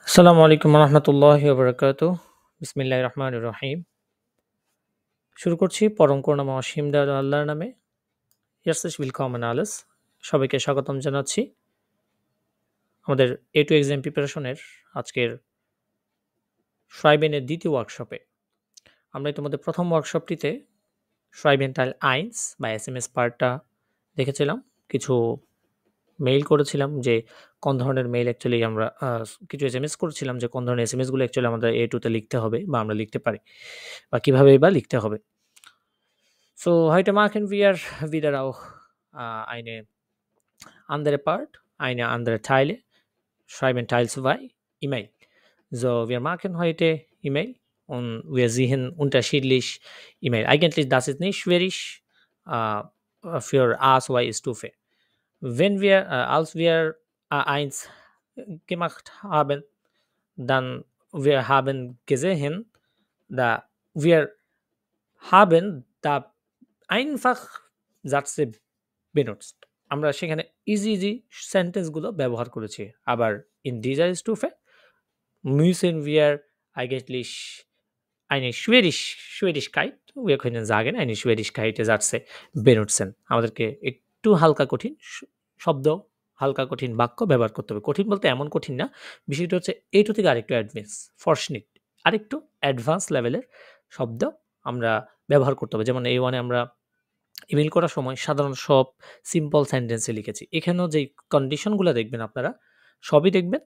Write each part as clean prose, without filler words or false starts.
আসসালামু আলাইকুম রহমতুল্লাহি ওবরাকাতু। বিসমিল্লাহির রহমানির রহিম। শুরু করছি পরম করুণাময় অসীম দয়ালু আল্লাহর নামে। ইয়ারসিস willkommen alles। সবাইকে স্বাগতম জানাচ্ছি আমাদের এ টু এক্সাম প্রিপারেশনের আজকের Schreiben-এর দ্বিতীয় ওয়ার্কশপে। আমরা ইতিমধ্যে প্রথম ওয়ার্কশপটিতে Schreiben Teil 1 বা এসএমএস পার্টটা দেখেছিলাম। কিছু মেইল করেছিলাম যে কোন ধরনের মেইল অ্যাকচুয়ালি আমরা কিছু এসএমএস করেছিলাম যে কোন ধরনের এসএমএস গুলো অ্যাকচুয়ালি আমাদের A2 তে লিখতে হবে বা আমরা লিখতে পারি বা কিভাবেই বা লিখতে হবে। So, heute machen wir wieder auch eine andere Part, eine andere Teile, schreiben Teil 2, E-Mail. So, wir machen heute E-Mail und wir sehen unterschiedlich E-Mail. Eigentlich das ist nicht schwierig äh, für A2-Stufe. Wenn wir, als wir A1 gemacht haben, dann wir haben gesehen, da wir haben da einfach Sätze benutzt. আমরা সেখানে easy sentence গুলো ব্যবহার করেছি। আবার in dieser Stufe müssen wir eigentlich eine Schwierigkeit, wir können sagen, eine Schwierigkeit Sätze benutzen. আমাদেরকে একটু হালকা কঠিন শব্দ, হালকা কঠিন বাক্য ব্যবহার করতে হবে। কঠিন বলতে এমন কঠিন না। বিষয়টা হচ্ছে এইটু থেকে আরেকটু অ্যাডভান্স, ফরশনিট, আরেকটু অ্যাডভান্স লেভেলের শব্দ আমরা ব্যবহার করতে হবে। যেমন A1 এ আমরা ইমেইল করার সময় সাধারণ সব সিম্পল সেন্টেন্সে লিখেছি। এখানেও যেই কন্ডিশনগুলো দেখবেন আপনারা, সবই দেখবেন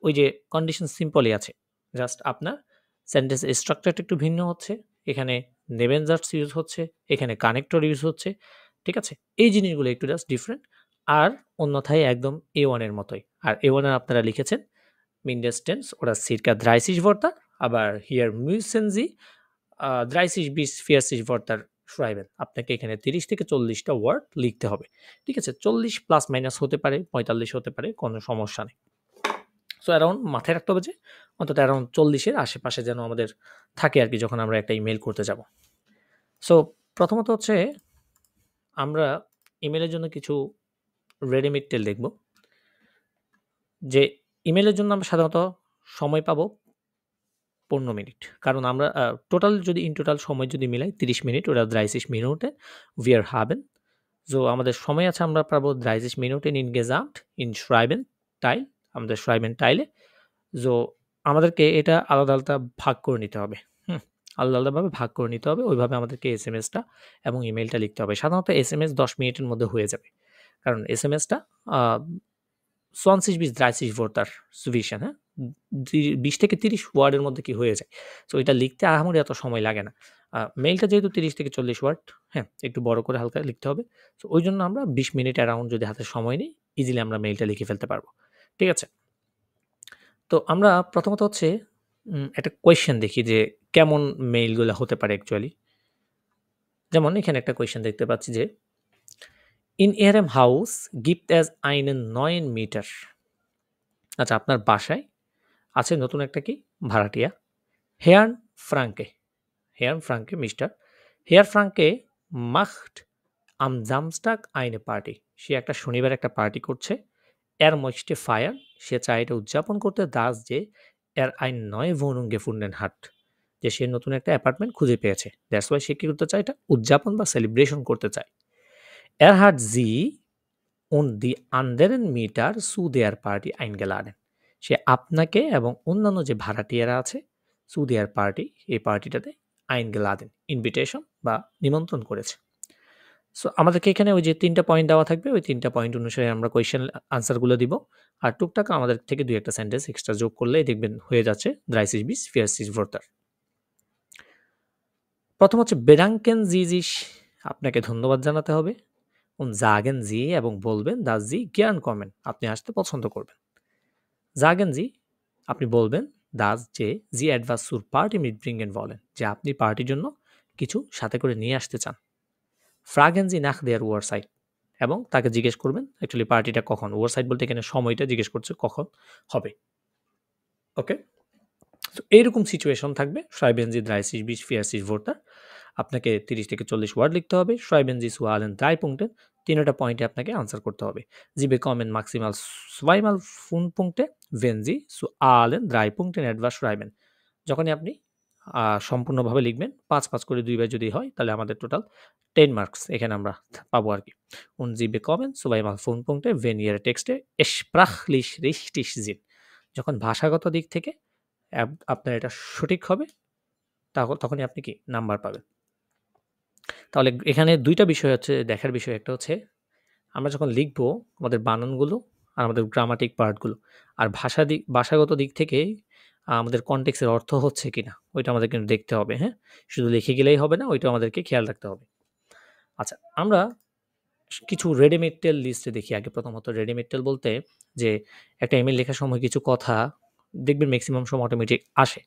ওই যে কন্ডিশন সিম্পলই আছে। জাস্ট আপনার সেন্টেন্স স্ট্রাকচারটা একটু ভিন্ন হচ্ছে। এখানে নেবেন জাস্ট ইউজ হচ্ছে, এখানে কানেক্টর ইউজ হচ্ছে। ঠিক আছে? এই জিনিসগুলো একটু জাস্ট ডিফারেন্ট। আর অন্যথায় একদম A1 এর মতোই। আর A1 এ আপনারা লিখেছেন mindestens oder circa 30 Wörter, aber hier müssen Sie 30 bis 40 Wörter schreiben। আপনাকে এখানে 30 থেকে 40 টা ওয়ার্ড লিখতে হবে। ঠিক আছে? 40 প্লাস মাইনাস হতে পারে, 45 হতে পারে, কোনো সমস্যা নেই। সো অ্যারাউন্ড মাথায় রাখতে হবে যে অন্তত অ্যারাউন্ড 40 এর আশেপাশে যেন আমাদের থাকে আরকি যখন আমরা একটা ইমেইল করতে যাব। সো প্রথমত হচ্ছে আমরা ইমেইলের জন্য কিছু রেডিমেড টেল দেখব। যে ইমেইলের জন্য আমরা সাধারণত সময় পাবো 15 মিনিট। কারণ আমরা টোটাল যদি ইন টোটাল সময় যদি মিলাই 30 minute oder 30 Minuten wir haben। So আমাদের সময় আছে, আমরা পাবো 30 Minuten insgesamt in Schreiben Teil, আমাদের Schreiben Teile। সো আমাদেরকে এটা আলাদা, আলাদা ভাগ করে নিতে হবে। আলাদা, আলাদাভাবে ভাগ করে নিতে হবে। ওইভাবে আমাদেরকে এসএমএসটা এবং ইমেইলটা লিখতে হবে। সাধারণত এসএমএস 10 মিনিটের মধ্যে হয়ে যাবে। কারণ এসএমএসটা আ 20 bis 30 Wörter zwischen, হ্যাঁ? 20 থেকে 30 ওয়ার্ডের মধ্যে কি হয়ে যায়। সো এটা লিখতে আহামরি এত সময় লাগে না। মেইলটা যেহেতু 30 থেকে 40 ওয়ার্ড, হ্যাঁ? একটু বড় করে হালকা লিখতে হবে। সো ওইজন্য আমরা 20 মিনিট অ্যারাউন্ড যদি হাতে সময় নিই, ইজিলি আমরা মেইলটা লিখে ফেলতে পারবো। ঠিক আছে? তো আমরা প্রথমত হচ্ছে একটা কোয়েশ্চেন দেখি যে কেমন মেইলগুলা হতে পারে অ্যাকচুয়ালি। যেমন এখানে একটা কোয়েশ্চেন দেখতে পাচ্ছি যে, "In Ihrem Haus gibt es einen neuen Mieter।" আচ্ছা, আপনার বাসায় আছে নতুন একটা কি? ভাড়াটিয়া। হেয়ার্ন ফ্রাঙ্কে, হেয়ার্ন ফ্রাঙ্কে মিস্টার হেয়ার ফ্রাঙ্কে মাখট আম জামস্টাগ আইনে পার্টি। সে একটা শনিবার একটা পার্টি করছে। এর মইস্টে ফায়ার, সে চায় এটা উদযাপন করতে দাস যে এর আইন নয় ভনুং গেফুন্ডেন হাট, যে সে নতুন একটা অ্যাপার্টমেন্ট খুঁজে পেয়েছে। দ্যাটস ওয়াই সে কি করতে চায়, এটা উদযাপন বা সেলিব্রেশন করতে চায়। এর হাট জি und die anderen Mieter zu der Party eingeladen। সে আপনাকে এবং অন্যান্য যে ভাড়াটিয়ারা আছে zu der Party, এই পার্টিটাতে eingeladen, ইনভিটেশন বা নিমন্ত্রণ করেছে। সো আমাদেরকে এখানে ওই যে ৩ টা পয়েন্ট দেওয়া থাকবে, ওই ৩ টা পয়েন্ট অনুসারে আমরা কোয়েশ্চেন আনসারগুলো দিব। আর টুকটাক আমাদের থেকে ২ একটা সেন্টেন্স এক্সট্রা যোগ করলেই দেখবেন হয়ে যাচ্ছে 30 bis 40 Wörter। প্রথম হচ্ছে bedanken Sie sich, আপনাকে ধন্যবাদ জানাতে হবে। und sagen Sie, এবং বলবেন dass Sie gern kommen, আপনি আসতে পছন্দ করবেন। sagen Sie, আপনি বলবেন dass যে Sie etwas zur Party mitbringen wollen, যে আপনি পার্টির জন্য কিছু সাথে করে নিয়ে আসতে চান। fragen Sie nach der Uhrzeit, এবং তাকে জিজ্ঞেস করবেন অ্যাকচুয়ালি পার্টিটা কখন। Uhrzeit বলতে এখানে সময়টা জিজ্ঞেস করছে কখন হবে। ওকে? সো এইরকম সিচুয়েশন থাকবে। schreiben Sie 30 bis 40 Wörter, আপনাকে 30 থেকে 40 ওয়ার্ড লিখতে হবে। schreiben Sie zu allen 3 Punkten 3টা পয়েন্টে আপনাকে আনসার করতে হবে। Sie bekommen maximal zweimal 5 Punkte, wenn Sie zu allen 3 Punkten etwas schreiben. যখনই আপনি সম্পূর্ণভাবে লিখবেন ৫ করে ২ বার যদি হয় তাহলে আমাদের টোটাল 10 মার্কস এখানে আমরা পাবো আরকি। Und Sie bekommen zweimal 5 Punkte, wenn Ihre Texte sprachlich richtig sind. যখন ভাষাগত দিক থেকে আপনার এটা সঠিক হবে তখনই আপনি কি নাম্বার পাবেন। তাহলে এখানে ২টা বিষয় হচ্ছে দেখার বিষয়। একটা হচ্ছে আমরা যখন লিখবো আমাদের বানানগুলো আর আমাদের গ্রামাটিক পার্টগুলো আর ভাষাগত দিক থেকে আমাদের কনটেক্সট এর অর্থ হচ্ছে কিনা ওইটা আমাদের কিন্তু দেখতে হবে, হ্যাঁ? শুধু লিখে গেলেই হবে না, ওইটা আমাদেরকে খেয়াল রাখতে হবে। আচ্ছা, আমরা কিছু রেডিমেড টেল লিস্টে দেখি আগে। প্রথমত রেডিমেড টেল বলতে যে একটা ইমেইল লেখার সময় কিছু কথা দেখবেন ম্যাক্সিমাম সময় অটোমেটিক আসে।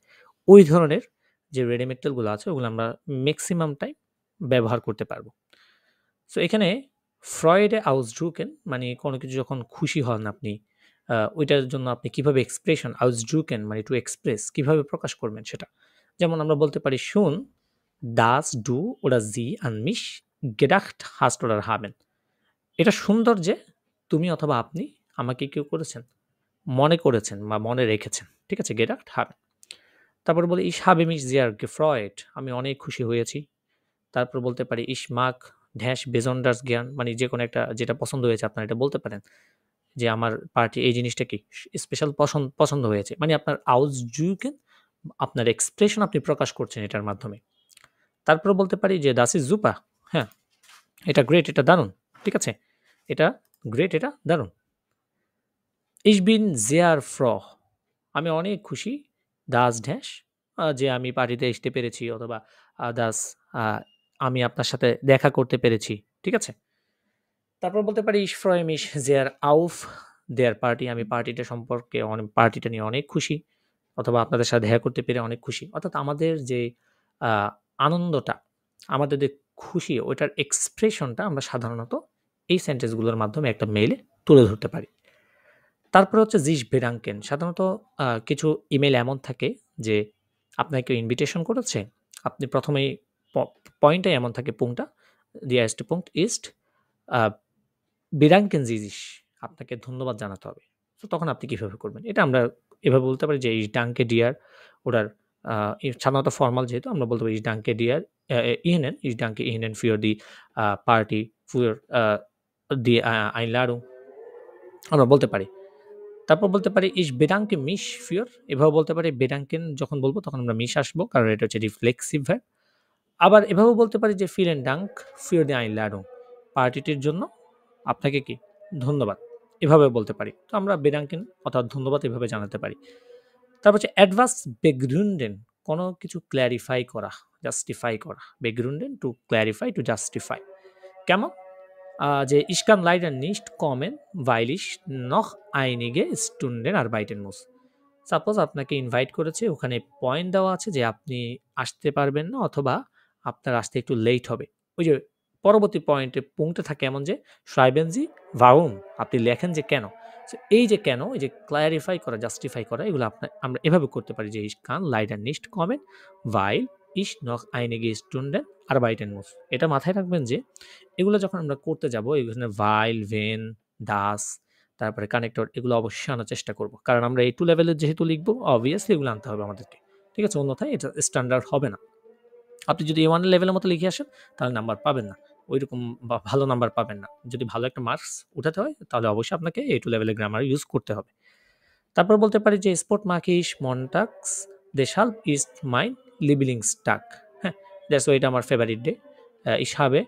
ওই ধরনের যে রেডিমেড টেলগুলো আছে ওগুলো আমরা ম্যাক্সিমাম টাইম ব্যবহার করতে পারবো। সো এখানে ফ্রয়েডে ausdrücken মানে কোনো কিছু যখন খুশি হন আপনি, ওইটার জন্য আপনি কিভাবে এক্সপ্রেশন ausdrücken মানে টু এক্সপ্রেস কিভাবে প্রকাশ করবেন সেটা। যেমন আমরা বলতে পারি, "Schön, dass du oder sie an mich gedacht hast oder haben." এটা সুন্দর যে তুমি অথবা আপনি আমাকে কেউ করেছেন, মনে করেছেন বা মনে রেখেছেন। ঠিক আছে? gedacht haben। তারপর বলি, "Ich habe mich sehr gefreut." আমি অনেক খুশি হয়েছি। তারপর বলতে পারি, "Ich mag dash besonders gern" মানে যেকোনো একটা যেটা পছন্দ হয়েছে আপনারা এটা বলতে পারেন। যে আমার পার্টি এই জিনিসটা কি স্পেশাল পছন্দ হয়েছে। মানে আপনার ausdrücken আপনার এক্সপ্রেশন আপনি প্রকাশ করছেন এটার মাধ্যমে। তারপর বলতে পারি যে, "Das ist super." হ্যাঁ, এটা গ্রেট, এটা দারুণ। ঠিক আছে? এটা গ্রেট, এটা দারুণ। Ich bin sehr froh. আমি অনেক খুশি। Das ড্যাশ যে আমি পার্টিতে আসতে পেরেছি অথবা das আমি আপনার সাথে দেখা করতে পেরেছি। ঠিক আছে? তারপর বলতে পারি, Ich freue mich sehr auf der Party. আমি পার্টিটা নিয়ে অনেক খুশি। অথবা আপনাদের সাথে দেখা করতে পেরে অনেক খুশি। অর্থাৎ আমাদের যে আ আনন্দটা, আমাদের যে খুশি ওইটার এক্সপ্রেশনটা আমরা সাধারণত এই সেন্টেন্স গুলোর মাধ্যমে একটা মেইলে তুলে ধরতে পারি। তারপরে হচ্ছে sich bedanken। সাধারণত কিছু ইমেইল এমন থাকে যে আপনাকে ইনভিটেশন করেছে। আপনি ১ম এই পয়েন্টটাই এমন থাকে পুংটা, der erste Punkt ist আ bedanken Sie sich, আপনাকে ধন্যবাদ জানাতে হবে। তো তখন আপনি কিভাবে করবেন? এটা আমরা এভাবে বলতে পারি যে ich danke dir oder সাধারণত ফরমাল যেহেতু আমরা বলতে পারি ich danke dir Ihnen, ich danke Ihnen für die Party, für die Einladung আমরা বলতে পারি। তারপর বলতে পারি ich bedanke mich für, এভাবেও বলতে পারি bedanken যখন বলব তখন আমরা mich আসবো কারণ এটা হচ্ছে রিফ্লেক্সিভ ভার্ব। আবার এভাবেও বলতে পারি যে vielen Dank für die Einladung, পার্টিটির জন্য আপনাকে কি ধন্যবাদ। এভাবে বলতে পারি। তো আমরা bedanken অর্থাৎ ধন্যবাদ এভাবে জানাতে পারি। তারপর হচ্ছে etwas begründen, কোনো কিছু ক্লারিফাই করা, জাস্টিফাই করা। begründen to clarify, to justify. কেমন? যে ich kann leider nicht kommen, weil ich noch einige Stunden arbeiten muss. Suppose আপনাকে ইনভাইট করেছে, ওখানে পয়েন্ট দেওয়া আছে যে আপনি আসতে পারবেন না অথবা আপনার আসতে একটু লেট হবে। ওই যে পরবর্তী পয়েন্টে পুংটা থাকে এমন যে schreiben Sie warum, আপনি লেখেন যে কেন। সো এই যে কেন, এই যে ক্লারিফাই করা, জাস্টিফাই করা এগুলো আমরা এভাবে করতে পারি যে ich kann leider nicht kommen, weil ich noch einige Stunden arbeiten muss. এটা মাথায় রাখবেন যে এগুলো যখন আমরা করতে যাব এখানে while, when, das তারপরে কানেক্টর এগুলো অবশ্যই আনার চেষ্টা করব। কারণ আমরা A2 লেভেলের যেহেতু লিখব obviously এগুলো আনতে হবে আমাদেরকে। ঠিক আছে? অন্যথায় এটা স্ট্যান্ডার্ড হবে না। আপনি যদি A1 লেভেলের মতো লিখে আসেন তাহলে নাম্বার পাবেন না। ঐরকম ভালো নাম্বার পাবেন না। যদি ভালো একটা মার্কস উঠাতে হয় তাহলে অবশ্যই আপনাকে A2 লেভেলের গ্রামার ইউজ করতে হবে। তারপর বলতে পারি যে Sport mache ich montags, deshalb ist mein Lieblingstag. হ্যাঁ? That's why এটা আমার favourite day. ich habe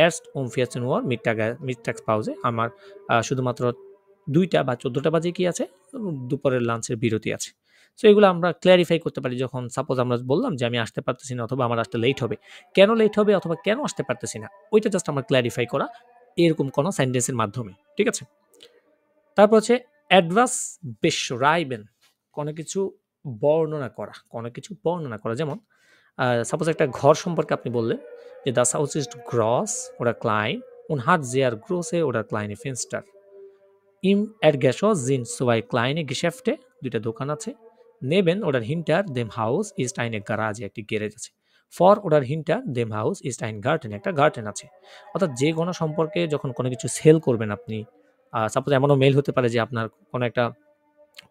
erst um 14 Uhr Mittagspause, আমার শুধুমাত্র ২টা বা ১৪টা বাজে কি আছে? দুপুরের লাঞ্চের বিরতি আছে। সো এগুলো আমরা ক্লারিফাই করতে পারি যখন সাপোজ আমরা বললাম যে আমি আসতে পারতেছি না অথবা আমার আসতে লেট হবে। কেন লেট হবে অথবা কেন আসতে পারতেছি না? ওইটা জাস্ট আমরা ক্লারিফাই করা এরকম কোনো সেন্টেন্সের মাধ্যমে। ঠিক আছে? তারপর হচ্ছে etwas beschreiben, কোনো কিছু বর্ণনা করা, কোনো কিছু বর্ণনা করা। যেমন সাপোজ একটা ঘর সম্পর্কে আপনি বললেন যে das Haus ist groß oder klein und hat sehr große oder kleine Fenster. Im Erdgeschoss sind 2 kleine Geschäfte, ২টা দোকান আছে। Neben oder hinter dem Haus ist eine Garage, একটি গ্যারেজ আছে। ফর ওডার হিন্টার দেম হাউস ইস্ট আইন গার্ডেন, একটা গার্ডেন আছে। অর্থাৎ যে কোনো সম্পর্কে যখন কোনো কিছু সেল করবেন আপনি, সাপোজ এমনও মেল হতে পারে যে আপনার কোনো একটা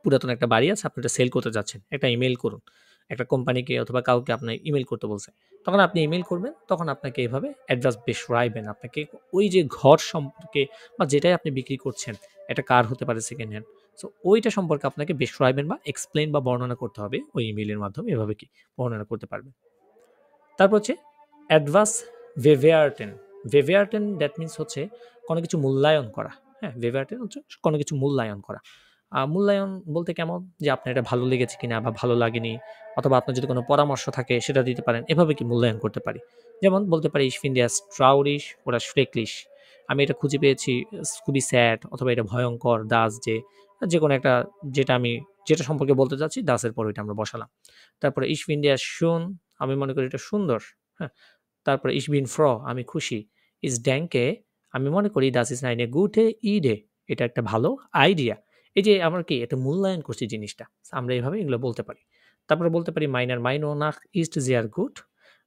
পুরাতন একটা বাড়ি আছে, আপনি এটা সেল করতে যাচ্ছেন, একটা ইমেল করুন একটা কোম্পানিকে অথবা কাউকে আপনি ইমেল করতে বলছে, তখন আপনি ইমেল করবেন, তখন আপনাকে এভাবে অ্যাডভান্স বেশরাইবেন, আপনাকে ওই যে ঘর সম্পর্কে বা যেটাই আপনি বিক্রি করছেন, এটা কার হতে পারে সেকেন্ড হ্যান্ড, সো ওইটা সম্পর্কে আপনাকে বেশরাইবেন বা এক্সপ্লেন বা বর্ণনা করতে হবে ওই ইমেলের মাধ্যমে, এভাবে কি বর্ণনা করতে পারবেন। তারপর হচ্ছে অ্যাডভান্স ভেভেয়ার্টেন। ভেভেয়ার্টেন দ্যাট মিনস হচ্ছে কোনো কিছু মূল্যায়ন করা। হ্যাঁ, ভেভেয়ার্টেন হচ্ছে কোনো কিছু মূল্যায়ন করা। মূল্যায়ন বলতে কেমন? যে আপনার এটা ভালো লেগেছে কিনা বা ভালো লাগেনি, অথবা আপনার যদি কোনো পরামর্শ থাকে সেটা দিতে পারেন। এভাবে কি মূল্যায়ন করতে পারি। যেমন বলতে পারি, "Ich finde es traurig oder schrecklich." আমি এটা খুঁজে পেয়েছি খুবই স্যাড, অথবা এটা ভয়ঙ্কর, das যে, যেকোনো একটা, যেটা সম্পর্কে বলতে চাচ্ছি das এর পরে ওইটা আমরা বসালাম। তারপরে "Ich finde es schön." আমি মনে করি এটা সুন্দর। হ্যাঁ? তারপরে "Ich bin froh." আমি খুশি। "Ich denke." আমি মনে করি "Das ist eine gute Idee." এটা একটা ভালো আইডিয়া। এই যে আমরা কি এটা মূল্যায়ন করছি জিনিসটা। আমরা এভাবে এগুলো বলতে পারি। তারপরে বলতে পারি "Meiner Meinung nach ist sehr gut."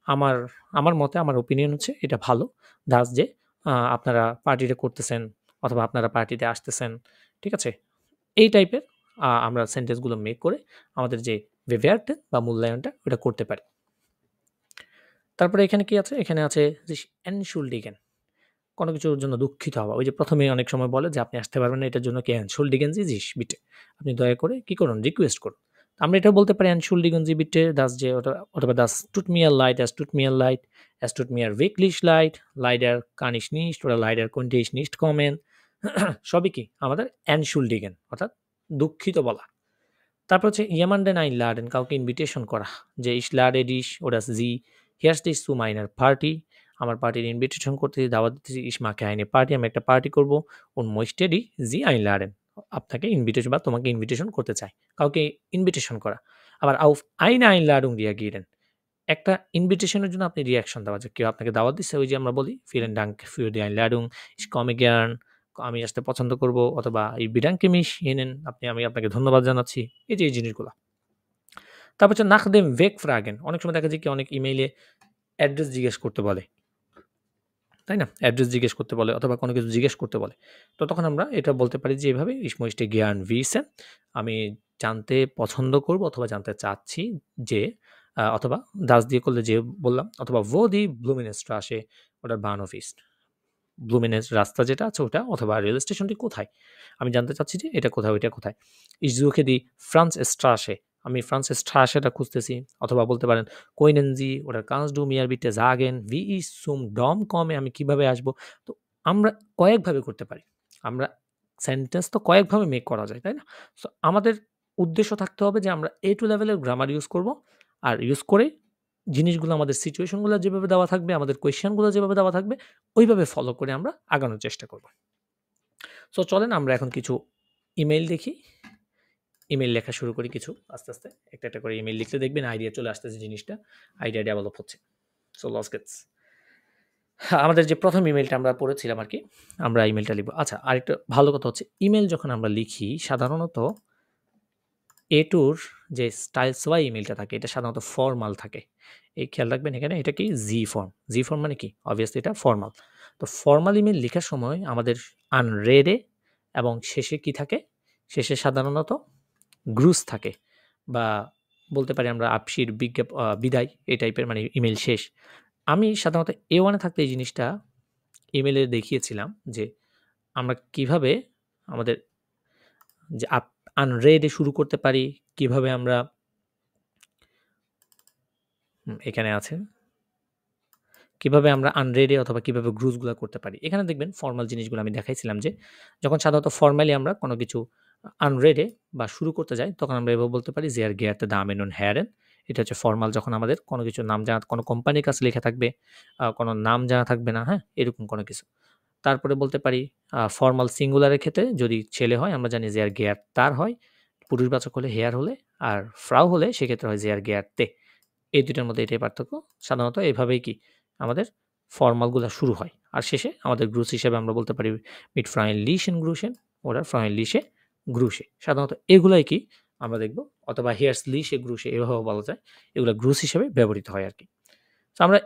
আমার আমার মতে, আমার ওপিনিয়ন হচ্ছে এটা ভালো। Das যে আপনারা পার্টিটা করতেছেন অথবা আপনারা পার্টিতে আসতেছেন। ঠিক আছে? এই টাইপের আমরা সেন্টেন্সগুলো মেক করে আমাদের যে বেwerten বা মূল্যায়নটা ওটা করতে পারি। তারপরে এখানে কি আছে? এখানে আছে যে entschuldigen, কোনো কিছুর জন্য দুঃখিত হওয়া। ওই যে ১ম এই অনেক সময় বলে যে, "আপনি আসতে পারবেন না, এটার জন্য কি entschuldigen Sie sich bitte." আপনি দয়া করে কি করুন? রিকোয়েস্ট করুন। আমরা এটাও বলতে পারি entschuldigen Sie bitte, das যে অথবা das tut mir leid, es tut mir leid, es tut mir wirklich leid, leider kann ich nicht oder leider konnte ich nicht kommen. সবই কি আমাদের entschuldigen, অর্থাৎ দুঃখিত বলা। তারপর হচ্ছে jemanden einladen, কাউকে ইনভিটেশন করা। যে "Ich lade dich oder sie herzlich zu meiner Party." আমার পার্টির ইনভিটেশন করতেছি, দাওয়াত দিতেছি। "Ich mache eine Party." আমি একটা পার্টি করব। "Und möchte dich sie einladen." আপনাকে ইনভিটেশন বা তোমাকে ইনভিটেশন করতে চাই। কাউকে ইনভিটেশন করা। আবার auf eine Einladung reagieren, একটা ইনভিটেশনের জন্য আপনি রিঅ্যাকশন দেওয়া, যে কেউ আপনাকে দাওয়াত দিচ্ছে, ওই যে আমরা বলি "Vielen Dank für die Einladung, ich komme gern." আমি আসতে পছন্দ করব, অথবা "Ich bedanke mich Ihnen." আমি আপনাকে ধন্যবাদ জানাচ্ছি। এই যে এই জিনিসগুলা। তারপর হচ্ছে nach dem Weg fragen, অনেক সময় দেখা যায় কি অনেক ইমেইলে অ্যাড্রেস জিজ্ঞেস করতে বলে। তাই না? অ্যাড্রেস জিজ্ঞেস করতে বলে অথবা কোনো কিছু জিজ্ঞেস করতে বলে। তো তখন আমরা এটা বলতে পারি যে এভাবে "Ich möchte gern wissen." আমি জানতে পছন্দ করব অথবা জানতে চাচ্ছি যে, অথবা das দিয়ে করলে যে বললাম, অথবা wo die Blumenstraße oder Bahnhof ist. ব্লুমেনের রাস্তা যেটা আছে ওটা, অথবা রেল স্টেশনটি কোথায়? আমি জানতে চাচ্ছি যে এটা কোথায়, ওইটা কোথায়? Ich suche die Franzstraße. আমি ফ্রান্সের খুঁজতেছি। অথবা বলতে পারেন "Können Sie oder kannst du mir bitte sagen, wie ich zum Dom komme?" আমি কিভাবে আসবো? তো আমরা কয়েকভাবে করতে পারি। আমরা সেন্টেন্স তো কয়েকভাবে মেক করা যায়, তাই না? সো আমাদের উদ্দেশ্য থাকতে হবে যে আমরা A2 লেভেলের গ্রামার ইউজ করব। আর ইউজ করে জিনিসগুলো, আমাদের সিচুয়েশনগুলো যেভাবে দেওয়া থাকবে, আমাদের কোয়েশ্চেনগুলো যেভাবে দেওয়া থাকবে, ওইভাবে ফলো করে আমরা আগানোর চেষ্টা করব। সো চলেন আমরা এখন কিছু ইমেইল দেখি। ইমেইল লেখা শুরু করি কিছু আস্তে, আস্তে। একটা, একটা করে ইমেইল লিখলে দেখবেন আইডিয়া চলে আসতেছে, জিনিসটা আইডিয়া ডেভেলপ হচ্ছে। So let's get. আমাদের যে ১ম ইমেইলটা আমরা পড়েছিলাম আরকি, আমরা ইমেইলটা লিখব। আচ্ছা, আরেকটা ভালো কথা হচ্ছে, ইমেইল যখন আমরা লিখি সাধারণত A2 র যে স্টাইলস ওয়াই ইমেইলটা থাকে, এটা সাধারণত ফরমাল থাকে। এই খেয়াল রাখবেন এখানে, এটা কি জি ফর্ম। জি ফর্ম মানে কি? অবভিয়াসলি এটা ফরমাল। তো ফরমাল ইমেইল লেখার সময় আমাদের আনরেডে এবং শেষে কি থাকে? শেষে সাধারণত গ্রুস থাকে, বা বলতে পারি আমরা আপসির বিদায়, এই টাইপের, মানে ইমেইল শেষ। আমি সাধারণত A1 এ থাকতে এই জিনিসটা ইমেইলে দেখিয়েছিলাম যে আমরা কিভাবে আমাদের যে আনরেড এ শুরু করতে পারি, কিভাবে আমরা এখানে আছে, কিভাবে আমরা আনরেড এ অথবা কিভাবে গ্রুপগুলা করতে পারি। এখানে দেখবেন ফরমাল জিনিসগুলো আমি দেখাইছিলাম যে, যখন সাধারণত ফরমালি আমরা কোনো কিছু আনরেড এ বা শুরু করতে যাই, তখন আমরা এভাবে বলতে পারি "Sehr geehrte Damen und Herren." এটা হচ্ছে ফরমাল, যখন আমাদের কোনো কিছুর নাম জানা, কোনো কোম্পানির কাছে লেখা থাকবে, কোনো নাম জানা থাকবে না, হ্যাঁ? এরকম কোনো কিছু। তারপরে বলতে পারি ফরমাল সিঙ্গুলারের ক্ষেত্রে যদি ছেলে হয় আমরা জানি "Sehr geehrter" হয়, পুরুষবাচক হলে "Herr" হলে, আর ফ্রাউ হলে সেক্ষেত্রে হয় "Sehr geehrte." এই ২ টার মধ্যে এটাই পার্থক্য। সাধারণত এভাবেই কি আমাদের ফরমালগুলা শুরু হয়। আর শেষে আমাদের গ্রুস হিসেবে আমরা বলতে পারি "Mit freundlichen Grüßen" oder "freundliche Grüße." সাধারণত এগুলাই কি আমরা দেখব, অথবা "Herzliche Grüße" এভাবেও বলা যায়। এগুলা গ্রুস হিসেবে ব্যবহৃত হয় আরকি। তো আমরা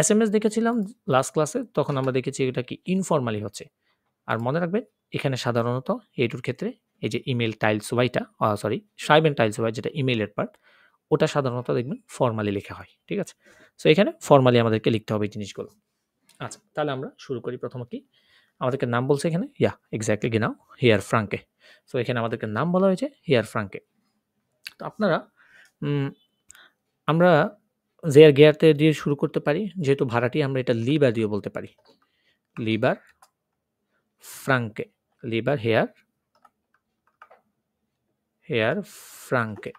এসএমএস দেখেছিলাম লাস্ট ক্লাসে, তখন আমরা দেখেছি এটা কি ইনফরমালি হচ্ছে। আর মনে রাখবেন এখানে সাধারণত এইটুর ক্ষেত্রে এই যে ইমেইল টাইলস ওয়াইটা সাইবেন টাইলস ওয়াই যেটা ইমেইলের পার্ট, ওটা সাধারণত দেখবেন ফর্মালি লেখা হয়। ঠিক আছে? সো এখানে ফর্মালি আমাদেরকে লিখতে হবে এই জিনিসগুলো। আচ্ছা, তাহলে আমরা শুরু করি। প্রথমে কি আমাদেরকে নাম বলছে এখানে, এক্স্যাক্টলি গেনাও হিয়ার ফ্রাঙ্কে। সো এখানে আমাদেরকে নাম বলা হয়েছে হিয়ার ফ্রাঙ্কে। তো আপনারা আমরা জেয়ার গেয়ারতে দিয়ে শুরু করতে পারি, যেহেতু ভাড়াটি আমরা এটা লিবার দিয়ে বলতে পারি। লিবার ফ্রাঙ্কে, লিবার হেয়ার ফ্রাঙ্কে।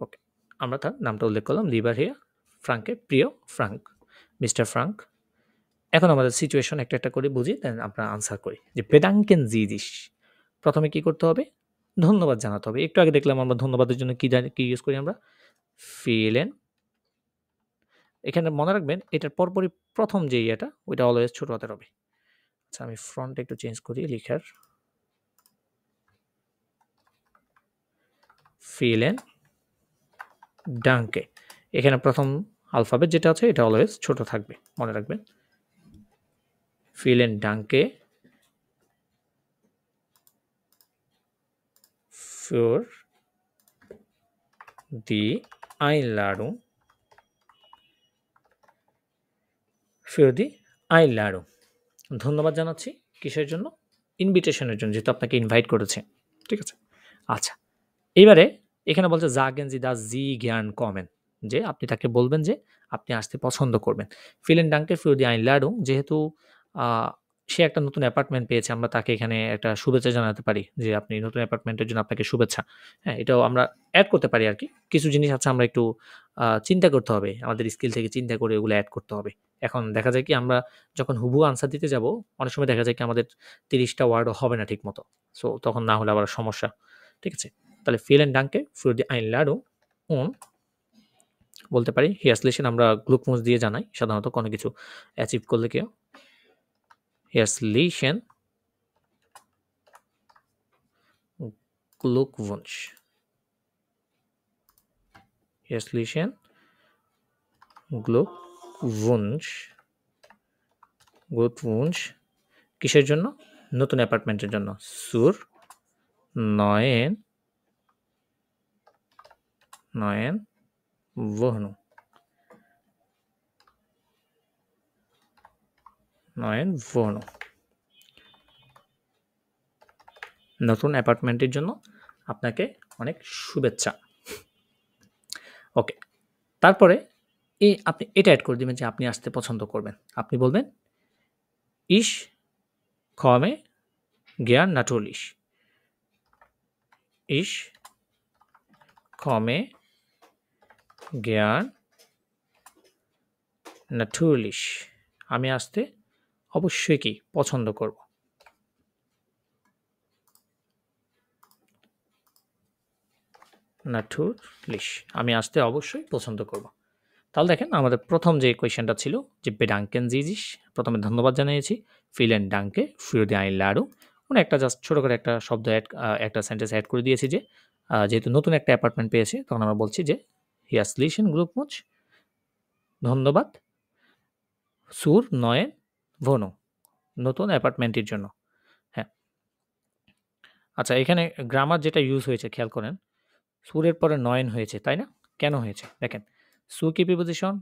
ওকে, আমরা তার নামটা উল্লেখ করলাম, লিবার হেয়ার ফ্রাঙ্কে, প্রিয় ফ্রাঙ্ক, মিস্টার ফ্রাঙ্ক। এখন আমাদের সিচুয়েশন একটা একটা করে বুঝি, দেন আমরা আনসার করি। যে বেদাঙ্কেন জিদিস, প্রথমে কি করতে হবে? ধন্যবাদ জানাতে হবে। একটু আগে দেখলাম আমরা ধন্যবাদের জন্য কি ইউজ করি আমরা? ফিলেন। এখানে মনে রাখবেন এটার পরপরই প্রথম যে ইয়েটা ওইটা অলওয়েজ ছোট হাতের হবে। আচ্ছা, আমি ফ্রন্ট একটু চেঞ্জ করি লিখার। ফিলেন ডাঙ্কে, এখানে প্রথম আলফাবেট যেটা আছে এটা অলওয়েজ ছোট থাকবে, মনে রাখবেন। ফিলেন ডাঙ্কে ফর দি Einladung, ফর দি Einladung। ধন্যবাদ জানাচ্ছি কিসের জন্য? ইনভিটেশনের জন্য, যেহেতু আপনাকে ইনভাইট করেছে। ঠিক আছে? আচ্ছা, এইবারে এখানে বলছে জাগেন জি দা জি জ্ঞান কমেন, যে আপনি তাকে বলবেন যে আপনি আসতে পছন্দ করবেন। ফিলেন ডাঙ্কে ফর দি Einladung, যেহেতু সে একটা নতুন অ্যাপার্টমেন্ট পেয়েছে, আমরা তাকে এখানে একটা শুভেচ্ছা জানাতে পারি যে আপনি নতুন অ্যাপার্টমেন্টের জন্য আপনাকে শুভেচ্ছা। হ্যাঁ, এটাও আমরা অ্যাড করতে পারি আর কি। কিছু জিনিস আছে আমরা একটু চিন্তা করতে হবে, আমাদের স্কিল থেকে চিন্তা করে ওগুলো অ্যাড করতে হবে। এখন দেখা যায় কি আমরা যখন হুবহু আনসার দিতে যাব, অনেক সময় দেখা যায় কি আমাদের 30টা ওয়ার্ডও হবে না ঠিক মতো। সো তখন না হলে আবার সমস্যা। ঠিক আছে? তাহলে ফিলেন ডাঙ্কে ফর দি Einladung und বলতে পারি হিয়ারসলিশন আমরা গ্লুকমুস দিয়ে জানাই সাধারণত কোনো কিছু অ্যাচিভ করলে কেউ। হিয়ারসলিশন গ্লুকউনশ, হিয়ারসলিশন গ্লুকউনশ, গ্লুকউনশ কিসের জন্য? নতুন অ্যাপার্টমেন্টের জন্য। সুর নয়েন Wohnung, নতুন অ্যাপার্টমেন্টের জন্য আপনাকে অনেক শুভেচ্ছা। ওকে, তারপরে আপনি এটা অ্যাড করে দিবেন যে আপনি আসতে পছন্দ করবেন। আপনি বলবেন ইস komme gern natürlich, ইস komme gern natürlich, আমি আসতে অবশ্যই কি পছন্দ করব। natürlich, আমি আসতে অবশ্যই পছন্দ করব। তাহলে দেখেন আমাদের প্রথম যে কোয়েশ্চেনটা ছিল যে বেডাঙ্কেন জিজিস, প্রথমে ধন্যবাদ জানিয়েছি। ফিলেন ডাঙ্কে ফির দি Einladung, মানে একটা জাস্ট ছোট করে একটা শব্দ একটা সেন্টেন্স অ্যাড করে দিয়েছি যে যেহেতু নতুন একটা অ্যাপার্টমেন্ট পেয়েছি, তখন আমরা বলছি যে হিয়ারসলিশন গ্লুকমুচ, ধন্যবাদ, সুর নয়েন ভনো, নতুন অ্যাপার্টমেন্টের জন্য। হ্যাঁ, আচ্ছা, এখানে গ্রামার যেটা ইউজ হয়েছে খেয়াল করেন, সুরের পরে নয়েন হয়েছে, তাই না? কেন হয়েছে দেখেন, সু কি প্রিপোজিশন,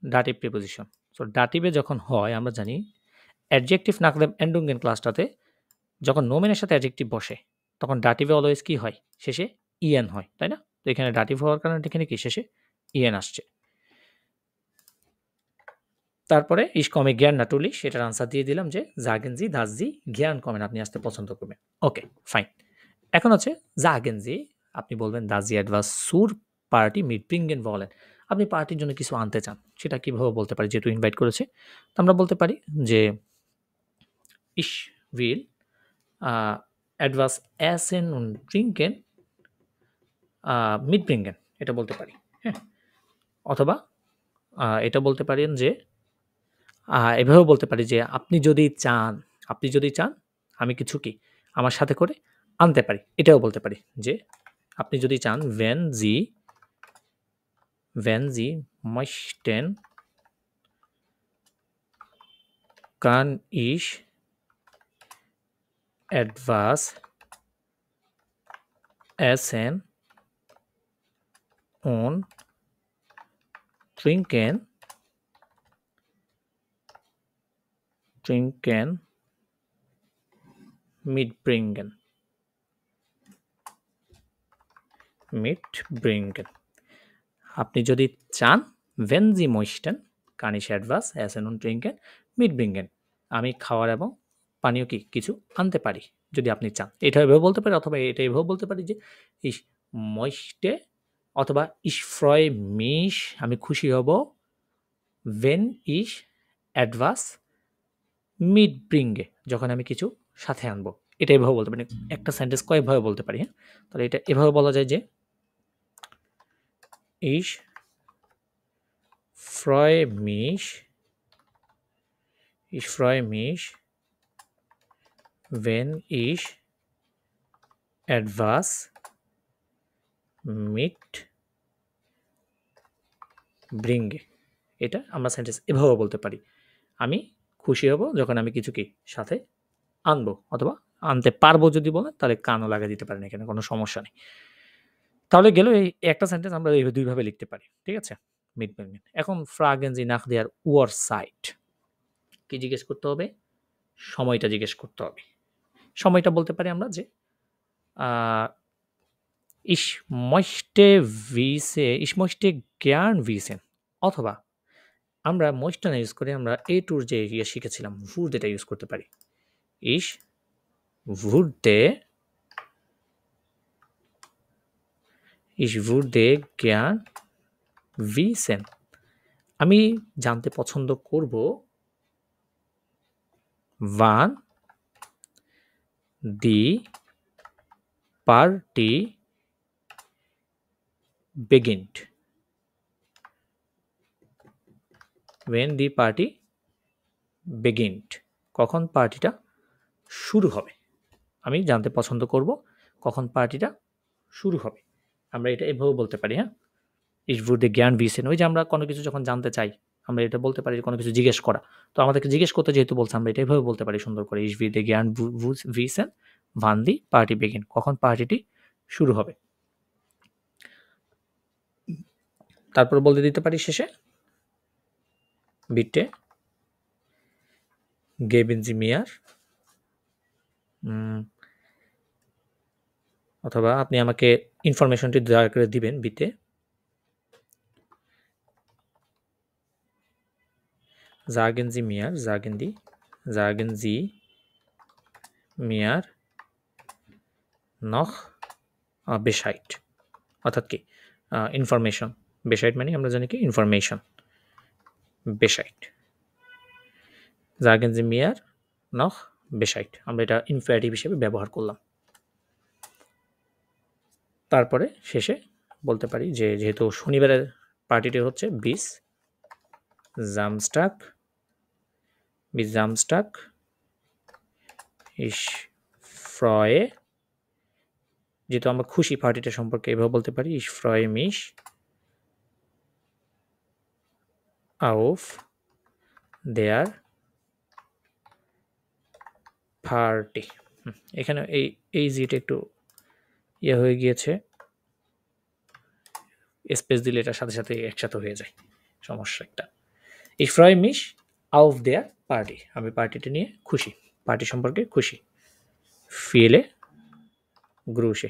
ডাটিভ প্রিপোজিশন। সো ডাটিভে যখন হয় আমরা জানি অ্যাডজেক্টিভ না করে এন্ডুঙ্গেন ক্লাসটাতে যখন নোমেনের সাথে অ্যাডজেক্টিভ বসে তখন ডাটিভে অলওয়েজ কি হয়? শেষে ইএন হয়, তাই না? তো এখানে ডাটিভ হওয়ার কারণে এখানে কি শেষে ইএন আসছে। তারপরে ইস কমে জ্ঞান নাটুলি, সেটার আনসার দিয়ে দিলাম যে জাগেনজি দাসজি জ্ঞান কমেন, আপনি আসতে পছন্দ করবেন। ওকে, ফাইন। এখন হচ্ছে জাগেনজি, আপনি বলবেন দাসজি অ্যাডভাস সুর পার্টি মিটব্রিঙ্গেন বলেন, আপনি পার্টির জন্য কিছু আনতে চান, সেটা কিভাবে বলতে পারি? যেহেতু ইনভাইট করেছে, তো আমরা বলতে পারি যে ইস উইল অ্যাডভাস এসেন und trinken mitbringen, এটা বলতে পারি। হ্যাঁ, অথবা এটা বলতে পারেন যে এভাবেও বলতে পারি যে আপনি যদি চান আমি কিছু কি আমার সাথে করে আনতে পারি, এটাও বলতে পারি যে আপনি যদি চান wenn Sie möchten kann ich etwas essen und trinken mitbringen. আপনি যদি চান, wenn Sie möchten kann ich etwas essen und trinken mitbringen. আমি খাওয়ার এবং পানীয় কিছু আনতে পারি যদি আপনি চান। এটা এভাবে বলতে পারি অথবা এটা এভাবে বলতে পারি যে ich möchte অথবা ich freue mich আমি খুশি হব wenn ich etwas mitbringe যখন আমি কিছু সাথে আনবো। এটা এভাবে বলতে পারি। একটা সেন্টেন্স কয়েকভাবে বলতে পারি, হ্যাঁ? তাহলে এটা এভাবে বলা যায় যে ich freue mich wenn ich etwas mitbringe। এটা আমরা সেন্টেন্স এভাবে বলতে পারি। আমি খুশি হব যখন আমি কিছু কি সাথে আনবো অথবা আনতে পারবো যদি বলেন তাহলে কানও লাগিয়ে দিতে পারেন, এখানে কোনো সমস্যা নেই। তাহলে গেল এই একটা সেন্টেন্স আমরা এই দুইভাবে লিখতে পারি, ঠিক আছে? mitbringen। এখন fragen Sie nach der Uhrzeit কি জিজ্ঞেস করতে হবে? সময়টা জিজ্ঞেস করতে হবে। সময়টা বলতে পারি আমরা যে ich möchte gern wissen অথবা আমরা möchte না ইউজ করে আমরা এ টুর যে শিখেছিলাম würde এটা ইউজ করতে পারি। ich würde gern wissen আমি জানতে পছন্দ করব wann die party beginnt কখন পার্টিটা শুরু হবে। আমি জানতে পছন্দ করব কখন পার্টিটা শুরু হবে। আমরা এটা এভাবে বলতে পারি, হ্যাঁ? ich würde gern wissen ওই যে আমরা কোনো কিছু যখন জানতে চাই আমরা এটা বলতে পারি কোনো কিছু জিজ্ঞেস করা। তো আমাদেরকে জিজ্ঞেস করতে যেহেতু বলছে আমরা এটা এভাবে বলতে পারি সুন্দর করে ich würde gern wissen wann die party beginnt কখন পার্টিটি শুরু হবে। তারপর বলতে দিতে পারি শেষে bitte geben Sie mir অথবা আপনি আমাকে ইনফরমেশনটি দয়া করে দিবেন bitte sagen Sie mir noch Bescheid অর্থাৎ কি ইনফরমেশন Bescheid মানে আমরা জানি কি information Bescheid sagen Sie mir noch Bescheid আমরা এটা ইনফিনিটিভ হিসেবে ব্যবহার করলাম। তারপরে শেষে বলতে পারি যে যেহেতু শনিবারের পার্টিটি হচ্ছে bis Samstag ich freue যেহেতু আমরা খুশি পার্টিটা সম্পর্কে এভাবে বলতে পারি ich freue mich auf der Party এখানে এই জিটা একটু ইয়ে হয়ে গিয়েছে, স্পেস দিলে এটার সাথে সাথে একসাথে হয়ে যায়, সমস্যা একটা। ich freue mich auf der Party আমি পার্টিটা নিয়ে খুশি, পার্টি সম্পর্কে খুশি। viele Grüße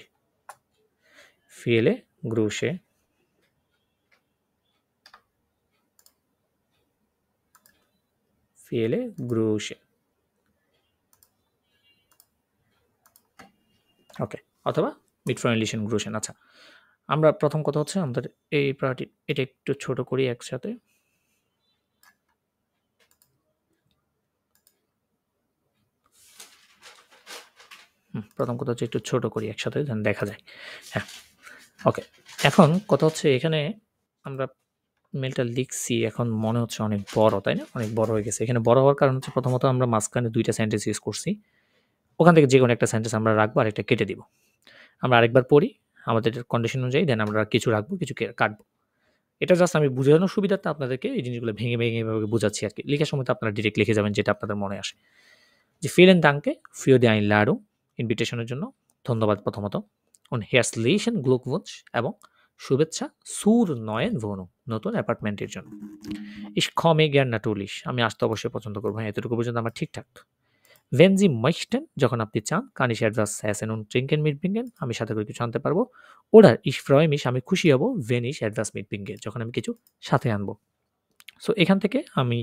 ওকে অথবা mit freundlichen Grüßen। আচ্ছা আমরা প্রথম কথা হচ্ছে আমাদের এই পার্টি এটা একটু ছোট করি একসাথে। প্রথম কথা হচ্ছে একটু ছোট করি একসাথে যেন দেখা যায়। হ্যাঁ ওকে এখন কথা হচ্ছে এখানে আমরা মেলটা লিখছি এখন মনে হচ্ছে অনেক বড়, তাই না? অনেক বড় হয়ে গেছে। এখানে বড় হওয়ার কারণ হচ্ছে প্রথমত আমরা মাঝখানে দুইটা সেন্টেন্স ইউজ করছি, ওখান থেকে যে কোনো একটা সেন্টেন্স আমরা রাখবো আর একটা কেটে দিব। আমরা আরেকবার পড়ি আমাদের কন্ডিশন অনুযায়ী, দেন আমরা কিছু রাখবো কিছু কাটবো। এটা জাস্ট আমি বুঝানোর সুবিধার্থে আপনাদেরকে এই জিনিসগুলো ভেঙে ভেঙে এভাবে বোঝাচ্ছি আর কি। লেখার সময় তো আপনারা ডিরেক্ট লিখে যাবেন যেটা আপনাদের মনে আসে। যে vielen Dank für die Einladung ইনভিটেশনের জন্য ধন্যবাদ প্রথমত und herzlichen Glückwunsch এবং শুভেচ্ছা zur neuen Wohnung নতুন অ্যাপার্টমেন্টের জন্য। Ich komme gern natürlich আমি আসতে অবশ্যই পছন্দ করব। হ্যাঁ, এতটুকু পর্যন্ত আমার ঠিকঠাক। Wenn Sie möchten যখন আপনি চান kann ich etwas essen und trinken mitbringen আমি সাথে করে কিছু আনতে পারবো। Oder ich freue mich আমি খুশি হব wenn ich etwas mitbringe যখন আমি কিছু সাথে আনবো। সো এখান থেকে আমি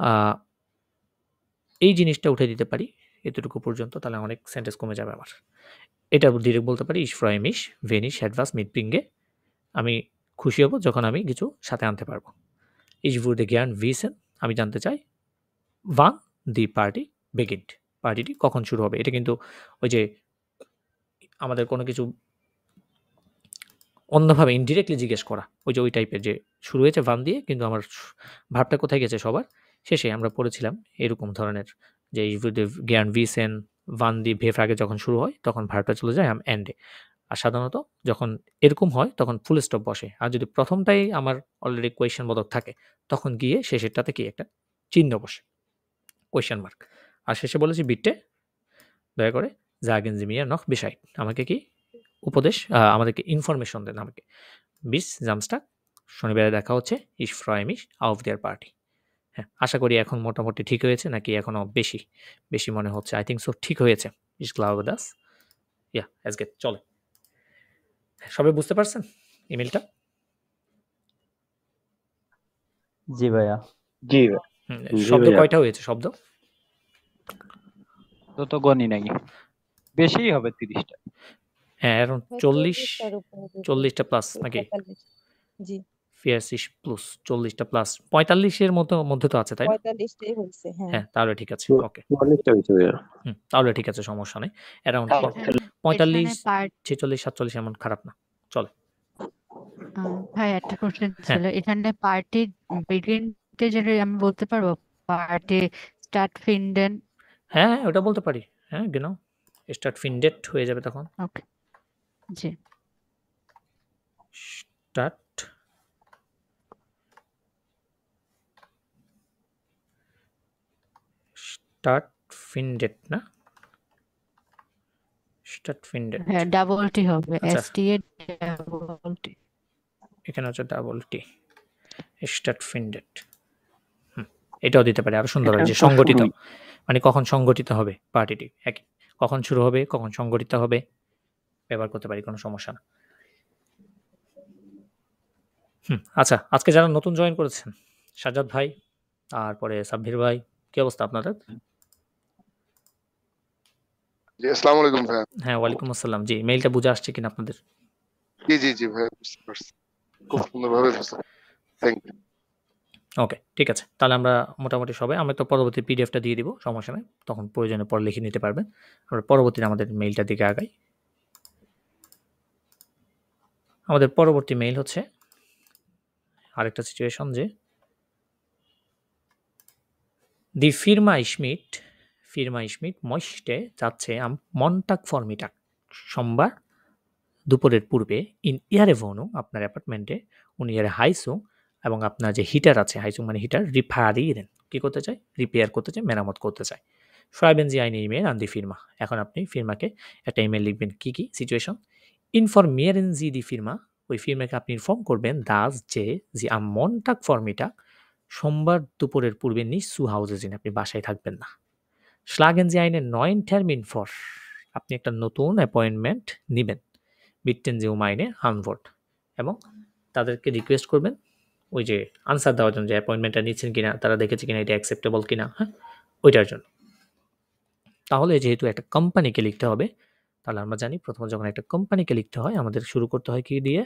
আ এই জিনিসটা উঠে দিতে পারি এতটুকু পর্যন্ত, তাহলে অনেক সেন্টেন্স কমে যাবে আমার। এটা ডিরেক্ট বলতে পারি ich freue mich wenn ich etwas mitbringe আমি খুশি হব যখন আমি কিছু সাথে আনতে পারবো। Ich würde gern wissen আমি জানতে চাই wann die Party beginnt পার্টিটি কখন শুরু হবে। এটা কিন্তু ওই যে আমাদের কোনো কিছু অন্যভাবে ইনডিরেক্টলি জিজ্ঞেস করা, ওই যে ওই টাইপের যে শুরু হয়েছে ভার্ব দিয়ে কিন্তু আমার ভার্বটা কোথায় গেছে সবার শেষে আমরা পড়েছিলাম এরকম ধরনের যে ich würde gern wissen wann die verb আগে যখন শুরু হয় তখন ভার্বটা চলে যায় এন্ডে। আর সাধারণত যখন এরকম হয় তখন ফুল স্টপ বসে। আর যদি প্রথমটাই আমার অলরেডি কোয়েশ্চেন বোধক থাকে তখন গিয়ে শেষেরটাতে কি একটা চিহ্ন বসে, কোয়েশ্চেন মার্ক। আর শেষে বলেছি বিটে দয়া করে sagen Sie mir noch Bescheid আমাকে কি উপদেশ আমাদেরকে ইনফরমেশন দেন আমাকে। bis Samstag শনিবারে দেখা হচ্ছে ich freue mich auf der Party। হ্যাঁ, আশা করি এখন মোটামুটি ঠিক হয়েছে নাকি এখনো বেশি বেশি মনে হচ্ছে। আই থিঙ্ক সো ঠিক হয়েছে। ich glaube das ja es geht চলে। সবাই বুঝতে পারছেন ইমেলটা? জি ভাইয়া। জি শব্দ ভাইয়া। কয়টা হয়েছে শব্দ? তো গণি নাই, বেশিই হবে 30টা। হ্যাঁ, এখন 40টা প্লাস নাকি? জি 40 প্লাস 40টা প্লাস 45 এর মধ্যে তো আছে তাই না? 45টাই হয়েছে। হ্যাঁ হ্যাঁ, তাহলে ঠিক আছে। ওকে, অনেকটা হয়েছে ভাইয়া। তাহলে ঠিক আছে, সমস্যা নেই। অ্যারাউন্ড হ্যাঁ, 45 46 47 এমন খারাপ না, চলে। ভাই একটা কোশ্চেন হ্যাঁ। ছিল, এখানে পার্টি বিগিনতে যেটা আমি বলতে পারবো পার্টি স্টার্ট ফিন্ডেন? হ্যাঁ, ওটা বলতে পারি। হ্যাঁ, genau স্টার্ট ফিন্ডেট হয়ে যাবে তখন। ওকে জি স্টার্ট ফিন্ডেট না, স্টার্ট ফিন্ডেট। হ্যাঁ ডাবল টি হবে, আচ্ছা। এস টি এ ডাবল টি। এখানে হচ্ছে ডাবল টি, স্টার্ট ফিন্ডেট। এটাও দিতে পারে, আরো সুন্দর হয় যে সংগঠিত, মানে কখন সংগঠিত হবে পার্টিটি, একই কখন শুরু হবে কখন সংগঠিত হবে ব্যবহার করতে পারি, কোনো সমস্যা না। আচ্ছা, আজকে যারা নতুন জয়েন করেছেন, সাজ্জাদ ভাই আর পরে সাব্বির ভাই, কি অবস্থা আপনাদের? জি আসসালামু আলাইকুম ভাই। হ্যাঁ, ওয়ালাইকুম আসসালাম। জি, মেইলটা বুঝে আসছে কিনা আপনাদের? জি ভাই, বুঝতে পারছি, খুব সুন্দরভাবে বুঝতে। Thank you. ওকে, ঠিক আছে, তাহলে আমরা মোটামুটি সবাই, আমরা তো পরবর্তী পিডিএফটা দিয়ে দিব, সমস্যা নেই, তখন প্রয়োজনে পরে লিখে নিতে পারবেন। আমরা পরবর্তীতে আমাদের মেইলটার দিকে আগাই। আমাদের পরবর্তী মেইল হচ্ছে আরেকটা সিচুয়েশন যে দি ফিরমা ইশমিট মইস্টে যাচ্ছে মন্টাক ফর্মিটাক সোমবার দুপুরের পূর্বে ইন ইয়ারে ভনু আপনার অ্যাপার্টমেন্টে উনি ইয়ারে হাইসুং এবং আপনার যে হিটার আছে, হাইসুং মানে হিটার, রিফারিরেন কি করতে চায়, রিপেয়ার করতে চায়, মেরামত করতে চায়। schreiben Sie eine E-Mail an die Firma এখন আপনি ফিরমাকে একটা ইমেল লিখবেন। কি situation? informieren Sie die Firma ওই ফির্মাকে আপনি ইনফর্ম করবেন দাস যে am Montag Vormittag সোমবার দুপুরের পূর্বে nicht zu Hause sind আপনি বাসায় থাকবেন না। schlagen Sie einen neuen Termin vor আপনি একটা নতুন অ্যাপয়েন্টমেন্ট নেবেন। bitten Sie um eine Antwort এবং তাদেরকে রিকোয়েস্ট করবেন ওই যে আনসার দেওয়ার জন্য, যে অ্যাপয়েন্টমেন্টটা নিচ্ছেন কিনা, তারা দেখেছে কিনা, এটা অ্যাকসেপ্টেবল কিনা, হ্যাঁ ওইটার জন্য। তাহলে যেহেতু একটা কোম্পানিকে লিখতে হবে, তাহলে আমরা জানি প্রথমে যখন একটা কোম্পানিকে লিখতে হয় আমাদের শুরু করতে হয় কি দিয়ে,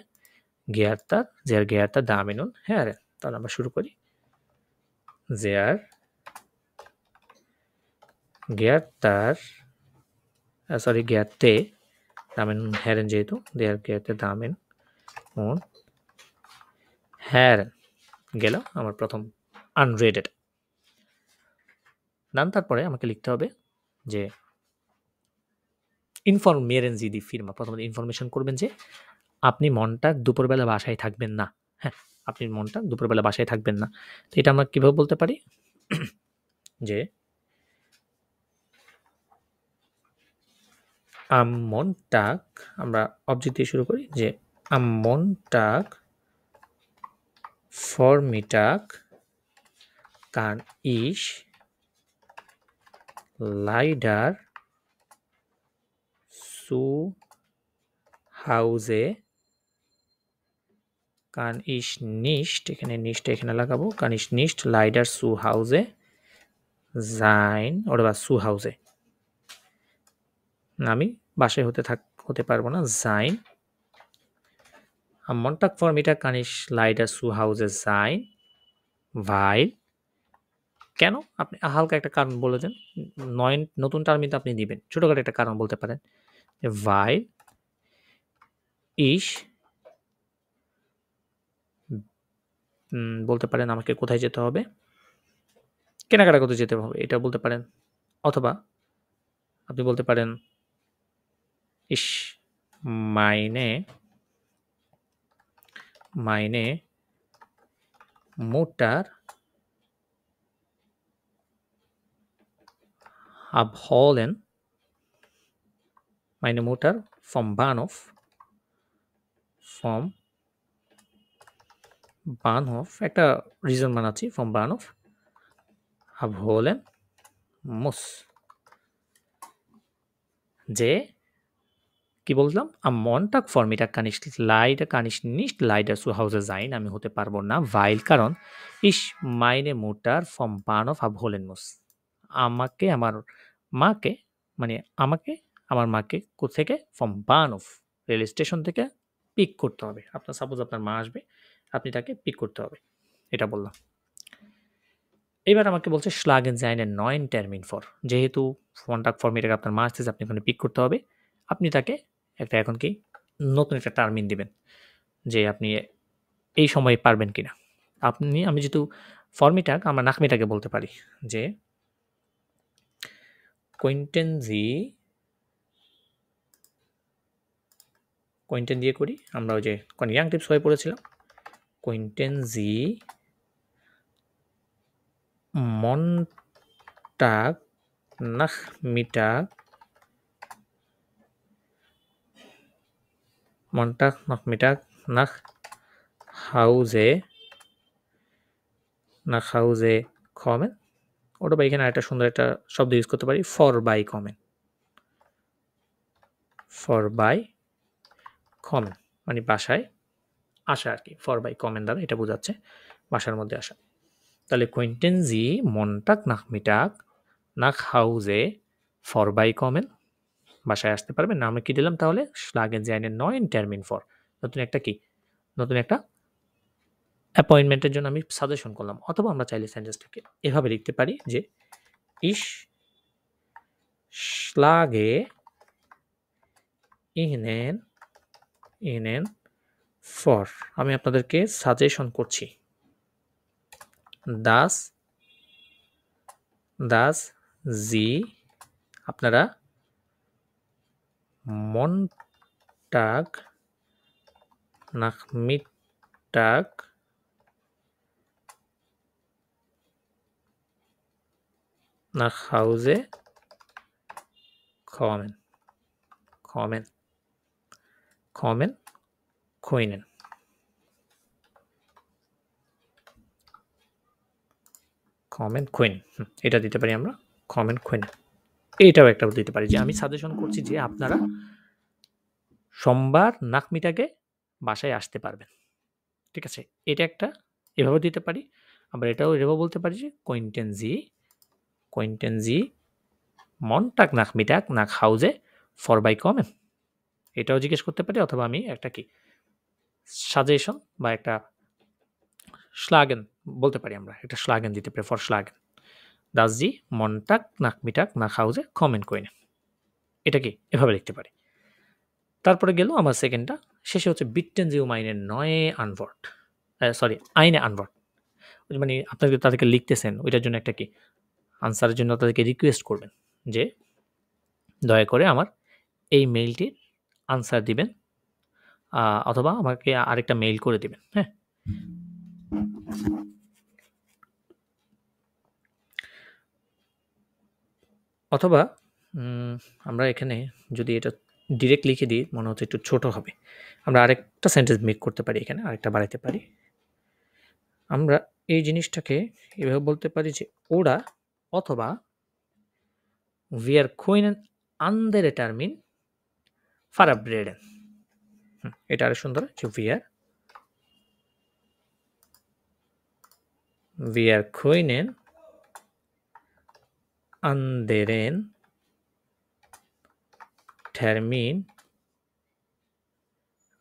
গেয়ারতার, জেয়ার গেয়ারতার দামিনুন। হ্যাঁ, তাহলে আমরা শুরু করি জেয়ার গেয়ারতার সরি গেয়ারতে দামিনুন হ্যারেন, যেহেতু দেয়ার গেয়ারতে দামিন উন হ্যারেন গেল আমার প্রথম আনরেডেড। দেন তারপরে আমাকে লিখতে হবে যে ইনফরমেরেন জি দি ফির্মা, প্রথমে ইনফরমেশন করবেন যে আপনি মনটা দুপুরবেলা বাসায় থাকবেন না। হ্যাঁ, আপনি মনটা দুপুরবেলা বাসায় থাকবেন না। তো এটা আমরা কিভাবে বলতে পারি যে am Montag, আমরা অবজেক্ট দিয়ে শুরু করি যে am Montag Vormittag kann ich leider zu Hause kann ich nicht, এখানে nicht এখানে লাগাবো, kann ich nicht leider zu Hause sein oder zu Hause, আমি বাসায় হতে পারবো না, sein am Montag Vormittag kann ich leider zu Hause sein, weil, কেন আপনি হালকা একটা কারণ বলে দেন, নতুন টার্ম কিন্তু আপনি দিবেন, ছোটখাটো একটা কারণ বলতে পারেন, weil ich বলতে পারেন আমাকে কোথায় যেতে হবে, কেনাকাটা করতে যেতে হবে, এটা বলতে পারেন। অথবা আপনি বলতে পারেন ich meine Mutter abholen, meine Mutter vom Bahnhof, একটা রিজন বানাচ্ছি, vom Bahnhof abholen muss, যে কি বললাম, am Montag Vormittag kann ich nicht leider zu Hause sein, আমি হতে পারবো না, weil, কারণ ich meine Mutter vom Bahnhof abholen muss, আমাকে আমার মাকে কোথেকে, vom Bahnhof রেল স্টেশন থেকে পিক করতে হবে। আপনার সাপোজ আপনার মা আসবে, আপনি তাকে পিক করতে হবে, এটা বললাম। এবার আমাকে বলছে schlagen Sie einen neuen Termin vor, যেহেতু Montag Vormittag আপনার মা আসতেছে, আপনি ওখানে পিক করতে হবে, আপনি তাকে এখন কি নতুন একটা টার্মিন দিবেন যে আপনি এই সময় পারবেন কিনা। আমি যেহেতু Vormittag, আমরা Nachmittag বলতে পারি যে könnten দিয়ে করি, আমরা ওই যে Konjunktiv হয়ে পড়েছিলাম, könnten Sie Montag Nachmittag nach Hause kommen, ওটা বা এখানে একটা সুন্দর একটা শব্দ ইউজ করতে পারি, vorbei kommen, মানে বাসায় আসা আর কি, vorbei kommen দ্বারা এটা বোঝাচ্ছে বাসার মধ্যে আসা। তাহলে könnten Sie Montag Nachmittag nach Hause vorbei kommen, বাসায় আসতে পারবেন না। আমরা কি দিলাম তাহলে, schlagen Sie einen neuen Termin vor, নতুন একটা অ্যাপয়েন্টমেন্টের জন্য আমি সাজেশন করলাম। অথবা আমরা চাইলে সেন্টেন্সটাকে এভাবে লিখতে পারি যে ich schlage Ihnen vor, আমি আপনাদেরকে সাজেশন করছি, dass Sie, আপনারা Montag Nachmittag nach Hause kommen können, এটা দিতে পারি আমরা, kommen können, এটাও একটা দিতে পারি যে আমি সাজেশন করছি যে আপনারা সোমবার নাকমিটাকে বাসায় আসতে পারবেন। ঠিক আছে, এটা একটা এভাবে দিতে পারি। আবার এটাও এভাবে বলতে পারি যে könnten Sie Montag Nachmittag nach Hause vorbeikommen, এটাও জিজ্ঞেস করতে পারি। অথবা আমি একটা কি সাজেশন বা একটা schlagen বলতে পারি, আমরা একটা schlagen দিতে পারি, for schlagen, dass Sie Montag Nachmittag nach Hause kommen können, এটা কি এভাবে লিখতে পারি। তারপরে গেল আমার সেকেন্ডটা, শেষে হচ্ছে bitten Sie eine neue Antwort, eine Antwort, মানে আপনাকে তাদেরকে লিখতেছেন, ওইটার জন্য একটা কি আনসারের জন্য তাদেরকে রিকোয়েস্ট করবেন যে দয়া করে আমার এই মেইলটির আনসার দিবেন, অথবা আমাকে আরেকটা মেইল করে দিবেন। হ্যাঁ, অথবা আমরা এখানে যদি এটা ডিরেক্ট লিখে দিই মনে হচ্ছে একটু ছোট হবে। আমরা আরেকটা সেন্টেন্স মেক করতে পারি, এখানে আরেকটা বাড়াইতে পারি। আমরা এই জিনিসটাকে এভাবে বলতে পারি যে ওরা অথবা wir können andere Termin verabreden। এটা আরো সুন্দর যে wir können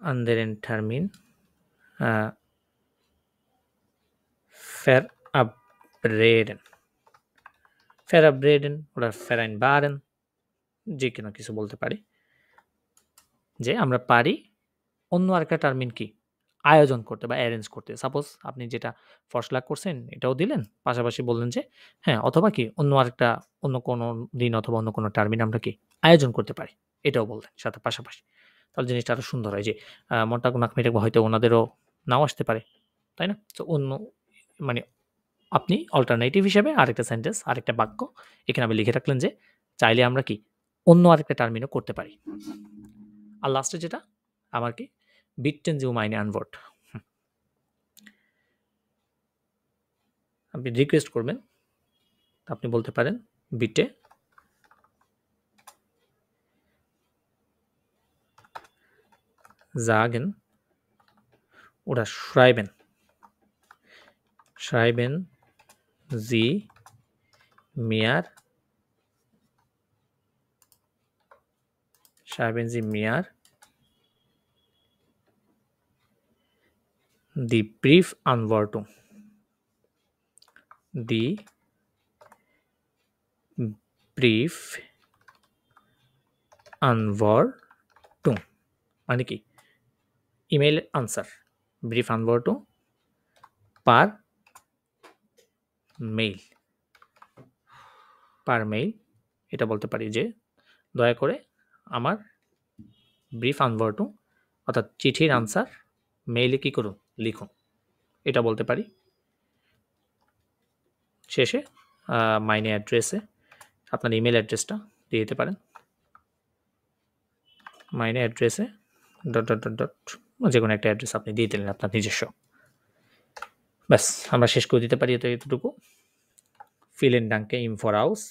anderen Termin verabreden oder vereinbaren, যে কোনো কিছু বলতে পারি, যে আমরা পারি অন্য আরেকটা টার্মিন কি আয়োজন করতে বা অ্যারেঞ্জ করতে। সাপোজ আপনি যেটা ফরসলাগ করছেন এটাও দিলেন, পাশাপাশি বললেন যে হ্যাঁ অথবা কি অন্য কোনো দিন অথবা অন্য কোনো টার্মিন আমরা কি আয়োজন করতে পারি, এটাও বললেন সাথে পাশাপাশি। তাহলে জিনিসটা আরো সুন্দর হয় যে মনটাক নাকমিটাক হয়তো ওনাদেরও নাও আসতে পারে, তাই না? তো অন্য মানে আপনি অল্টারনেটিভ হিসেবে আরেকটা সেন্টেন্স আরেকটা বাক্য এখানে আপনি লিখে রাখলেন যে চাইলে আমরা কি অন্য আরেকটা টার্মিনও করতে পারি। আর লাস্টে যেটা আমার কি বিটটেন জিও মাইনে আনভার্ট, আপনি রিকোয়েস্ট করবেন, আপনি বলতে পারেন বিটে sagen oder schreiben Sie mir die Briefanwortung মানে কি email answer, Briefanwortung per mail এটা বলতে পারি যে দয়া করে আমার Briefanwortung অর্থাৎ চিঠির আনসার মেইলে কি করুন লিখুন, এটা বলতে পারি। শেষে মাইনে অ্যাড্রেসে আপনার ইমেল অ্যাড্রেসটা দিয়ে দিতে পারেন, মাইনে অ্যাড্রেসে ... যে কোনো একটা অ্যাড্রেস আপনি দিয়ে দিলেন আপনার নিজস্ব। ব্যাস আমরা শেষ করে দিতে পারি এতটুকু। vielen Dank im Voraus,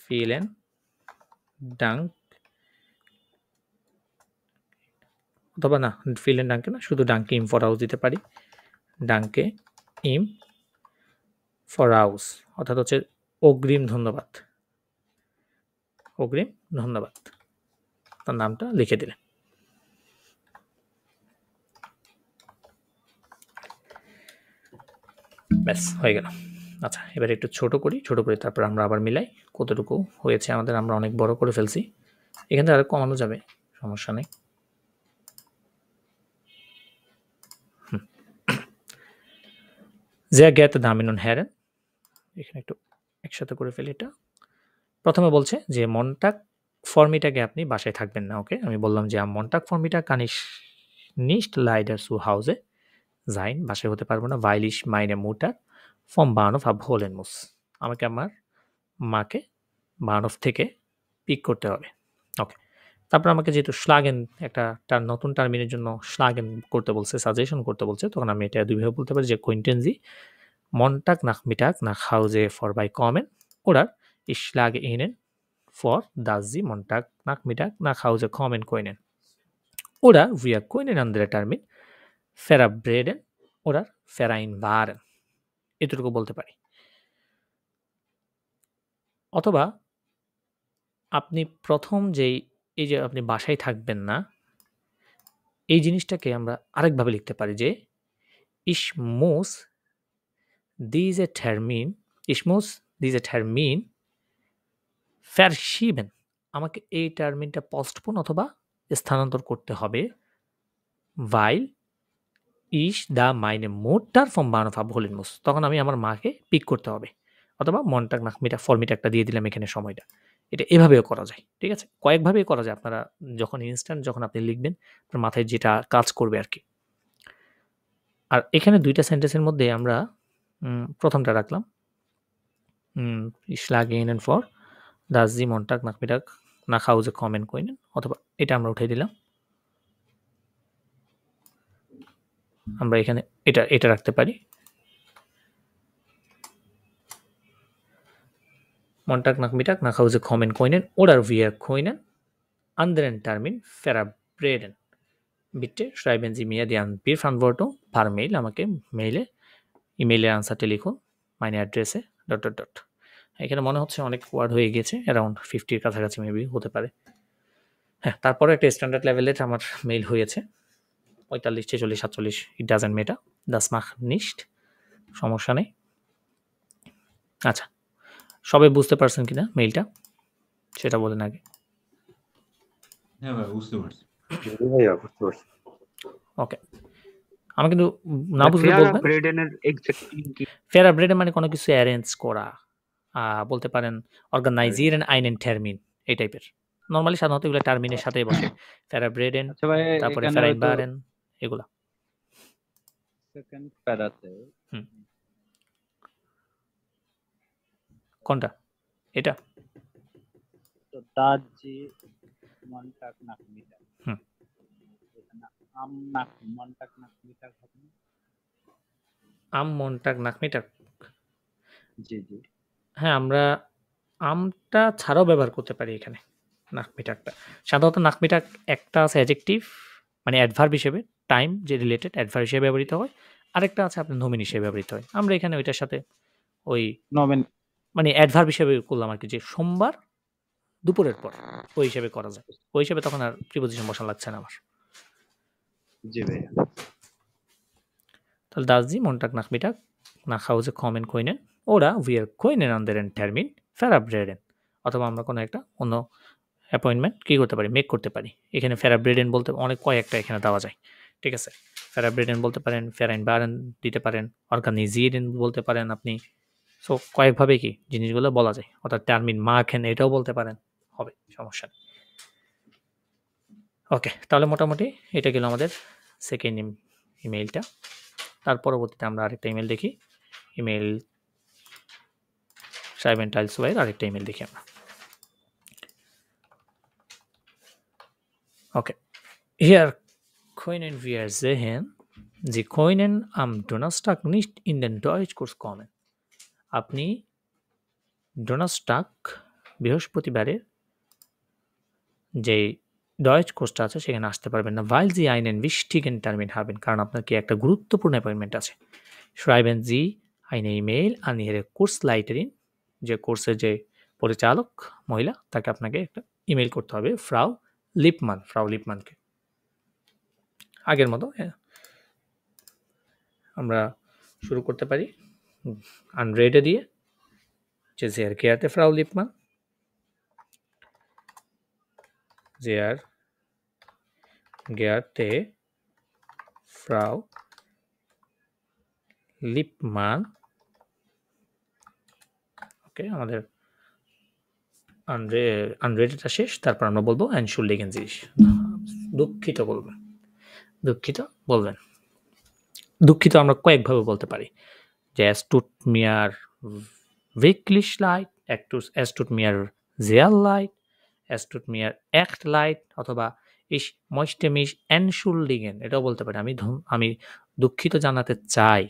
vielen Dank, অথবা না vielen Dank না, শুধু Danke im Voraus দিতে পারি, Danke im Voraus অর্থাৎ হচ্ছে অগ্রিম ধন্যবাদ, তার নামটা লিখে দিলেন। ব্যাস হয়ে গেল। আচ্ছা এবার একটু ছোট করি, তারপর আমরা আবার মিলাই কতটুকু হয়েছে আমাদের। আমরা অনেক বড় করে ফেলছি, এখান থেকে আরো কমানো যাবে, সমস্যা নেই। sehr geehrte Damen und Herren, এখানে একটু একসাথে করে ফেলি এটা। প্রথমে বলছে যে মনটাক ফর্মিটাকে আপনি বাসায় থাকবেন না। ওকে, আমি বললাম যে মনটাক ফর্মিটা kann ich nicht leider zu Hause sein, বাসায় হতে পারবো না, weil ich meine Mutter vom Bahnhof abholen muss, আমাকে আমার মাকে বাহনফ থেকে পিক করতে হবে। ওকে, তারপর আমাকে যেহেতু schlagen একটা নতুন টার্মিনের জন্য schlagen করতে বলছে, সাজেশন করতে বলছে, তখন আমি এটা দুইভাবে বলতে পারি যে könnten Sie Montag Nachmittag nach Hause vorbeikommen oder ich schlage Ihnen vor, dass Sie Montag Nachmittag nach Hause kommen können oder wir können andere Termin verabreden oder vereinbaren, এতটুকু বলতে পারি। অথবা আপনি প্রথম যেই এই যে আপনি বাসায় থাকবেন না এই জিনিসটাকে আমরা আরেকভাবে লিখতে পারি যে ich muss diese Termin verschieben, আমাকে এই টার্মিনটা পোস্টপোন অথবা স্থানান্তর করতে হবে, weil ich da meine Mutter vom Bahnhof abholen muss, তখন আমি আমার মাকে পিক করতে হবে। অথবা মনটাক নাকমিটা ফর্মিটাকটা দিয়ে দিলাম এখানে সময়টা। এটা এভাবেও করা যায়, ঠিক আছে? কয়েকভাবেই করা যায়। আপনারা যখন ইনস্ট্যান্ট যখন আপনি লিখবেন আপনার মাথায় যেটা কাজ করবে আর কি। আর এখানে ২ টা সেন্টেন্সের মধ্যে আমরা প্রথমটা রাখলাম। Ich schlage Ihnen vor, dass Sie Montagnachmittag nach Hause kommen können, অথবা এটা আমরা উঠাই দিলাম। আমরা এখানে এটা রাখতে পারি। Montagnachmittag nach Hause kommen können oder wir können anderen Termin verabreden. Bitte schreiben Sie mir die Beantwortung per Mail, আমাকে ইমেইলের আনসারটা লিখুন meine Adresse ... এখানে মনে হচ্ছে অনেক ওয়ার্ড হয়ে গেছে, অ্যারাউন্ড 50 এর কাছাকাছি মেবি হতে পারে। হ্যাঁ, তারপরে একটা স্ট্যান্ডার্ড লেভেলের আমার মেইল হয়েছে 45, 46, 47, it doesn't matter, das macht nicht, সমস্যা নেই। আচ্ছা, সবাই বুঝতে পারছেন কিনা মেইলটা সেটা বলেন আগে। হ্যাঁ ভাই, বুঝতে পারছি। ভাইয়া বুঝতে পারছি। ওকে, আমি কিন্তু না বুঝলে বলবেন। Verabreden মানে কোনো কিছু অ্যারেঞ্জ করা, বলতে পারেন organisieren einen Termin, এই টাইপের। নরমালি সাধারণত এগুলো টার্মিনের সাথেই বসে। Verabreden, আচ্ছা ভাই, তারপরে এখানে হয়তো vereinbaren, এগুলা। সেকেন্ড প্যারাতে কোনটা? এটা? তো das Sie Montagnachmittag, হুম। এখানে Montagnachmittag হবে না? Am Montagnachmittag, জি জি। হ্যাঁ, আমরা আমটা ছাড়াও ব্যবহার করতে পারি এখানে নাকমিটাকটা। সাধারণত নাকমিটাক একটা আছে অ্যাডজেক্টিভ, মানে অ্যাডভার্ব হিসেবে, টাইম যে রিলেটেড অ্যাডভার্ব হিসেবে ব্যবহৃত হয়, আরেকটা আছে আপনার নমিন হিসেবে ব্যবহৃত হয়। আমরা এখানে ওইটার সাথে ওই নমিন মানে অ্যাডভার্ব হিসেবে করলাম আর কি, যে সোমবার দুপুরের পর, ওই হিসেবে করা যায়। ওই হিসেবে তখন আর প্রিপোজিশন বসানো লাগছে না আমার। জি ভাইয়া। তাহলে das Sie Montagnachmittag nach Hause kommen können oder wir können anderen Termin verabreden, অথবা আমরা কোনো একটা অন্য অ্যাপয়েন্টমেন্ট কি করতে পারি, মেক করতে পারি। এখানে verabreden বলতে অনেক কয়েকটা এখানে দেওয়া যায়, ঠিক আছে। verabreden বলতে পারেন, vereinbaren দিতে পারেন, organisieren বলতে পারেন আপনি। সো কয়েকভাবে কি জিনিসগুলো বলা যায়, অর্থাৎ টার্মিন machen এটাও বলতে পারেন, হবে, সমস্যা নেই। ওকে, তাহলে মোটামুটি এটা গেল আমাদের সেকেন্ড ইমেইলটা। তার পরবর্তীতে আমরা আরেকটা ইমেল দেখি, ইমেল Schreiben-Teil-2 আরেকটা ইমেল দেখি আমরা। Okay, hier können wir sehen, Sie können am Donnerstag nicht in den Deutschkurs kommen. আপনি Donnerstag, বৃহস্পতিবারের যে ডয়েচ কোর্সটা আছে সেখানে আসতে পারবেন না, weil Sie einen wichtigen Termin haben, কারণ আপনার কি একটা গুরুত্বপূর্ণ অ্যাপয়েন্টমেন্ট আছে। Schreiben Sie eine E-Mail an Ihre Kursleiterin, যে কোর্সের যে পরিচালক মহিলা, তাকে আপনাকে একটা ইমেল করতে হবে, ফ্রাউ লিপমানকে। আগের মতো আমরা শুরু করতে পারি আনরেডে দিয়ে, যে sehr geehrte Frau Lippmann, sehr geehrte Frau Lippmann, ওকে, আমাদের আনরেডটা শেষ। তারপর আমরা বলবো entschuldigen Sie, দুঃখিত বলবেন। দুঃখিত আমরা কয়েকভাবে বলতে পারি, যে es tut mir wirklich leid, es tut mir sehr leid, es tut mir echt leid, অথবা ich möchte mich entschuldigen, এটাও বলতে পারি, আমি দুঃখিত জানাতে চাই।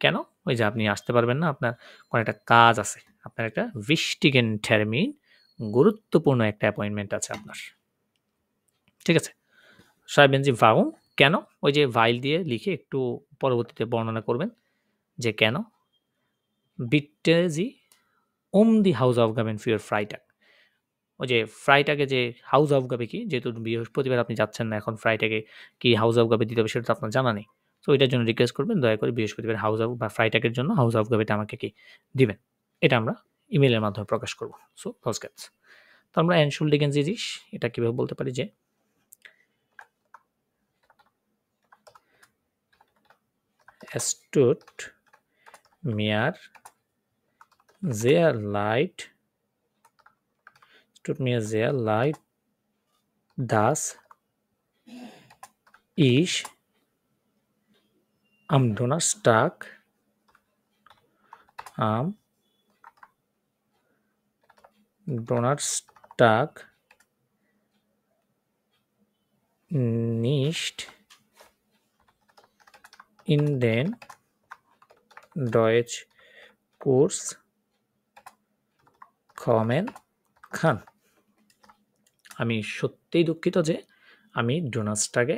কেন? ওই যে আপনি আসতে পারবেন না, আপনার কোনো একটা কাজ আছে, আপনার একটা wichtigen Termin, গুরুত্বপূর্ণ একটা অ্যাপয়েন্টমেন্ট আছে আপনার, ঠিক আছে। schreiben Sie warum, কেন, ওই যে weil দিয়ে লিখে একটু পরবর্তীতে বর্ণনা করবেন যে কেন। bitte Sie die Hausaufgaben für Freitag, ওই যে ফ্রাইটাগে যে Hausaufgabe কি, যেহেতু বৃহস্পতিবার আপনি যাচ্ছেন না, এখন ফ্রাইটাগে কি Hausaufgabe দিতে হবে সেটা তো আপনার জানা নেই। সো এটার জন্য রিকোয়েস্ট করবেন, দয়া করে বৃহস্পতিবার বা ফ্রাইটাগের জন্য Hausaufgabeটা আমাকে কি দিবেন, এটা আমরা ইমেইলের মাধ্যমে প্রকাশ করব। So los geht's। তো আমরা entschuldigen Sie sich এটা কিভাবে বলতে পারি, যে es tut mir sehr leid, dass ich am Donnerstag nicht in den Deutschkurs kommen kann. আমি সত্যিই দুঃখিত যে আমি ডোনাসটাগে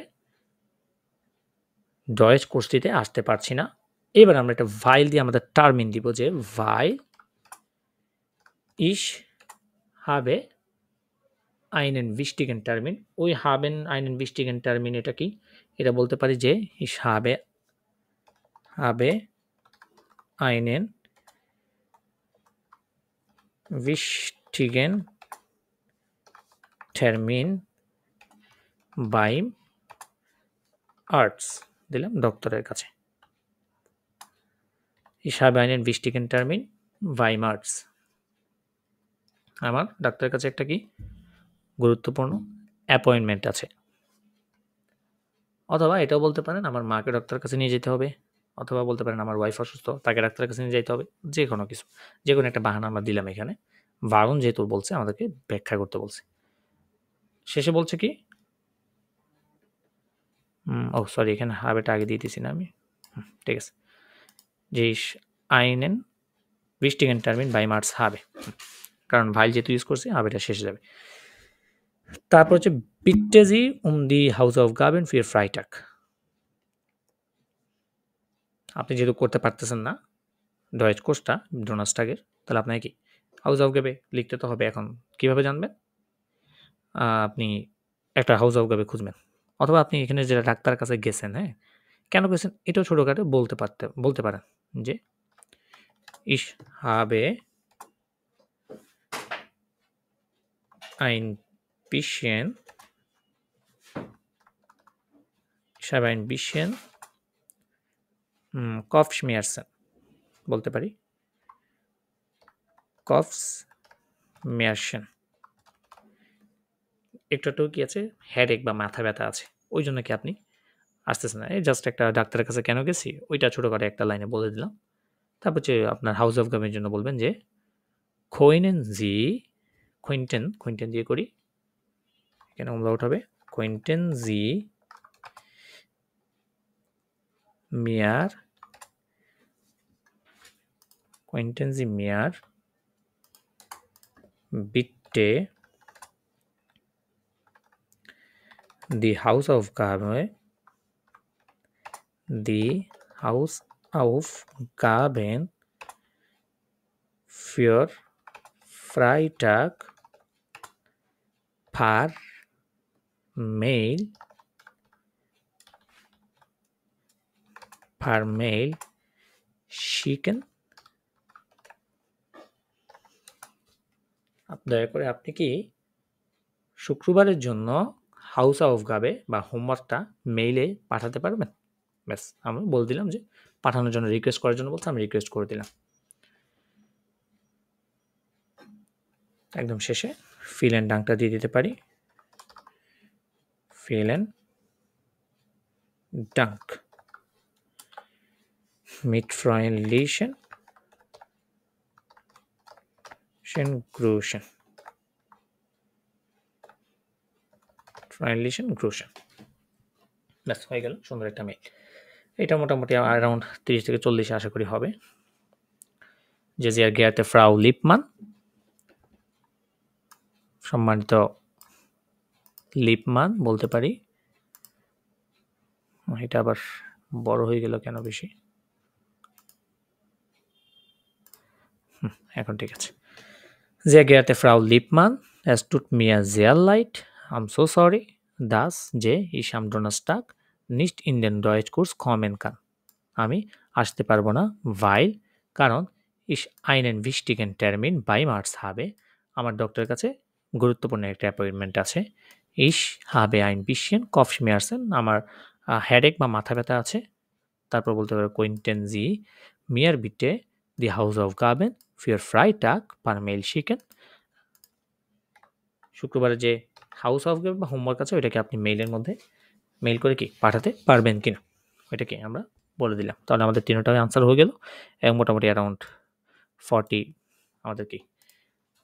ডয়েচ কোর্সটিতে আসতে পারছি না। এবার আমরা একটা ভাইল দিয়ে আমাদের টার্মিন দিব যে ভাইল ich habe einen wichtigen Termin। ওই haben einen wichtigen Termin এটা কি? এটা বলতে পারি যে ich habe einen wichtigen Termin beim Arzt। দিলাম ডক্টরের কাছে। Ich habe einen wichtigen Termin beim Arzt। আমার ডাক্তারের কাছে একটা কি গুরুত্বপূর্ণ অ্যাপয়েন্টমেন্ট আছে। অথবা এটাও বলতে পারেন আমার মাকে ডাক্তারের কাছে নিয়ে যেতে হবে, অথবা বলতে পারেন আমার ওয়াইফ অসুস্থ, তাকে ডাক্তারের কাছে নিয়ে যেতে হবে। যে কোনো কিছু, যে কোনো একটা বাহানা আমরা দিলাম এখানে। বারণ যেহেতু বলছে আমাদেরকে ব্যাখ্যা করতে বলছে। শেষে বলছে কি, ও সরি, এখানে হাবেটা আগে দিয়ে দিয়েছি না আমি। ঠিক আছে, যে einen wichtigen Termin beim Arzt habe, কারণ ভাইল যেহেতু ইউজ করছি হাবেটা শেষে যাবে। তারপর হচ্ছে bitte Sie um die Hausaufgaben für Freitag। আপনি যেহেতু করতে পারতেছেন না ডয়েচ কোর্সটা ডোনাসটাগের, তাহলে আপনাকে কি হাউসআফগাবে লিখতে তো হবে। এখন কিভাবে জানবেন? আপনি একটা হাউসআফগাবে খুঁজবেন, অথবা আপনি এখানে যেটা ডাক্তারের কাছে গেছেন, হ্যাঁ কেন গেছেন এটাও ছোটোখাটো বলতে পারেন যে ich habe ein bisschen Kopfschmerzen বলতে পারি, Kopfschmerzen একটু কি আছে, হেডেক বা মাথা ব্যথা আছে, ওই জন্য কি আপনি আসতেছেন না। এই জাস্ট একটা ডাক্তারের কাছে কেন গেছি ওইটা ছোটোখাটো একটা লাইনে বলে দিলাম। তারপর যে আপনার হাউসআফগাবের জন্য বলবেন যে Könnten দিয়ে করি, এখানে umlaut হবে Könnten Sie mir bitte die Hausaufgaben für Freitag per Mail schicken। দয়া করে আপনি কি শুক্রবারের জন্য হাউসআফগাবে বা হোমওয়ার্কটা মেইলে পাঠাতে পারবেন? ব্যাস, আমি বলে দিলাম যে পাঠানোর জন্য রিকোয়েস্ট করার জন্য বলছে, আমি রিকোয়েস্ট করে দিলাম। একদম শেষে ফিলেন ডাংটা দিয়ে দিতে পারি, villain dung mit freundlichen Grüßen। ব্যাস হয়ে গেল সুন্দর একটা মেইল। এটা মোটামুটি অ্যারাউন্ড 30 থেকে 40 আশা করি হবে। যে sehr geehrte Frau Lippmann, সম্মানিত লিপমান বলতে পারি। এটা আবার বড় হয়ে গেল কেন বেশি, এখন ঠিক আছে। Sehr geehrte Frau Lippmann, es tut mir sehr leid, I'm so sorry, dass ich am Donnerstag nicht in den Deutschkurs kommen kann। আমি আসতে পারবো না weil, কারণ ich einen wichtigen Termin beim Arzt habe, আমার ডক্টরের কাছে গুরুত্বপূর্ণ একটা অ্যাপয়েন্টমেন্ট আছে। ich habe ein bisschen Kopfschmerzen, আমার হেডেক বা মাথা ব্যথা আছে। তারপর বলতে পারো Könnten Sie mir bitte die Hausaufgaben für Freitag per Mail schicken। শুক্রবারে যে হাউসআফগাবে বা হোমওয়ার্ক আছে ওইটাকে আপনি মেইলের মধ্যে মেইল করে কি পাঠাতে পারবেন কিনা, ওইটাকে আমরা বলে দিলাম। তাহলে আমাদের তিনটার আনসার হয়ে গেল এবং মোটামুটি অ্যারাউন্ড 40 আমাদের কি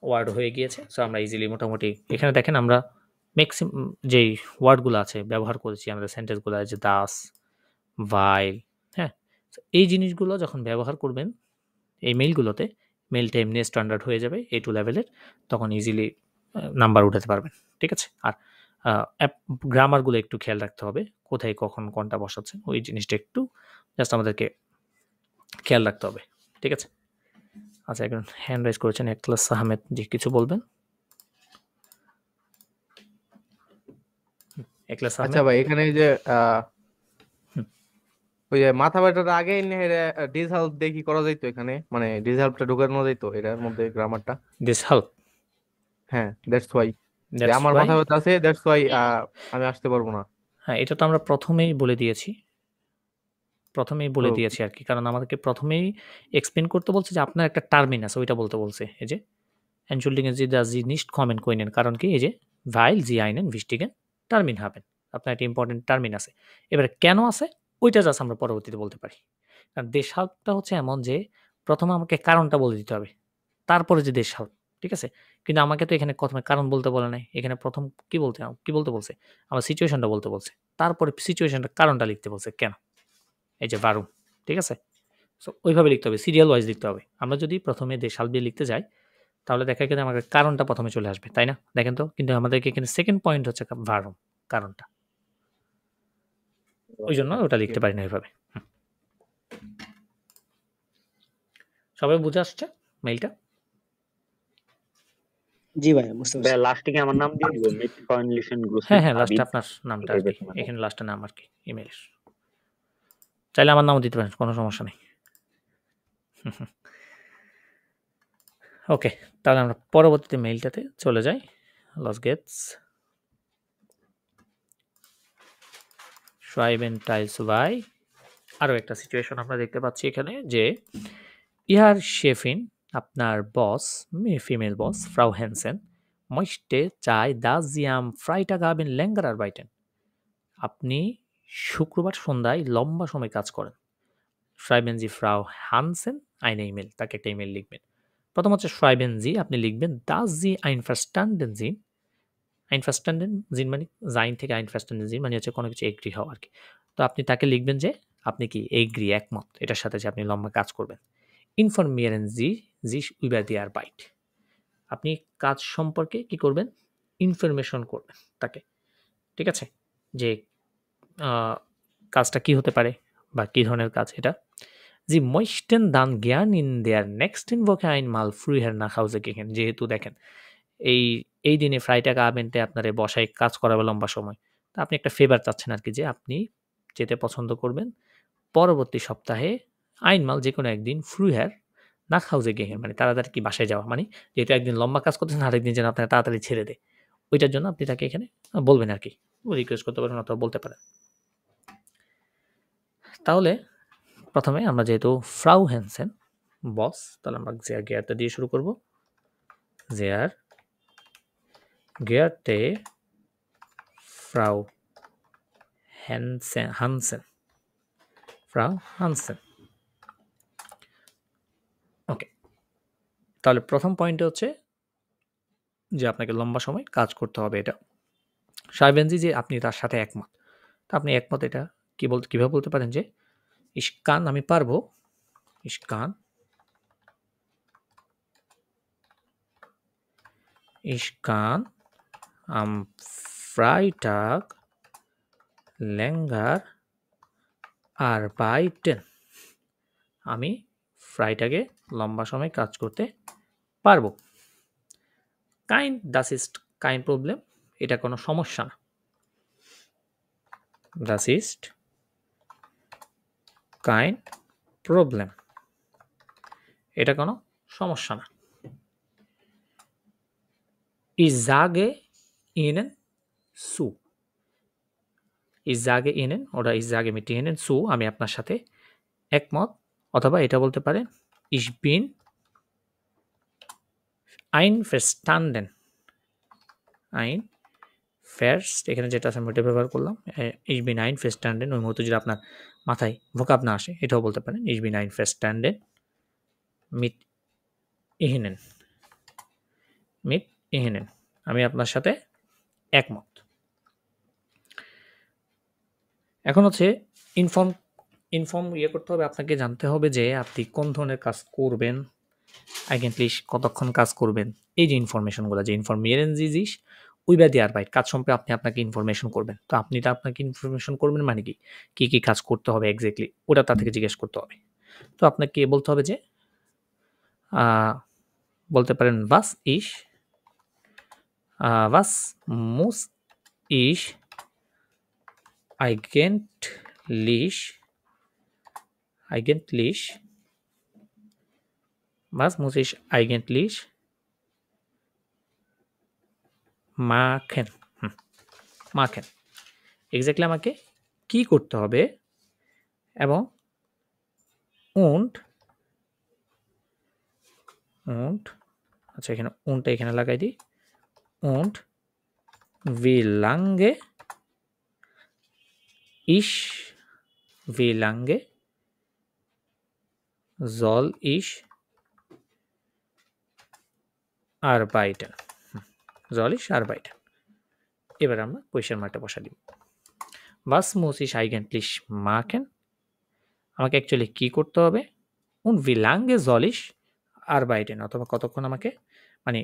ওয়ার্ড হয়ে গিয়েছে। সো আমরা ইজিলি মোটামুটি এখানে দেখেন আমরা ম্যাক্সিমাম যেই ওয়ার্ডগুলো আছে ব্যবহার করেছি আমাদের সেন্টেন্সগুলো যে দাস, ভাইল, হ্যাঁ? So এই জিনিসগুলো যখন ব্যবহার করবেন এই মেইলগুলোতে, মেইলটা এমনি স্ট্যান্ডার্ড হয়ে যাবে A2 লেভেলের, তখন ইজিলি নাম্বার উঠাতে পারবেন। ঠিক আছে? আর গ্রামারগুলো একটু খেয়াল রাখতে হবে, কোথায় কখন কোনটা বসাচ্ছেন ওই জিনিসটা একটু জাস্ট আমাদেরকে খেয়াল রাখতে হবে। ঠিক আছে? আচ্ছা, একজন হ্যান্ড রাইজ করেছেন একলাস আহমেদ, জি কিছু বলবেন? একলাস আচ্ছা আহমেদ, ভাই, এখানে এই যে হুম। ওই যে মাথা ব্যথার আগে ডিসহেল্প দিয়ে কি করা যাইতো এখানে, মানে ডিসহেল্পটা ঢুকানো যাইতো এটার মধ্যে গ্রামারটা? দিস হেল্প, হ্যাঁ, দ্যাটস ওয়াই যে দ্যাটস আমার ওয়াই, মাথা ব্যথা আছে, দ্যাটস ওয়াই আমি আসতে পারবো না। হ্যাঁ এটা তো আমরা প্রথমেই বলে দিয়েছি, তো আর কি, কারণ আমাদেরকে প্রথমেই এক্সপ্লেন করতে বলছে যে আপনার একটা টার্মিন আছে ওইটা বলতে বলছে। এই যে Entschuldigen Sie, dass Sie nicht kommen können, কারণ কি এই যে weil Sie einen wichtigen Termin haben, আপনার একটা ইম্পর্টেন্ট টার্মিন আছে। এবারে কেন আছে ওইটা জাস্ট আমরা পরবর্তীতে বলতে পারি। কারণ দেশালটা হচ্ছে এমন যে প্রথমে আমাকে কারণটা বলে দিতে হবে, তারপরে যে দেশাল, ঠিক আছে? কিন্তু আমাকে তো এখানে প্রথমে কারণ বলতে বলে নাই, এখানে প্রথম কি বলতে বলছে, আমার সিচুয়েশনটা বলতে বলছে, তারপরে সিচুয়েশনটা কারণটা লিখতে বলছে কেন, এই যে ভার্ব, ঠিক আছে? সো ওইভাবে লিখতে হবে, সিরিয়াল ওয়াইজ লিখতে হবে। আমরা যদি প্রথমে দেশাল দিয়ে লিখতে যাই তাহলে দেখা গেলে আমাদের কারণটা প্রথমে চলে আসবে, তাই না? দেখেন তো, কিন্তু আমাদেরকে এখানে সেকেন্ড পয়েন্ট হচ্ছে ভার্ব, কারণটা, ওই জন্য ওটা লিখতে পারি না এইভাবে। সবাই বুঝে আসছে মেইলটা? জি ভাই, বুঝতে পারছি। লাস্টে কি আমার নাম দিয়ে দিব? মেথড কনলিশন গ্রুপ। হ্যাঁ, লাস্টে আপনার নামটা আর কি, এখানে লাস্টে নাম আর কি, ইমেইলের। চাইলে আমার নামও দিতে পারেন, কোনো সমস্যা নেই। ওকে, তাহলে আমরা পরবর্তীতে মেইলটাতে চলে যাই। লস গেটস schreiben teils 2, আরও একটা সিচুয়েশন আমরা দেখতে পাচ্ছি এখানে যে ইহার শেফিন, আপনার বস, ফিমেল বস ফ্রাউ হ্যানসেন মইস্টে চাই দাস জিয়াম ফ্রাইটা গাবেন ল্যাঙ্গার আর বাইটেন, আপনি শুক্রবার সন্ধ্যায় লম্বা সময় কাজ করেন। schreiben Sie Frau Hansen eine email, তাকে একটা ইমেল লিখবেন। প্রথম হচ্ছে schreiben Sie, আপনি লিখবেন dass Sie einverstanden sind, einverstanden sind মানে জাইন থেকে einverstanden sind মানে হচ্ছে কোনো কিছু এগ্রি হওয়া আর কি। তো আপনি তাকে লিখবেন যে আপনি কি এগ্রি, একমত এটার সাথে যে আপনি লম্বা কাজ করবেন। informieren Sie sich über die Arbeit, আপনি কাজ সম্পর্কে কি করবেন, ইনফরমেশন করবেন তাকে, ঠিক আছে? যে কাজটা কি হতে পারে বা কি ধরনের কাজ এটা। Sie möchten dann gern in der nächsten Woche einmal früher nach Hause gehen, যেহেতু দেখেন এই দিনে ফ্রাইটাগ আবেন্টে আপনার বসায় কাজ করাবে লম্বা সময়, তা আপনি একটা ফেভার চাচ্ছেন আর কি, যে আপনি যেতে পছন্দ করবেন পরবর্তী সপ্তাহে আইনমাল যে কোনো একদিন ফ্রুহার না হাউজে গিয়ে, মানে তাড়াতাড়ি কি বাসায় যাওয়া, মানে যেহেতু একদিন লম্বা কাজ করতেছেন আরেকদিন যেন আপনাকে তাড়াতাড়ি ছেড়ে দেয়, ওইটার জন্য আপনি তাকে এখানে বলবেন আর কি, রিকোয়েস্ট করতে পারেন অথবা বলতে পারেন। তাহলে প্রথমে আমরা যেহেতু ফ্রাউ হ্যানসেন বস, তাহলে আমরা জেয়ার গেয়ারটা দিয়ে শুরু করব। জেয়ার গেয়ারতে ফ্রাউ হানসেন, ফ্রাউ হানসেন। ওকে, তাহলে প্রথম পয়েন্ট হচ্ছে যে আপনাকে লম্বা সময় কাজ করতে হবে, এটা সাহেবেনজি যে আপনি তার সাথে একমত। তা আপনি একমত এটা কিভাবে বলতে পারেন যে ইস্কান, আমি পারবো, ISKCON am Freitag länger arbeiten, আমি ফ্রাইটাগে লম্বা সময় কাজ করতে পারবো। das ist kein Problem, এটা কোনো সমস্যা না। das ist kein Problem, এটা কোনো সমস্যা না। Ich sage Ihnen zu, ich sage Ihnen oder ich sage mit Ihnen zu, আমি আপনার সাথে একমত, অথবা এটা বলতে পারেন ich bin einverstanden, ফার্স্ট এখানে যেটা আছে আমি ওটা ব্যবহার করলাম। ich bin einverstanden ওই মুহূর্তে যদি আপনার মাথায় ভোকাব না আসে এটাও বলতে পারেন ich bin einverstanden mit ihnen mit ihnen আমি আপনার সাথে একমত। এখন হচ্ছে ইনফর্ম করতে হবে, আপনাকে জানতে হবে যে আপনি কোন ধরনের কাজ করবেন, eigentlich কতক্ষণ কাজ করবেন, এই যে ইনফরমেশনগুলো যে ইনফরমিeren Sie sich über die Arbeit কাজ সম্পর্কে আপনি আপনাকে ইনফরমেশন করবেন। তো আপনি তো আপনাকে ইনফরমেশন করবেন মানে কি কাজ করতে হবে এক্স্যাক্টলি ওটা তার থেকে জিজ্ঞেস করতে হবে। তো আপনাকে বলতে হবে যে বলতে পারেন was muss ich eigentlich was muss ich eigentlich machen exactly আমাকে কি করতে হবে এবং und আচ্ছা এখানে উনটা এখানে লাগাই দিই und wie lange soll ich arbeiten এবার আমরা কোয়েশ্চেন মার্কটা বসা দিব। was muss ich eigentlich machen আমাকে অ্যাকচুয়ালি কি করতে হবে und wie lange soll ich arbeiten অথবা কতক্ষণ আমাকে মানে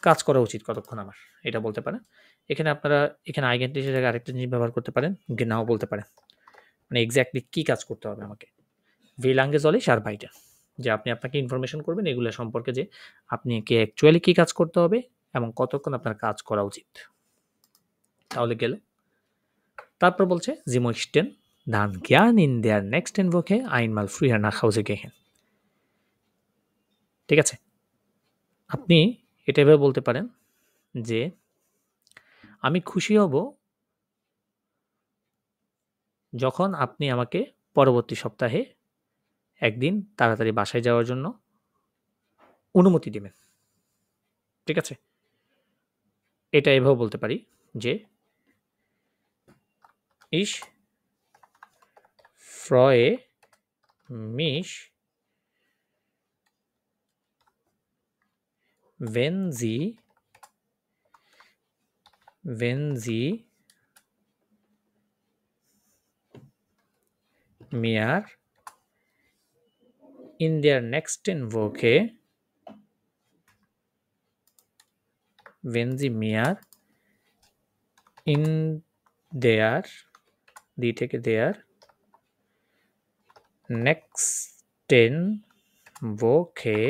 কাজ করা উচিত কতক্ষণ আমার এটা বলতে পারেন। এখানে আপনারা এখানে eigentlich এর জায়গায় আরেকটা জিনিস ব্যবহার করতে পারেন genau বলতে পারেন মানে এক্স্যাক্টলি কি কাজ করতে হবে আমাকে wie lange soll ich arbeiten যে আপনি আপনাকে ইনফরমেশন করবেন এগুলো সম্পর্কে যে আপনি কি অ্যাকচুয়ালি কি কাজ করতে হবে এবং কতক্ষণ আপনার কাজ করা উচিত। তাহলে গেল তারপর বলছে Sie möchten dann gern in der nächsten Woche einmal früher nach Hause gehen ঠিক আছে, আপনি এটা এভাবে বলতে পারেন যে আমি খুশি হব যখন আপনি আমাকে পরবর্তী সপ্তাহে একদিন তাড়াতাড়ি বাসায় যাওয়ার জন্য অনুমতি দিবেন ঠিক আছে। এটা এভাবে বলতে পারি যে ich freue mich wenn Sie mir in der nächsten Woche in der nächsten Woche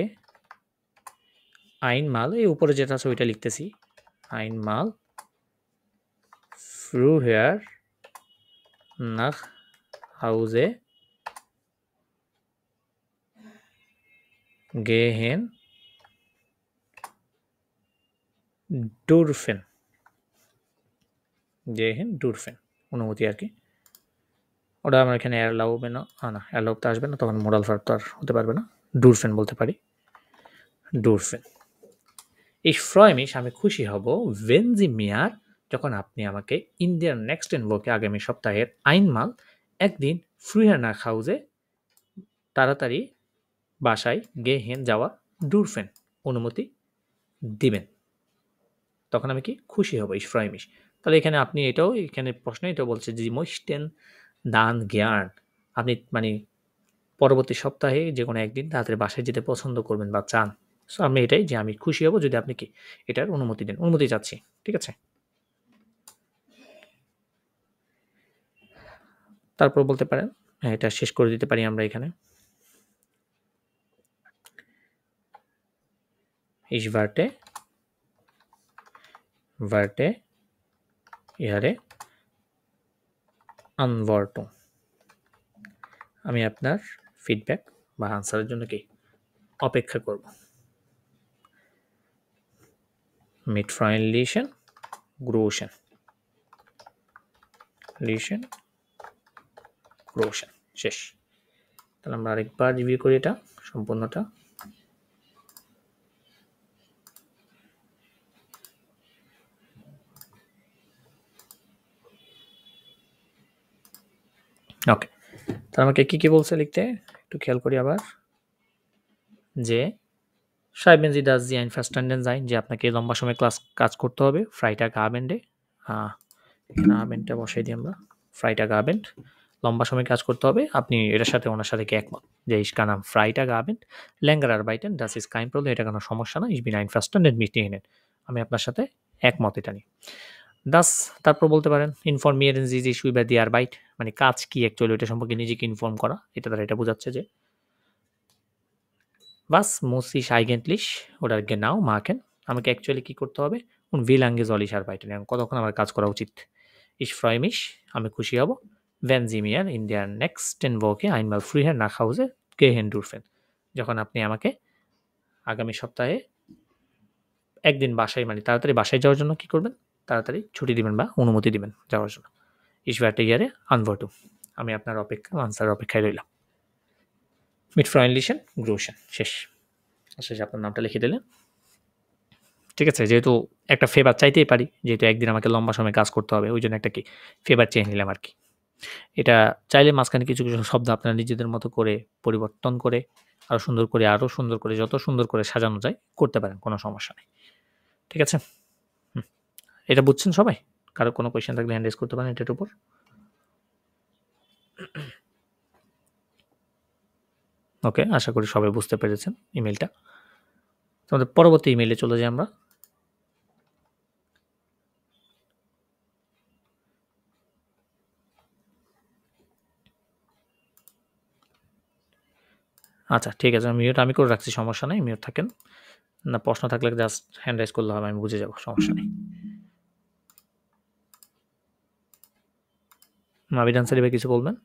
einmal এই উপরে যেটা আছে ওইটা লিখতেছি einmal früher nach Hause gehen dürfen অনুমতি আর কি ওটা আমার এখানে অ্যালাউবে না অ্যালাউ তো আসবে না তখন মোরাল ভার্ব তো আর হতে পারবে না dürfen বলতে পারি dürfen ich freue mich আমি খুশি হব wenn Sie mir যখন আপনি আমাকে in der nächsten Woche আগামী সপ্তাহের einmal একদিন früher nach Hause তাড়াতাড়ি বাসায় gehen যাওয়া dürfen অনুমতি দিবেন তখন আমি কি খুশি হব ich freue mich। তাহলে এখানে আপনি এটাও এখানে প্রশ্ন এটাও বলছে যে möchten dann gern আপনি মানে পরবর্তী সপ্তাহে যে কোনো একদিন তাড়াতাড়ি বাসায় যেতে পছন্দ করবেন বা চান। সো আমি এটাই যে আমি খুশি হব যদি আপনি কি এটার অনুমতি দেন অনুমতি চাচ্ছি ঠিক আছে। তারপর বলতে পারেন হ্যাঁ এটা শেষ করে দিতে পারি আমরা এখানে ich warte ihre Antwortung আমি আপনার ফিডব্যাক বা আনসারের জন্য কি অপেক্ষা করব। mit freundlichen Grüßen শেষ। তাহলে আমরা আরেকবার রিভিউ করি এটা সম্পূর্ণটা। ওকে, তার আমাকে কি বলছে লিখতে একটু খেয়াল করি আবার, যে schreiben Sie das Sie einverstanden sein, যে আপনাকে লম্বা সময় কাজ করতে হবে ফ্রাইটাগ আবেন্ডে। এখানে আবেন্ডটা বসাই দিই আমরা, ফ্রাইটাগ আবেন্ড, লম্বা সময় কাজ করতে হবে। আপনি এটার সাথে ওনার সাথে কি একমত যে ich kann am Freitag Abend länger arbeiten, das ist kein Problem, এটা কোনো সমস্যা না, ich bin einverstanden mit Ihnen, আমি আপনার সাথে একমত এটা নিয়ে। দাস তারপর বলতে পারেন informieren Sie sich über die Arbeit, মানে কাজ কি অ্যাকচুয়ালি ওইটা সম্পর্কে নিজেকে ইনফর্ম করা, এটা দ্বারা এটা বোঝাচ্ছে যে was muss ich eigentlich oder genau machen, আমাকে অ্যাকচুয়ালি কি করতে হবে, und wie lange soll ich arbeiten, কতক্ষণ আমার কাজ করা উচিত। ich freue mich, আমি খুশি হব, wenn Sie mir in der nächsten Woche einmal früher nach Hause gehen dürfen, যখন আপনি আমাকে আগামী সপ্তাহে একদিন বাসায় মানে তাড়াতাড়ি বাসায় যাওয়ার জন্য কি করবেন, তাড়াতাড়ি ছুটি দিবেন বা অনুমতি দিবেন যাওয়ার জন্য। ich warte Ihre Antwort, আমি আপনার আনসারের অপেক্ষায় রইলাম। mit freundlichen Grüßen, শেষ। শেষে আপনার নামটা লিখে দিলেন। ঠিক আছে, যেহেতু একটা ফেভার চাইতেই পারি, যেহেতু একদিন আমাকে লম্বা সময় কাজ করতে হবে, ওই জন্য একটা কি ফেভার চেয়ে নিলাম আর কি। এটা চাইলে মাঝখানে কিছু শব্দ আপনারা নিজেদের মতো করে পরিবর্তন করে আরও সুন্দর করে যত সুন্দর করে সাজানো যায় করতে পারেন, কোনো সমস্যা নেই। ঠিক আছে, এটা বুঝছেন সবাই? কারো কোনো কোয়েশ্চেন থাকলে হ্যান্ড রেজ করতে পারেন এটার উপর। ওকে, আশা করি সবাই বুঝতে পেরেছেন ইমেলটা। তোমাদের পরবর্তী ইমেলে চলে যাই আমরা। আচ্ছা ঠিক আছে, মিউট আমি করে রাখছি, সমস্যা নেই, মিউট থাকেন না। প্রশ্ন থাকলে জাস্ট হ্যান্ড রাইজ করলে হবে, আমি বুঝে যাব, সমস্যা নেই। মাবিদ আনসারি ভাই কিছু বলবেন?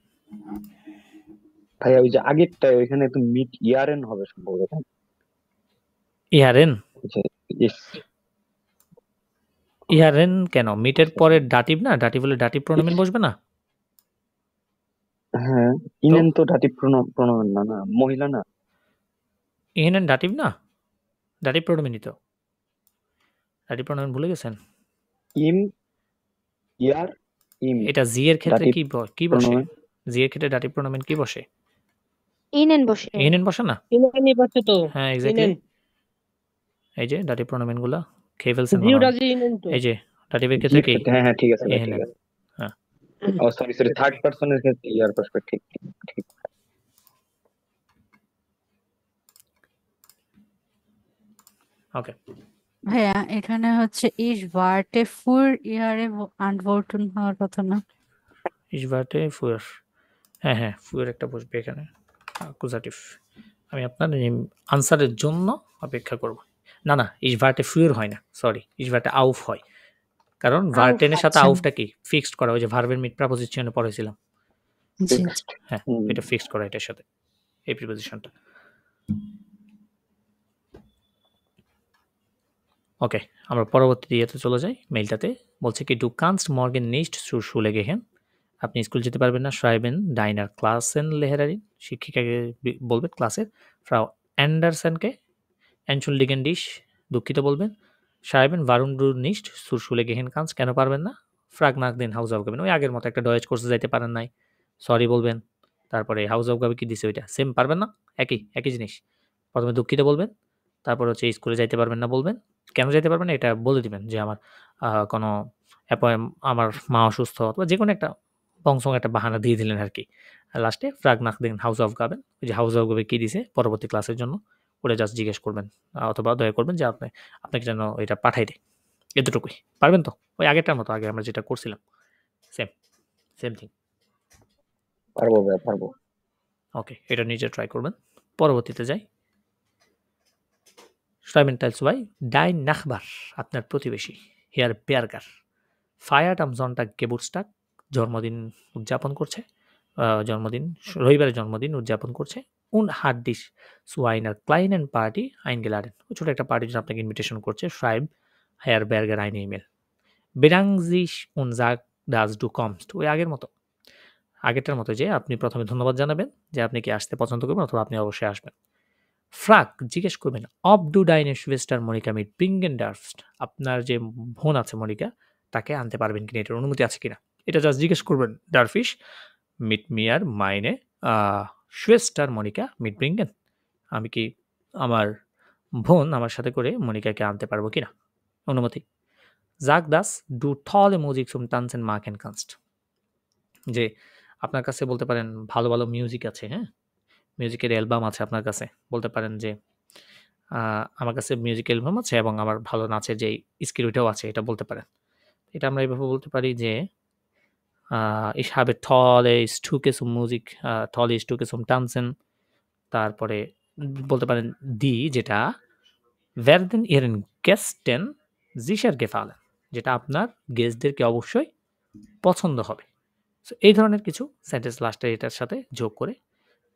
ভাইয়া ওই যে আগেরটা ওইখানে তো মিট ইয়ারেন হবে সম্ভবত। ইহারেন Yes. ইহারেন কেন? মিটের পরে ডাটিভ না, ডাটিভ হলে ডাটিভ প্রোনোমেন বসবে না? হ্যাঁ, ইনেন তো ডাটিভ প্রোনোমেন না, না মহিলা না। ইহেনেন ডাটিভ না, ডাটিভ প্রোনোমেনই তো। ডাটিভ প্রোনোমেন ভুলে গেছেন? ইম, ইয়ার, ইম। এটা জি এর ক্ষেত্রে Dative কি বসে? pronomen। জি এর ক্ষেত্রে ডাটিভ প্রোনোমেন কি বসে? ইনেন বসে। ইহেনেন বসে না? ইনেনই বসে তো। হ্যাঁ এক্স্যাক্টলি, ইনেন এই যে ডাটিভ প্রোনোমেন গুলা খেয়ে ফেলছেন মনে জিওটা হয়। জি ইনেন তো। এই যে ডাটিভের ক্ষেত্রে কি হ্যাঁ হ্যাঁ ঠিক আছে ভাই, ঠিক ইহেনেন। আছে। ও সরি থার্ড পারসনের ক্ষেত্রে ইয়ার বসবে, ঠিক ঠিক ঠিক। ওকে, ভাইয়া এখানে হচ্ছে ইস ওয়ার্টে ফুর ইয়ারে আনভোর্টন হওয়ার কথা না? ইসবাতে ফুয়ার, হ্যাঁ হ্যাঁ ফুয়ার একটা বসবে এখানে, অ্যাকুজাটিভ। আমি আপনার আনসারের জন্য অপেক্ষা করব। না না, ইসবাতে ফুয়ার হয় না, সরি, ইসবাতে আউফ হয়, কারণ ভার্টেনের সাথে আচ্ছা। আউফটা কি ফিক্সড করা, ওই যে ভার্বের মিড প্রিপোজিশনে পড়েছিলাম। জি হ্যাঁ এটা ফিক্সড করা এটার সাথে, এই প্রিপোজিশনটা। ওকে, আমরা পরবর্তী ইয়েতে চলে যাই। মেইলটাতে বলছে কি ডু কানস্ট মর্গেন নিস্ট zur Schule gehen, আপনি স্কুল যেতে পারবেন না। schreiben deiner Klassenlehrerin, শিক্ষিকাকে বলবেন ক্লাসের। ফ্রাউ অ্যান্ডারসনকে entschuldigen dich, দুঃখিত বলবেন। schreiben warum du nicht zur Schule gehen kannst, কেন পারবেন না। frag nach den Hausaufgaben, ওই আগের মতো একটা ডয়েচ কোর্সে যাইতে পারেন নাই, সরি বলবেন। তারপরে Hausaufgabe কি দিছে ওইটা সেম, পারবেন না, একই জিনিস। প্রথমে দুঃখিত বলবেন, তারপর হচ্ছে স্কুলে যাইতে পারবেন না বলবেন। কেন যাইতে পারবেন না এটা বলে দিবেন, যে আমার কোনো আমার মা অসুস্থ, অথবা যে কোনো একটা বংশং একটা বাহানা দিয়ে দিলেন আর কি। লাস্টে ফ্রাগ নাক দিন হাউস অফ গাবেন, ওই যে হাউস অফ গাবে কী দিছে পরবর্তী ক্লাসের জন্য, ওটা জাস্ট জিজ্ঞেস করবেন, অথবা দয়া করবেন যে আপনাকে যেন এটা পাঠাই দেয়, এতটুকুই। পারবেন তো? ওই আগেরটার মতো, আগে আমরা যেটা করছিলাম সেম থিং। পারবো ভাই, পারবো। ওকে, এটা নিজে ট্রাই করবেন। পরবর্তীতে যাই। Schreiben Teil 2, dein Nachbar, আপনার প্রতিবেশী, হিয়ার বেয়ারগার, ফায়ার্ড আম জনটাগ গেবুটস্টাগ, জন্মদিন উদযাপন করছে, রবিবারের জন্মদিন উদযাপন করছে। উন হাট ডিস সুয়াইনার ক্লাইনেন পার্টি আইনগেলারেন, ছোটো একটা পার্টির জন্য আপনাকে ইনভিটেশন করছে। schreib হায়ার বেয়ারগার আইন ইমেল বেরাংজিস উন জাগ ডাস ডু কমস্ট, ওই আগেরটার মতো, যে আপনি প্রথমে ধন্যবাদ জানাবেন যে আপনি কি আসতে পছন্দ করবেন, অথবা আপনি অবশ্যই আসবেন। ফ্রাক জিজ্ঞেস করবেন অব ডু ডাইনের সুয়েস্টার মনিকা মিট ব্রিঙ্গেন ডার্ফস্ট, আপনার যে বোন আছে মনিকা, তাকে আনতে পারবেন কিনা, এটার অনুমতি আছে কিনা, এটা জাস্ট জিজ্ঞেস করবেন। ডারফিশ মিট মিয়ার মাইনে Schwester মনিকা mitbringen? আমি কি আমার বোন আমার সাথে করে মনিকাকে আনতে পারবো কিনা? অনুমতি। Sag das du tolle Musik zum Tanzen machen kannst. যে আপনার কাছে বলতে পারেন ভালো, ভালো মিউজিক আছে, হ্যাঁ? মিউজিকের অ্যালবাম আছে আপনার কাছে। বলতে পারেন যে আমার কাছে মিউজিক অ্যালবাম আছে এবং আমার ভালো নাচের যে স্কিল ওইটাও আছে, এটা বলতে পারেন। এটা আমরা এভাবে বলতে পারি যে ich habe tolle Stücke zum Musik, tolle Stücke zum Tanzen. তারপরে বলতে পারেন যেটা werden ihren Gästen sicher gefallen, যেটা আপনার গেস্টদেরকে অবশ্যই পছন্দ হবে। সো এই ধরনের কিছু সেন্টেন্স লাস্টে এটার সাথে যোগ করে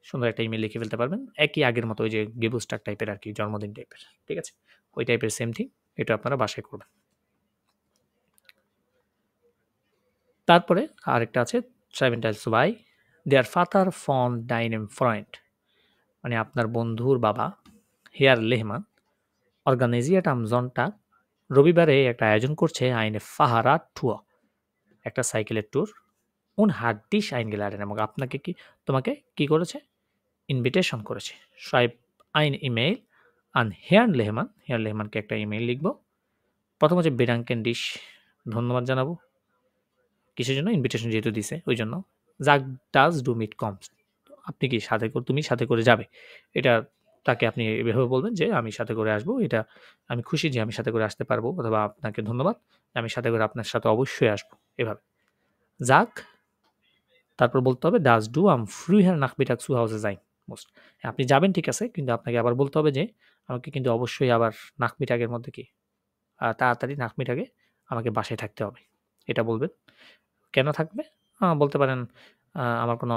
সুন্দর একটা ইমেল লিখে ফেলতে পারবেন। একই আগের মতো ওই যে গেবুস্টাক টাইপের আর কি, জন্মদিন টাইপের, ঠিক আছে? ওই টাইপের সেম থিং, এটা আপনারা বাসায় করবেন। তারপরে আরেকটা আছে Schreiben Teil 2, der Vater von deinem Freund, মানে আপনার বন্ধুর বাবা Herr Lehmann organisiert am Sonntag, রবিবারে একটা আয়োজন করছে eine Fahrradtour, একটা সাইকেলের tour, und hat dich eingeladen, এবং তোমাকে কি করেছে? ইনভিটেশন করেছে। Schreib ein E-Mail an Herrn Lehmann, Herrn Lehmannকে একটা ইমেইল লিখব। প্রথম হচ্ছে bedanken dich, ধন্যবাদ জানাবো। কিসের জন্য? ইনভিটেশন যেহেতু দিছে ওই জন্য। Sag dass du mitkommst, আপনি কি তুমি সাথে করে যাবে। এটা তাকে আপনি এভাবে বলবেন যে আমি সাথে করে আসবো, এটা আমি খুশি যে আমি সাথে করে আসতে পারবো, অথবা আপনাকে ধন্যবাদ, আমি সাথে করে আপনার সাথে অবশ্যই আসবো, এভাবে। Sag, তারপর বলতে হবে dass du am frühen Nachmittag zu Hause sein musst, আপনি যাবেন ঠিক আছে, কিন্তু আপনাকে আবার বলতে হবে যে আমাকে কিন্তু অবশ্যই আবার নাকমিটাগের মধ্যে কি তাড়াতাড়ি নাকমিটাগে আমাকে বাসায় থাকতে হবে, এটা বলবেন। কেন থাকবে? বলতে পারেন আমার কোনো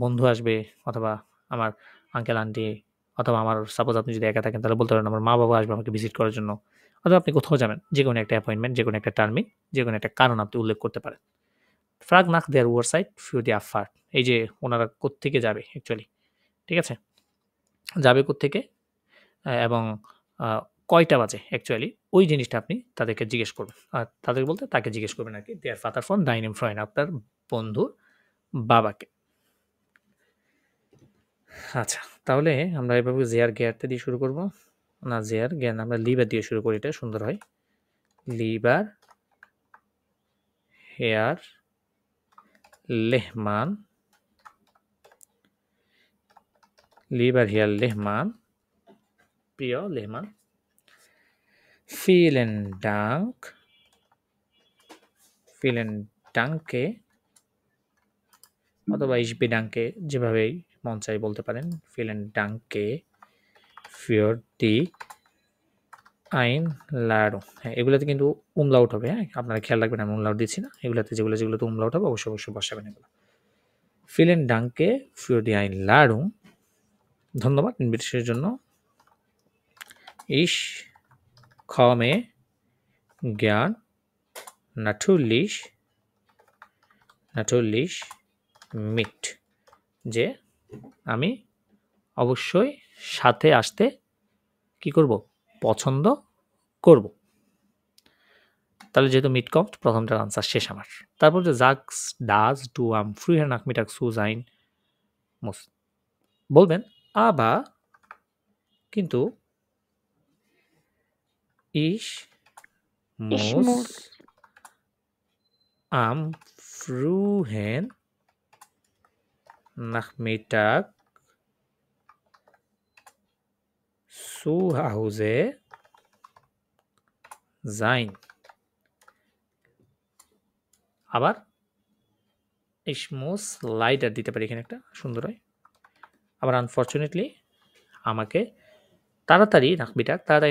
বন্ধু আসবে, অথবা আমার আঙ্কেল আন্টি, অথবা আমার সাপোজ আপনি যদি একা থাকেন তাহলে বলতে পারেন আমার মা বাবা আসবে আমাকে ভিজিট করার জন্য, অথবা আপনি কোথাও যাবেন, যে কোনো একটা অ্যাপয়েন্টমেন্ট, যে কোনো একটা টার্মিং, যে কোনো একটা কারণ আপনি উল্লেখ করতে পারেন। Frag nach der Uhrzeit für die Abfahrt, এই যে ওনারা কোত্থেকে যাবে অ্যাকচুয়ালি, ঠিক আছে? যাবে কোত্থেকে এবং কয়টা বাজে অ্যাকচুয়ালি, ওই জিনিসটা আপনি তাদেরকে জিজ্ঞেস করবেন। আর তাদের বলতে তাকে জিজ্ঞেস করবেন আর কি, der Vater von deinem Freund, আপনার বন্ধুর বাবাকে। আচ্ছা, তাহলে আমরা এভাবে জেয়ার গেয়ারতে দিয়ে শুরু করব না, জেয়ার জ্ঞান আমরা লিবার দিয়ে শুরু করি, এটা সুন্দর হয়। লিবার হেয়ার লেহমান, লিবার হেয়ার লেহমান, প্রিয় Lehmann, vielen Dank, vielen Danke, অথবা ich bedanke, যেভাবেই মন চাই বলতে পারেন। vielen Danke für die Einladung, হ্যাঁ এগুলোতে কিন্তু umlaut হবে, হ্যাঁ আপনারা খেয়াল রাখবেন, আমি umlaut দিচ্ছি না, এগুলোতে যেগুলোতে umlaut হবে অবশ্যই অবশ্যই বসাবেন এগুলো। vielen Danke für die Einladung, ধন্যবাদ ইনভিটেশনের জন্য। ich komme gern natürlich mit, যে আমি অবশ্যই সাথে আসতে কি করব? পছন্দ করব। তাহলে যেহেতু মিট কমট, প্রথমটার আনসার শেষ আমার। তারপর যে sagst dass du am frühen Nachmittag zu sein musst, বলবেন aber, কিন্তু ich muss am frühen Nachmittag zu Hause sein, আবার ich muss leider দিতে পারি এখানে একটা, সুন্দর হয়। আবার আনফরচুনেটলি, আমাকে তাড়াতাড়ি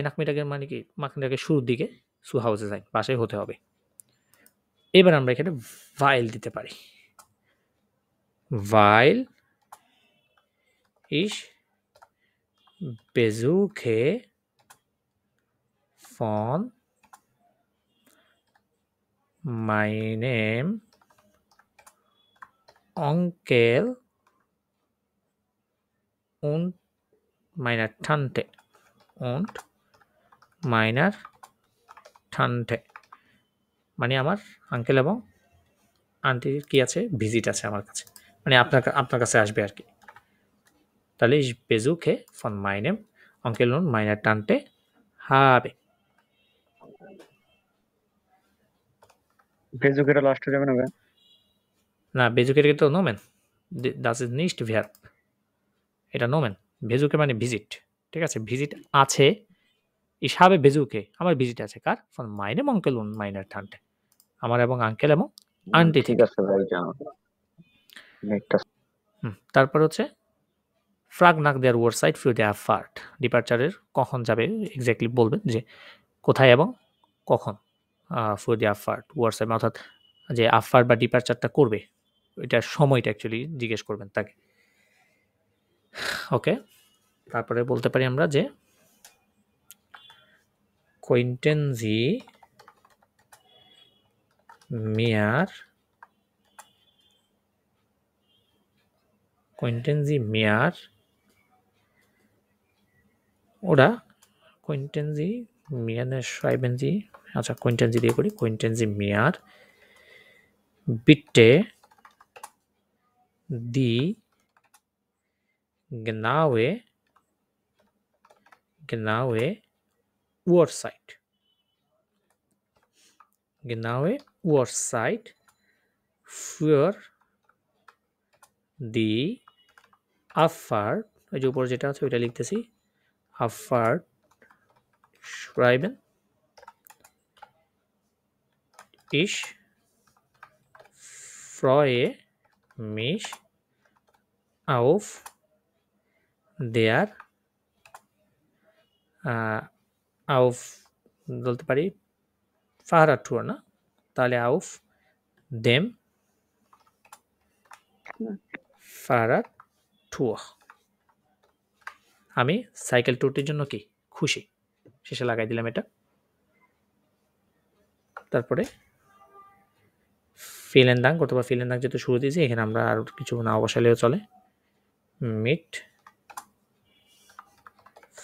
নাকমিটাগের মানে কি, নাকমিটাগের শুরুর দিকে zu Hause sein, বাসায় হতে হবে। এবার আমরা এখানে weil দিতে পারি, weil ich Besuche von meinem Onkel und meiner Tante মানে আমার আঙ্কেল এবং আন্টির কি আছে? ভিজিট আছে আমার কাছে, মানে আপনার কাছে আসবে আর কি। তাহলে ich besuche von meinem Onkel und meiner Tante habe। ফেসবুকের লাস্টে যাবে না ভাই? না, বেজুকের তো নোমেন, das ist nicht verb, এটা নোমেন। বেজুকে মানে ভিজিট, ঠিক আছে? ভিজিট আছে, ich habe বেজুকে, আমার ভিজিট আছে কার? von meinem Onkel und meiner Tante, আমার এবং আঙ্কেল এবং আন্টি ঠিক থেকে। আছে ভাই, যাও নেটটা। তারপর হচ্ছে ফ্রাগ নাক দেয়ার ওয়ার সাইড ফিউ দেয়ার ফার্ট, ডিপার্চারের কখন যাবে এক্স্যাক্টলি বলবেন যে কোথায় এবং কখন ফিউ দেয়ার ফার্ট ওয়ার সাইড, অর্থাৎ যে আফার্ট বা ডিপার্চারটা করবে এটার সময়টা অ্যাকচুয়ালি জিজ্ঞেস করবেন তাকে। ওকে, তারপরে বলতে পারি আমরা যে könnten Sie mir oder könnten Sie mir schreiben Sie, আচ্ছা könnten Sie দিয়ে করি, könnten Sie mir bitte die genaue Uhrzeit für die Abfahrt, ওই যে উপরে যেটা আছে ওইটা লিখতেছি, Abfahrt schreiben ich freue mich auf der auf বলতে পারি Fahrradtour, না তাহলে auf dem Fahrradtour, আমি সাইকেল ট্যুরটির জন্য কি খুশি, শেষে লাগাই দিলাম এটা। তারপরে ফিলেন দাং, অথবা ফিলেন দাং যেহেতু শুরু দিয়েছি এখানে আমরা আর কিছু না বসালেও চলে, মিট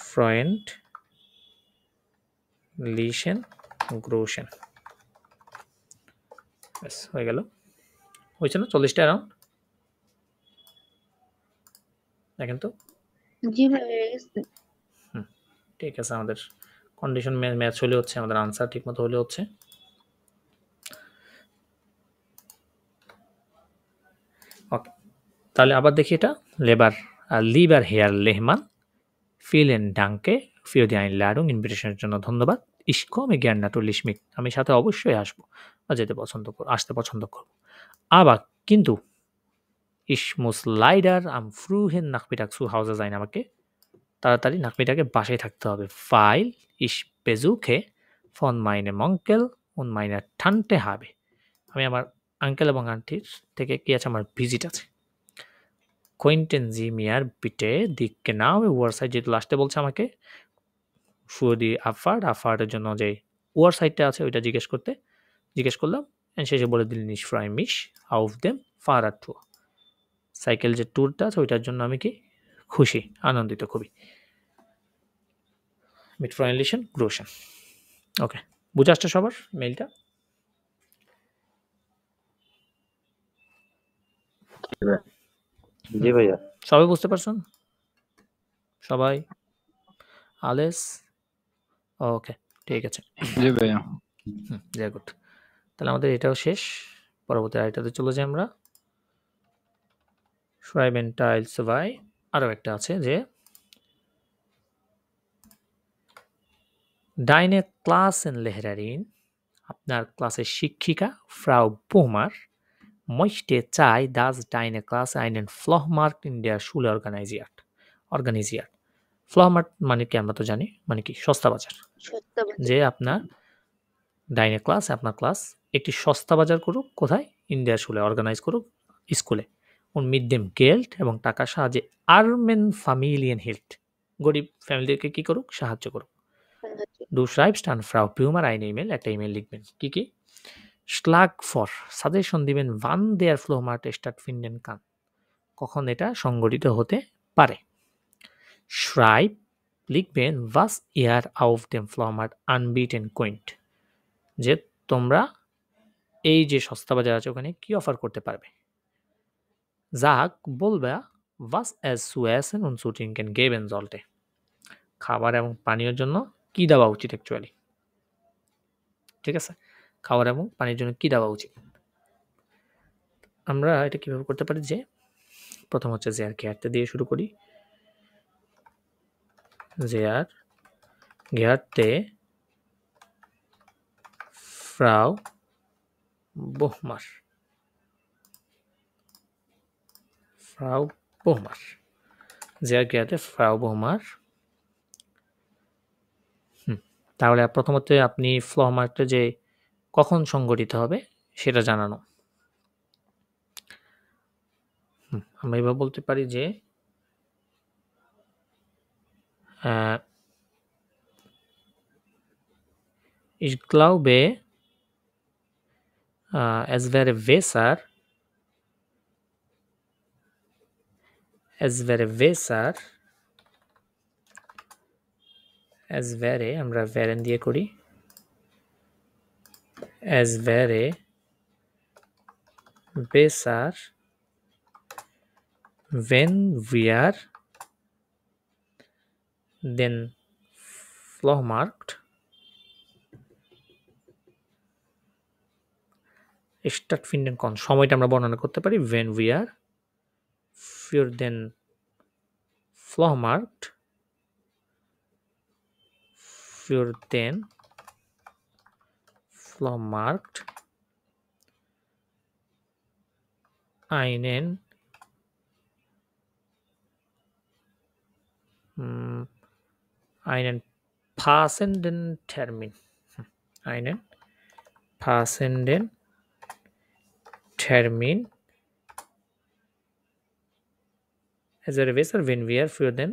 ফ্রেন্ড লিশন গ্রোশন, ব্যাস হয়ে গেল। হয়েছে না 40টা অ্যারাউন্ড? দেখেন তো। জি ভাই হয়ে গেছে। ঠিক আছে, আমাদের কন্ডিশন ম্যাচ হলে হচ্ছে, আমাদের আনসার ঠিক মতো হলে হচ্ছে। ওকে, তাহলে আবার দেখি এটা। লিবার হেয়ার লেহমান ফিলেন ডাঙ্কে ফিও দি আইনলাডুং, ইনভিটেশনের জন্য ধন্যবাদ। ইসকমে জ্ঞান নাটুর লিশমিক, আমি সাথে অবশ্যই আসবো বা আসতে পছন্দ করবো। আবার কিন্তু ইসমুস লাইডার আম ফ্রুহেন নাকমিটাক সু হাউসে যাইন, আমাকে তাড়াতাড়ি নাকমিটাকে বাসায় থাকতে হবে। ফাইল ইস বেজুকে ফন মাইনে মঙ্কেল উন মাইনে ঠান্টে হবে, আমি আমার আঙ্কেল এবং আন্টির থেকে কি আছে, আমার ভিজিট আছে। Könnten Sie mir bitte die genaue Uhrzeit, যেহেতু লাস্টে বলছে আমাকে für die Abfahrt, আফার্টের জন্য যে ওয়ারসাইটটা আছে ওইটা জিজ্ঞেস করলাম, শেষে বলে দিলেন ich freue mich auf dem Fahrradtour, cycle যে ট্যুরটা আছে ওইটার জন্য আমি কি খুশি, আনন্দিত খুবই। mit freundlichen Grüßen। ওকে, বুঝে আসছে সবার মেইলটা? জি ভাইয়া। সবাই বুঝতে পারছেন? সবাই আলেস? ওকে, ঠিক আছে। জি ভাইয়া। Very good. তাহলে আমাদের এটাও শেষ। পরবর্তী আরেকটাতে চলে যাই আমরা। Schreiben Teil 2 আরও একটা আছে যে Deine Klassenlehrerin, আপনার ক্লাসের শিক্ষিকা ফ্রাউ বুহমার möchte চাই dass deine Klasse einen Flohmarkt in der Schule organisiert। Flohmarkt মানে কি আমরা তো জানি, মানে কি সস্তা বাজার, সত্য বলছি। যে আপনার ডাইনে ক্লাস, আপনার ক্লাস একটি সস্তা বাজার করুক, কোথায়? ইন্ডিয়ার স্কুলে, অর্গানাইজ করুক স্কুলে। und mit dem Geld, এবং টাকার সাহায্যে armen Familien hilft, গরিব ফ্যামিলিকে কি করুক? সাহায্য করুক। Du schreibst an Frau Blumer eine E-Mail, একটা ইমেল লিখবেন, কি schlag vor, সাজেশন দিবেন wann der Flohmarkt stattfinden kann, কখন এটা সংগঠিত হতে পারে। schreib, লিখবেন was ihr auf dem Flohmarkt anbieten könnt, যে তোমরা এই যে সস্তা বাজার আছে ওখানে কি অফার করতে পারবে। Sag বলবে was es zu essen und zu trinken geben sollte. খাবার এবং পানীয়ের জন্য কি দেওয়া উচিত অ্যাকচুয়ালি, ঠিক আছে? খাবার এবং পানির জন্য কি দেওয়া উচিত? আমরা এটা কিভাবে করতে পারি যে প্রথম হচ্ছে জেয়ার গেয়ারতে দিয়ে শুরু করি। জেয়ার গেয়ারতে ফ্রাউ বোহমার, ফ্রাউ বোহমার, জেয়ার গেয়ারতে ফ্রাউ বোহমার। তাহলে প্রথমত আপনি ফ্লমার্কটা যে কখন সংগঠিত হবে সেটা জানানো। আমরা এবার বলতে পারি যে ich glaube es wäre besser, es wäre আমরা wären দিয়ে করি, es wäre besser wenn wir den Flohmarkt stattfinden konnten। সময়টা আমরা বর্ণনা করতে পারি when wir für den Flohmarkt einen passenden Termin, es wäre besser wenn wir für den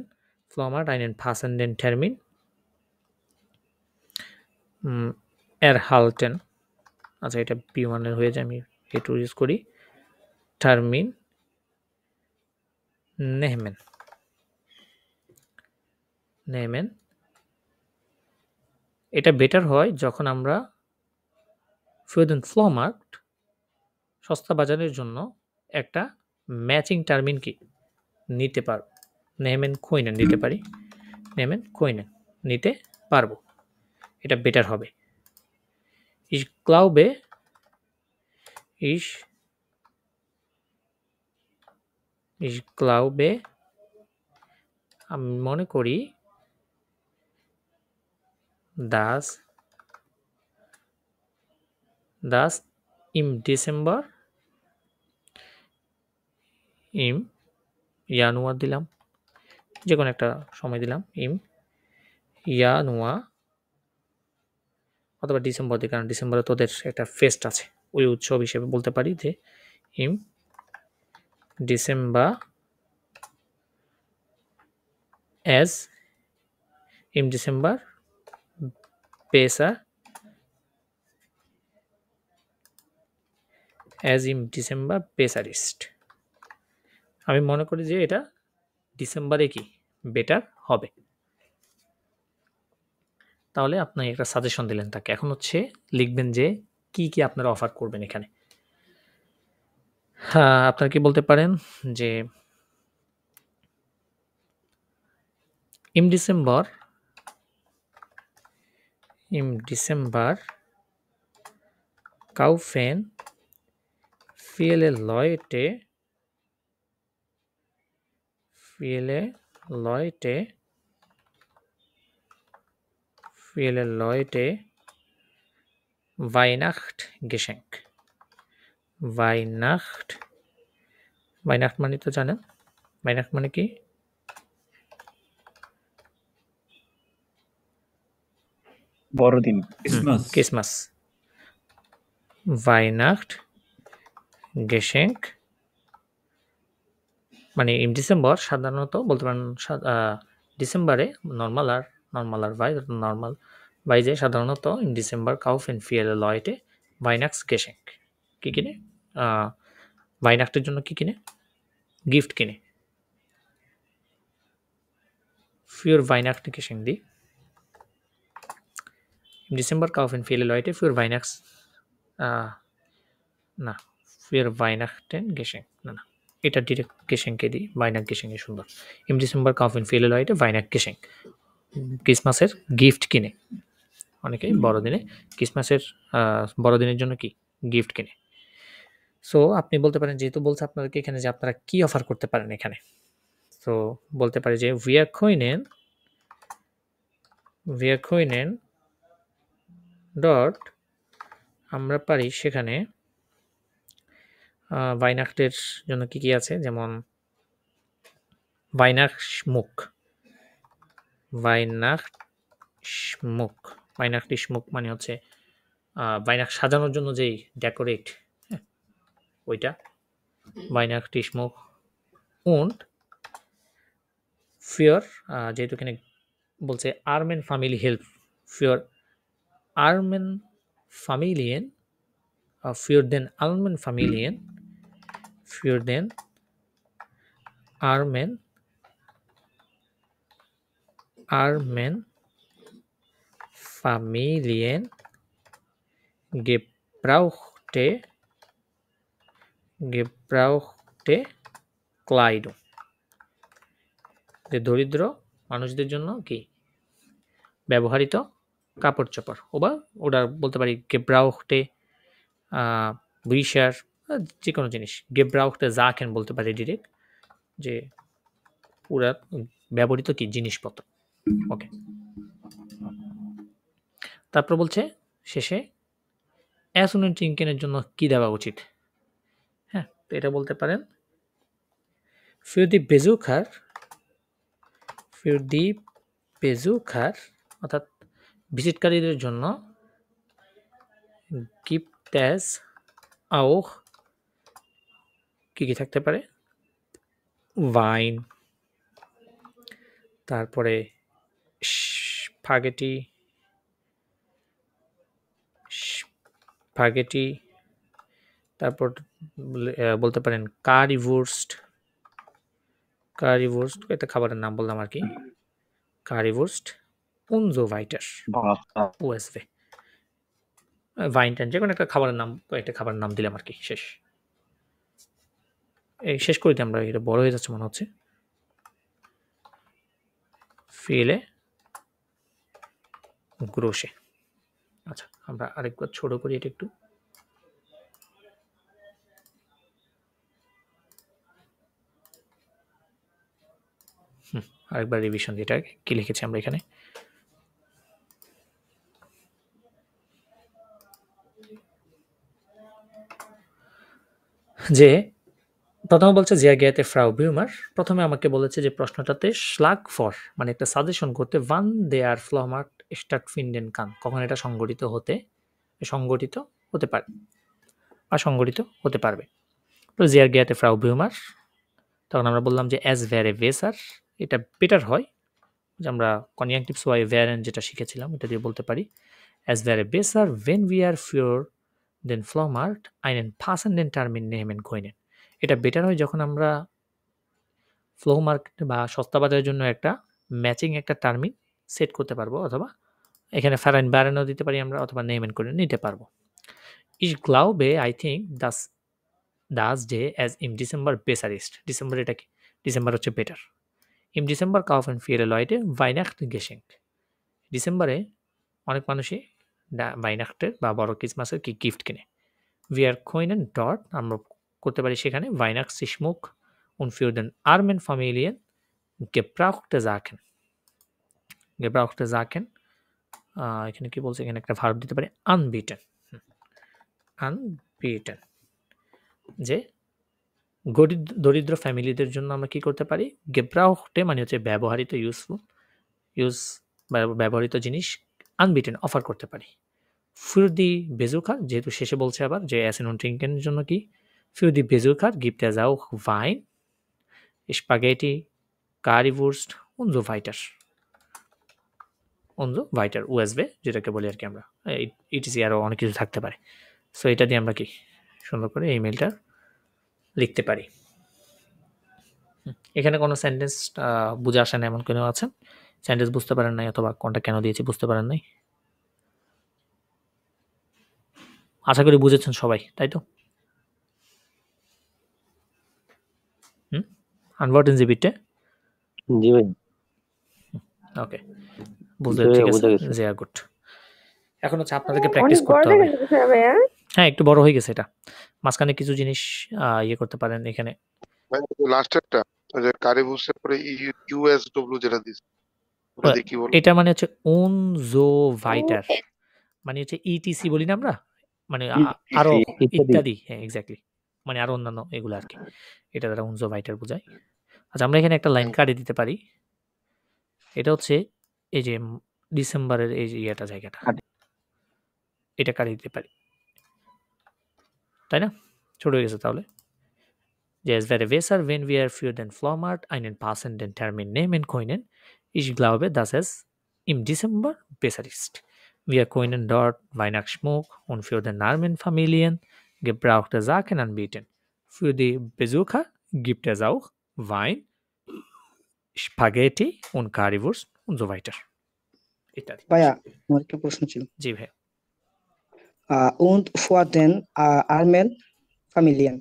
Flohmarkt einen passenden Termin erhalten। আচ্ছা, এটা B1 এর হয়ে যায়, আমি A2 ইউজ করি। Termin nehmen, এটা বেটার হয় যখন আমরা für den Flohmarkt সস্তা বাজারের জন্য একটা ম্যাচিং টার্মিন কি নিতে পারবো। nehmen können নিতে পারি, nehmen können নিতে পারবো, এটা বেটার হবে। ich glaube আমি মনে করি dass im Dezember জানুয়ার দিলাম, যে কোনো একটা সময় দিলাম, im Januar অথবা ডিসেম্বর দিই, কারণ ডিসেম্বরে তোদের একটা ফেস্ট আছে, ওই উৎসব হিসেবে বলতে পারি যে im Dezember besser ist। আমি মনে করি যে এটা ডিসেম্বরে কি বেটার হবে। তাহলে আপনি একটা সাজেশন দিলেন তাকে। এখন হচ্ছে লিখবেন যে কি কি আপনারা অফার করবেন এখানে। হ্যাঁ, আপনারা কি বলতে পারেন যে im Dezember kaufen viele Leute Weihnachtsgeschenk। Weihnacht মানে তো জানেন, Weihnacht মানে কি? বড়দিন। Christmas। Weihnachtsgeschenk মানে im Dezember সাধারণত বলতে পারেন ডিসেম্বরে নর্মাল ভাইজে সাধারণত im Dezember kaufen viele Leute Weihnachtsgeschenk কি কিনে? Weihnachtের জন্য কি কিনে? গিফট কিনে। für Weihnachtsgeschenk দি im Dezember kaufen viele Leute für Weihnachtsgeschenk না এটা ডিরেক্ট গেশেংকে দিই, ভাইনাক গেশেংয়ে সুন্দর। ইম ডিসেম্বর কাউফেন ফিলে লয়েটে ভাইনাক গেশেং, ক্রিসমাসের গিফট কিনে, অনেকেই বড়দিনে ক্রিসমাসের বড়দিনের জন্য কি গিফট কিনে। সো আপনি বলতে পারেন, যেহেতু বলছে আপনাদেরকে এখানে যে আপনারা কি অফার করতে পারেন এখানে, তো বলতে পারি যে wir können dort, আমরা পারি সেখানে ভাইনাক্টের জন্য কি কি আছে, যেমন ভাইনাক্সমুক, ভাইনাক্টিসমুক মানে হচ্ছে ভাইনাক সাজানোর জন্য যেই ডেকোরেট, হ্যাঁ ওইটা ভাইনাক্টিসমুক। und für যেহেতু এখানে বলছে armen family help, für armen Familien, für den armen Familien, für den armen Familien gebrauchte Kleidung, যে দরিদ্র মানুষদের জন্য কি ব্যবহৃত কাপড় চোপড়, ওটা বলতে পারি gebrauchte Bücher, যে কোনো জিনিস gebrauchte Sachen বলতে পারি ডিরেক্ট, যে পুরা ব্যবহৃত কি জিনিসপত্র। ওকে, তারপর বলছে শেষে অ্যাসুনেন টিঙ্কেনের জন্য কি দেওয়া উচিত। হ্যাঁ, তো এটা বলতে পারেন für die Besucher অর্থাৎ ভিজিটকারীদের জন্য gibt es auch কি কি থাকতে পারে, ওয়াইন, তারপরে স্পাগেটি, তারপর বলতে পারেন কারিভুর্স্ট, এটা খাবারের নাম বললাম আর কি, কারিভুর্স্ট und so weiter, USV ভাইনটান, যে কোনো একটা খাবারের নাম দিলাম আর কি, শেষ। এই শেষ করে দিই আমরা, এটা বড় হয়ে যাচ্ছে মনে হচ্ছে। ফিলে গ্রোসে, আচ্ছা আমরা আরেকবার ছোট করি এটা একটু। আরেকবার রিভিশন দিয়ে এটা কি লিখেছি আমরা এখানে। যে প্রথমে বলছে জিয়া গিয়াতে ফ্রাউ বিউমার, প্রথমে আমাকে বলেছে যে প্রশ্নটাতে শ্লাগ ফর মানে একটা সাজেশন করতে, ওয়ান দে আর ফ্লমার্ট স্টার্ট ফিন্ডেন কান, কখন এটা সংগঠিত হতে পারে বা সংগঠিত হতে পারবে। তো জিয়ার গিয়াতে ফ্রাউ বিউমার, তখন আমরা বললাম যে অ্যাজ ভ্যারে ভেসার, এটা বেটার হয়, যে আমরা কনজাংটিভস ওয়াই ভ্যারেন যেটা শিখেছিলাম এটা দিয়ে বলতে পারি অ্যাজ ভ্যারে বেসার ওয়েন উই আর ফিওর দেন ফ্লমার্ট আইনেন পাসেন্ডেন টার্মিন নেহেমেন কইনেন, এটা বেটার হয় যখন আমরা ফ্লো মার্কেট বা সস্তা বাজারের জন্য একটা ম্যাচিং একটা টার্মিন সেট করতে পারবো, অথবা এখানে ফ্যারাইন ব্যারেনও দিতে পারি আমরা, অথবা নেহেমেন করে নিতে পারবো। Ich glaube, I think das Day as im December besser ist. December এটা কি, ডিসেম্বর হচ্ছে better. Im December kaufen viele Leute Weihnachtsgeschenk. ডিসেম্বরে অনেক মানুষই ভাইনাক্টের বা বড় ক্রিসমাসের কি গিফট কিনে। Wir können dort, আমরা করতে পারি সেখানে Weihnachtsschmuck und für den armen Familien gebrauchte Sachen, এখানে কি বলছে, এখানে একটা ভার্ব দিতে পারি anbieten, যে দরিদ্র ফ্যামিলিদের জন্য আমরা কি করতে পারি, gebrauchte মানে হচ্ছে ব্যবহৃত, ব্যবহৃত জিনিস, আনবিটেন অফার করতে পারি। für die Besucher, যেহেতু শেষে বলছে আবার যে essen und trinken এর জন্য কি, für die Besucher gibt es auch Wein, Spaghetti, Currywurst und so weiter, USB যেটাকে বলি আর কি আমরা, ইটিসি আরও অনেক কিছু থাকতে পারে। সো এটা দিয়ে আমরা কি সুন্দর করে এই মেলটা লিখতে পারি। এখানে কোনো সেন্টেন্স বুঝে আসে না এমন কোনো আছেন, সেন্টেন্স বুঝতে পারেন নাই, অথবা কোনটা কেন দিয়েছি বুঝতে পারেন নাই? আশা করি বুঝেছেন সবাই, তাই তো? আনওয়ার্টেন জি বিটে জি ভাই ওকে বুঝলে জি ঠিক ভাইয়া আছে বুঝা গেছে যে গুড এখন হচ্ছে আপনাদেরকে প্র্যাকটিস অনেক বড় করতে হবে দেখা যাচ্ছে ভাইয়া। হ্যাঁ একটু বড় হয়ে গেছে এটা মাঝখানে কিছু জিনিস ইয়ে করতে পারেন এখানে ভাই লাস্ট একটা ওই যে কারিবুসের পরে ইউএসডব্লিউ যেটা দিছে ওটা দিয়ে কি বলবো? এটা মানে হচ্ছে উনজো ভাইটার মানে হচ্ছে ইটিসি বলি না আমরা মানে আরো ইত্যাদি ইত্যাদি হ্যাঁ এক্স্যাক্টলি মানে আরো অন্যান্য এগুলো আর কি এটা দ্বারা উনজো ভাইটার বোঝায় আচ্ছা আমরা এখানে একটা লাইন কাটে দিতে পারি এটা হচ্ছে এই যে ডিসেম্বরের এই যে ইয়েটা জায়গাটা এটা কাটে দিতে পারি তাই না ছোট হয়ে গেছে তাহলে যে es wäre besser wenn wir für den Flohmarkt einen passenden Termin nehmen können. Ich glaube, dass es im Dezember besser ist. Wir können dort Weihnachtsschmuck und für den armen Familien gebrauchte Sachen anbieten. Für die Besucher gibt es auch Wein, Spaghetti und Currywurst und so weiter. ইত্যাদি ভাইয়া আমার একটা প্রশ্ন ছিল জি ভাই und vor den armen Familien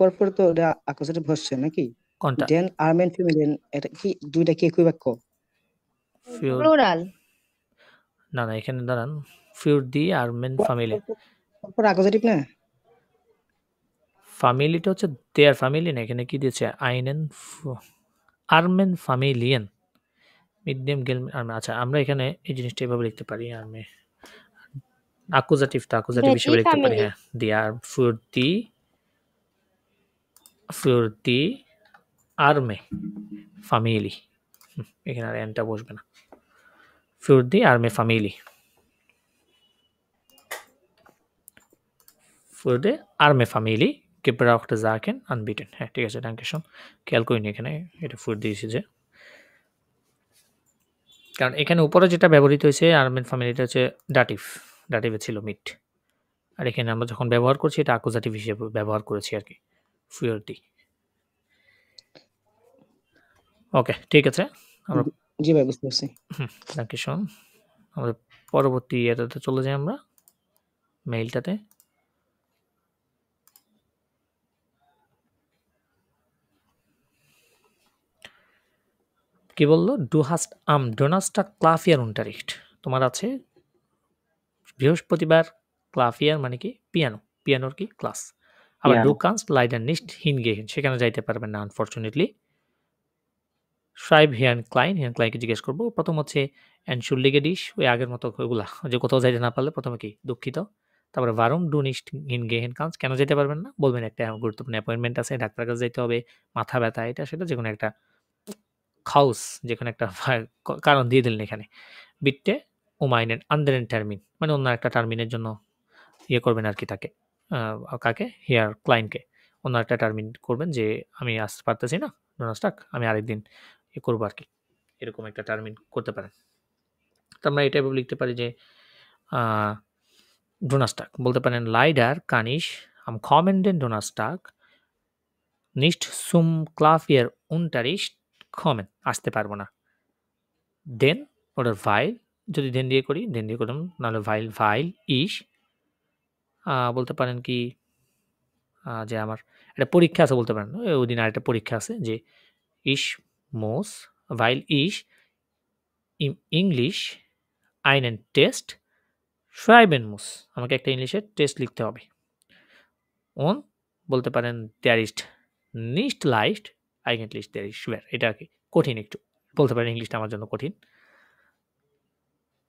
পরপর তো এটা আকর্ষণে বসছে নাকি কোনটা den armen Familien এটা কি দুইটা কি একই বাক্য Für প্লুরাল। না না এখানে দাঁড়ান Für die armen Familien পরপর আকর্ষণ না ফ্যামিলিটা হচ্ছে দেয়ার ফ্যামিলি না এখানে কি দিয়েছে আইনেন আর্মেন ফ্যামিলিয়ান মিড নেম গেল আচ্ছা আমরা এখানে এই জিনিসটা এভাবে লিখতে পারি আর্মে আকুজাটিভটা আকুজাটিভ That হিসেবে die লিখতে পারি family. হ্যাঁ দি আর ফর দি আর্মে ফ্যামিলি এখানে আর এনটা বসবে না ফর দি আর্মে ফ্যামিলি für die arme Familie gebrauchte Sachen anbieten হ্যাঁ ঠিক আছে danke schön খেয়াল করিনি এখানে এটা ফুড দিয়েছি যে কারণ এখানে উপরে যেটা ব্যবহৃত হয়েছে আর্মেন ফ্যামিলিটা হচ্ছে ডাটিভে ছিল মিট আর এখানে আমরা যখন ব্যবহার করছি এটা আকুজাটিভ হিসেবে ব্যবহার করেছি আর কি ফুয়ার দি ওকে ঠিক আছে আমরা জি ভাই বুঝতে পারছি danke schön আমরা পরবর্তী এটাতে চলে যাই আমরা মেইলটাতে কি বললো ডু হাস্ট ডোনাস্টাক ক্লাফিয়ার উন্টারিক্ট তোমার আছে বৃহস্পতিবার ক্লাফিয়ার মানে কি পিয়ানোর কি ক্লাস আবার ডু কানস্ট লাইডার নিস্ট হিনগেহেন সেখানে যাইতে পারবেন না আনফরচুনেটলি শ্রাইব ক্লাইনকে জিজ্ঞেস করবো প্রথম হচ্ছে অ্যানশুল্লিগে ডিশ ওই আগের মতো ওগুলা যে কোথাও যাইতে না পারলে প্রথমে কি দুঃখিত তারপরে ভারুম ডু নিস্ট হিনগেহেন কান্স কেন যেতে পারবেন না বলবেন একটা গুরুত্বপূর্ণ অ্যাপয়েন্টমেন্ট আছে ডাক্তারের কাছে যেতে হবে মাথা ব্যথা এটা সেটা যে কোনো একটা খাউস যেখানে একটা কারণ দিয়ে দিলেন এখানে বিটে ওমাইনেন আন্ডারেন টার্মিন মানে অন্য একটা টার্মিনের জন্য ইয়ে করবেন আর কি তাকে কাকে হিয়ার ক্লায়েন্টকে অন্য একটা টার্মিন করবেন যে আমি আসতে পারতেছি না ডোনাস্টাক আমি আরেকদিন ইয়ে করবো আর কি এরকম একটা টার্মিন করতে পারেন তো আমরা এটা লিখতে পারি যে ডোনাস্টাক বলতে পারেন লাইডার কানিশ আম কমেন্ডেন ডোনাস্টাক নিস্ট সুম ক্লাফিয়ার উনটারিস্ট কমেন আসতে পারবো না দেন ওটার ভাইল যদি দেন দিয়ে করি দেন দিয়ে করলাম নাহলে ভাইল ইস বলতে পারেন কি যে আমার একটা পরীক্ষা আছে বলতে পারেন ওই দিন আরেকটা পরীক্ষা আছে যে ইস মোস ভাইল ইস ইংলিশ আইনেন টেস্ট schreiben muss আমাকে একটা ইংলিশের টেস্ট লিখতে হবে und বলতে পারেন der ist nicht leicht eigentlich der ist schwer এটা কি কঠিন একটু বলতে পারেন ইংলিশটা আমার জন্য কঠিন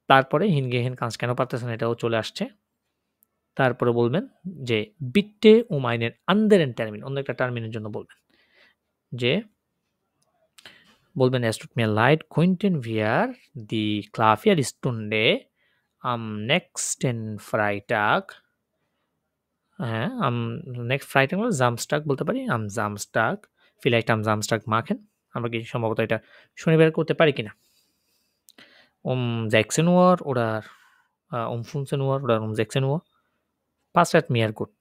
তারপরে হিনগেহেন কাজ কেন পারতেছেন এটাও চলে আসছে তারপরে বলবেন যে বিটে উমাইনের আন্ডারেন টার্মিন অন্য একটা টার্মিনের জন্য বলবেন যে বলবেন es tut mir leid könnten wir die Klavierstunde am nächsten Freitag হ্যাঁ নেক্সট ফ্রাইডে আমরা জামস্টাক বলতে পারি জামস্টাক vielleicht am Samstag machen আমরা কি সম্ভবত এটা শনিবার করতে পারি কিনা um 16 Uhr oder um 15 Uhr oder um 16 Uhr passt hat mir gut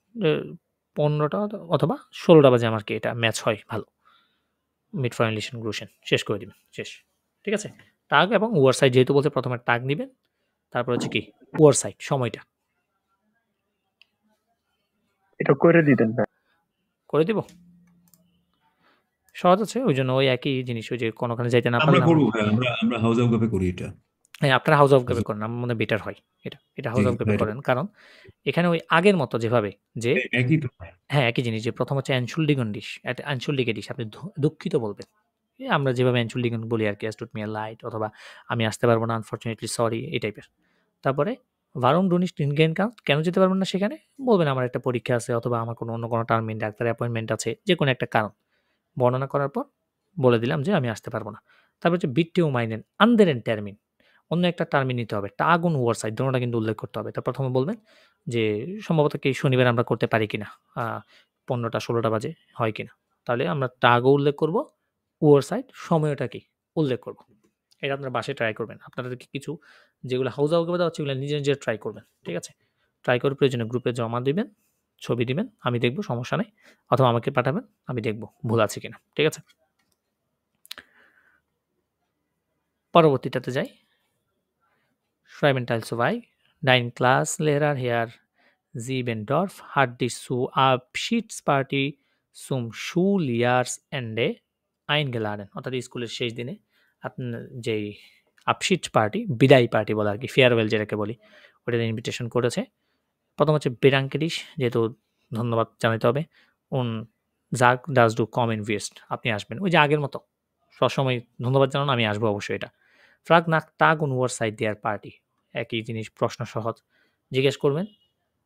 15টা অথবা 16টা বাজে আমার কি এটা ম্যাচ হয় ভালো মিড ফর ইংলিশ গ্রুশন শেষ করে দিবেন শেষ ঠিক আছে টাগ এবং ওয়ার সাইড যেহেতু বলছে প্রথমে টাগ দিবেন তারপর হচ্ছে কি ওয়ার সাইড সময়টা এটা করে দিতেন করে দিব সহজ আছে, ওই জন্য ওই একই জিনিস, ওই যে কোনোখানে যাইতে না আমরা পারলে করবো ভাই, আমরা হাউস অফ গাপে করি এটা। হ্যাঁ, আপনারা হাউস অফ House গ্যাপে of- করেন, আমার মনে হয় বেটার হয় এটা হাউস জি, অফ গ্যাপে right. করেন, কারণ এখানে ওই আগের মতো যেভাবে যে একই তো ভাই। হ্যাঁ একই জিনিস, যে প্রথম হচ্ছে অ্যানশুল্ডিগন্ডিশ, অ্যানশুল্ডিগেডিশ, আপনি দুঃখিত বলবেন, আমরা যেভাবে অ্যানশুল্ডিগন বলি আর কি, অ্যাস্টুট মিয়া লাইট, অথবা আমি আসতে পারবো না, আনফর্চুনেটলি সরি, এই টাইপের। তারপরে ভারুম ডুনিশ টিনগেন কাউন্ট, কেন যেতে পারবেন না সেখানে, বলবেন আমার একটা পরীক্ষা আছে, অথবা আমার অন্য কোনো টার্মিন ডাক্তারের অ্যাপয়েন্টমেন্ট আছে, যে কোনো একটা কারণ বর্ণনা করার পর বলে দিলাম যে আমি আসতে পারবো না। তারপর হচ্ছে বিট্টেও মাইনেন আন্দারেন টার্মিন, অন্য একটা টার্মিন নিতে হবে, টাগুন ওয়ার সাইড, দুটোটা কিন্তু উল্লেখ করতে হবে। তার প্রথমে বলবেন যে সম্ভবত কি শনিবার আমরা করতে পারি কিনা, 15টা 16টা বাজে হয় কিনা, তাহলে আমরা টাগও উল্লেখ করব, ওয়ার সাইড সময়টা কি উল্লেখ করব। এটা আপনারা বাসায় ট্রাই করবেন, আপনাদেরকে কিছু যেগুলো হাউস আউট করে দেওয়া হচ্ছে, সেগুলো নিজে নিজে ট্রাই করবেন, ঠিক আছে? ট্রাই করে প্রয়োজনে গ্রুপে জমা দিবেন, ছবি দিবেন, আমি দেখব, সমস্যা নেই, অথবা আমাকে পাঠাবেন, আমি দেখব ভুল আছে কিনা, ঠিক আছে? পরবর্তীটাতে যাই। Schreiben Teil 2. Dein Klasslehrer Herr Siebendorf hat dich zur Abschiedsparty zum Schuljahrsende eingeladen. অর্থাৎ স্কুলের শেষ দিনে আপনার যেই আপশিট পার্টি, বিদায় পার্টি বলা আর কি, ফেয়ারওয়েল যেটাকে বলি, ওটাতে ইনভিটেশন করেছে। প্রথম হচ্ছে বেরাঙ্কেডিশ, যেহেতু ধন্যবাদ জানাতে হবে, জাক ডাজ ডু কম ইনভেস্ট, আপনি আসবেন, ওই যে আগের মতো সবসময় ধন্যবাদ জানানো, আমি আসবো অবশ্যই। এটা ফ্রাগ নাক টাগ উন ওয়ার সাইড দেয়ার পার্টি, একই জিনিস, প্রশ্ন সহজ, জিজ্ঞেস করবেন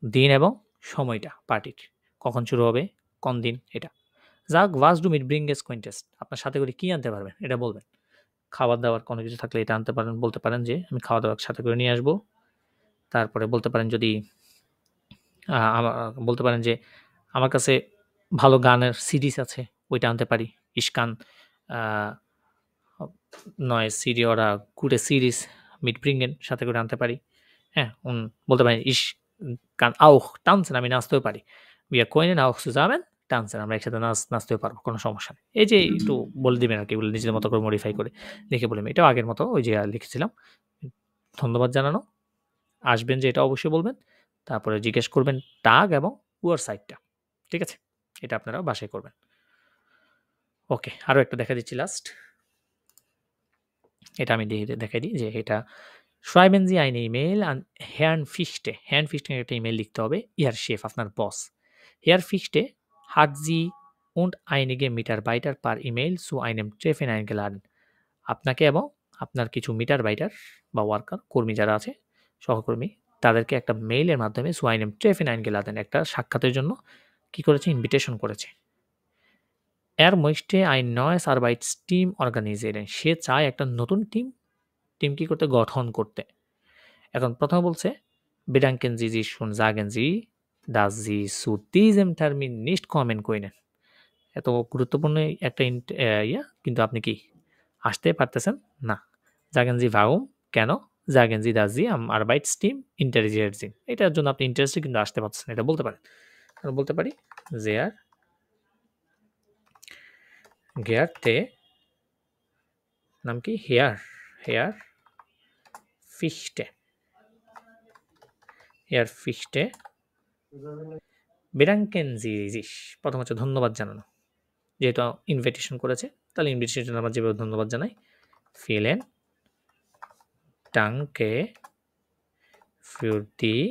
দিন এবং সময়টা পার্টির, কখন শুরু হবে, কোন দিন, এটা। জাক ওয়াজ ডু মিট ব্রিং এস কোয়েন্টেস্ট, আপনার সাথে করে কি আনতে পারবেন এটা বলবেন, খাবার দাবার কোনো কিছু থাকলে এটা আনতে পারেন, বলতে পারেন যে আমি খাওয়া দাওয়ার সাথে করে নিয়ে আসবো। তারপরে বলতে পারেন যদি বলতে পারেন যে আমার কাছে ভালো গানের সিরিজ আছে, ওইটা আনতে পারি, ইস্কান নয় সিডি ওরা গুটে সিরিজ মিট ব্রিঙ্গেন, সাথে করে আনতে পারি। হ্যাঁ, বলতে পারি ইস কান আউখ টানছেন, আমি নাচতেও পারি, বিয়া কোয়েন আউখ সুজামেন টানছেন, আমরা একসাথে নাচতেও পারবো, কোনো সমস্যা নেই। এই যে একটু বলে দিবেন আর কি, এগুলো নিজের মতো করে মডিফাই করে লিখে বলবেন, এটাও আগের মতো ওই যে লিখেছিলাম, ধন্যবাদ জানানো, আসবেন যে এটা অবশ্যই বলবেন, তারপরে জিজ্ঞেস করবেন টাগ এবং ওয়ার সাইডটা, ঠিক আছে? এটা আপনারা বাসায় করবেন। ওকে, আরও একটা দেখা দিচ্ছি লাস্ট, এটা আমি দেখাই দিই যে এটা Schreiben Sie eine E-Mail an Herrn Fichte. Herrn Fichte একটা ইমেল লিখতে হবে, ইহার শেফ, আপনার বস। Herr Fichte hat Sie und einige Mitarbeiter per E-Mail zu einem Treffen eingeladen. আপনাকে এবং আপনার কিছু মিটারবাইটার বা ওয়ার্কার, কর্মী যারা আছে, সহকর্মী, তাদেরকে একটা মেইলের মাধ্যমে zu einem Treffen eingeladen, একটা সাক্ষাতের জন্য কি করেছে, ইনভিটেশন করেছে। Er möchte ein neues Arbeitsteam organisieren. সে চায় একটা নতুন টিম কি করতে, গঠন করতে। এখন প্রথমে বলছে bedanken Sie sich und sagen Sie, dass Sie zu diesem Termin nicht kommen können. এত গুরুত্বপূর্ণ একটা কিন্তু আপনি কি আসতে পারতেছেন না। sagen Sie warum, কেন, sagen Sie dass Sie am Arbeitsteam interessiert sind, এটার জন্য আপনি ইন্টারেস্টেড কিন্তু আসতে পারছেন, এটা বলতে পারেন। বলতে পারি sehr geehrte, নাম কি, Herr Fichte, Herr Fichte, bedanken Sie sich, প্রথম হচ্ছে ধন্যবাদ জানানো, যেহেতু ইনভিটেশন করেছে, তাহলে ইনভিটেশন আমরা যেভাবে ধন্যবাদ জানাই, vielen Danke für die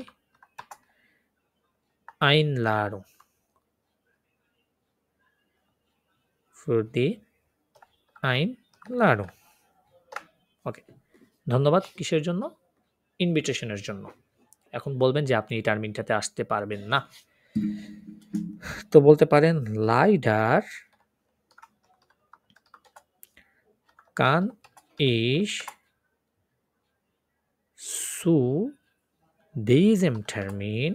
Einladung, ওকে, ধন্যবাদ কিসের জন্য, ইনভিটেশনের জন্য। এখন বলবেন যে আপনি এই টার্মিনটাতে আসতে পারবেন না, তো বলতে পারেন leider kann ich zu diesem Termin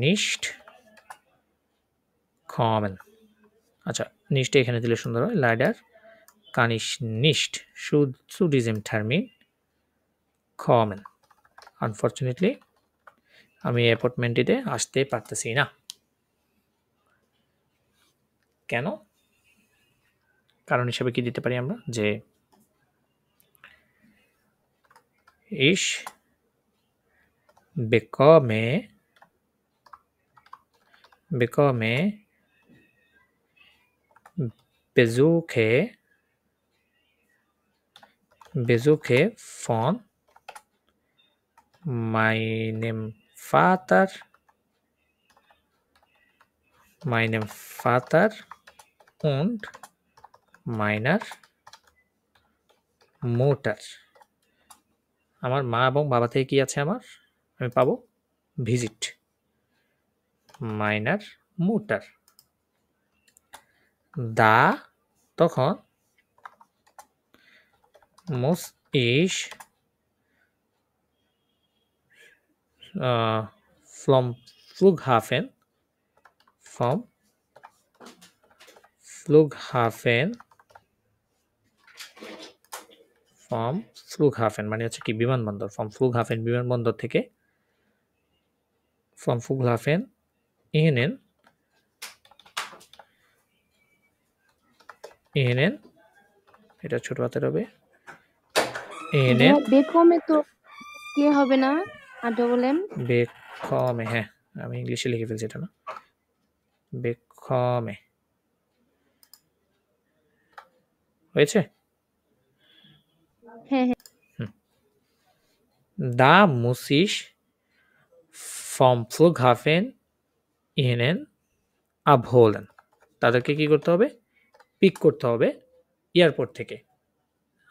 nicht kommen. আচ্ছা, nicht এখানে দিলে সুন্দর হয়, leider kann ich nicht zu diesem Termin kommen. Unfortunately আমি অ্যাপয়েন্টমেন্টটিতে আসতে পারতেছি না। কেন, কারণ হিসেবে কি দিতে পারি আমরা, যে ich bekomme Besuche von meinem Vater und meiner Mutter. আমার মা এবং বাবা থেকে কি আছে আমার? আমি পাবো ভিজিট মাইনার মুটার। দা তখন muss ich vom Flughafen মানে হচ্ছে কি বিমানবন্দর, vom Flughafen বিমানবন্দর থেকে vom Flughafen ihnen এটা ছোট হাতের হবে ihnen বেকমে তো কে হবে না আর ডবল এম bekomme, হ্যাঁ আমি ইংলিশে লিখে ফেলছি এটা না, bekomme হয়েছে। হ্যাঁ হ্যাঁ Da muss ich vom Flughafen ihnen abholen, তাদেরকে কি করতে হবে? পিক করতে হবে এয়ারপোর্ট থেকে।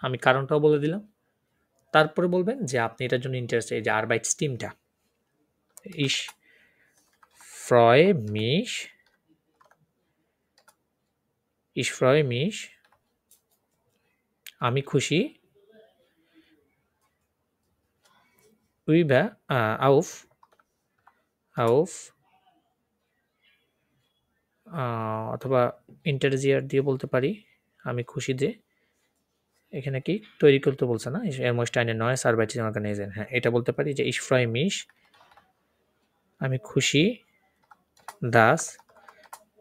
আমি কারণটাও বলে দিলাম। তারপরে বলবেন যে আপনি এটার জন্য ইন্টারেস্টেড, যে Arbeitsteamটা ich freue mich আমি খুশি über auf অথবা ইন্টারজিয়ার দিয়ে বলতে পারি আমি খুশি যে, এখানে কি তৈরি করতে বলছে না, এর most eine neues Arbeiten organisieren, হ্যাঁ এটা বলতে পারি যে ich freue mich আমি খুশি dass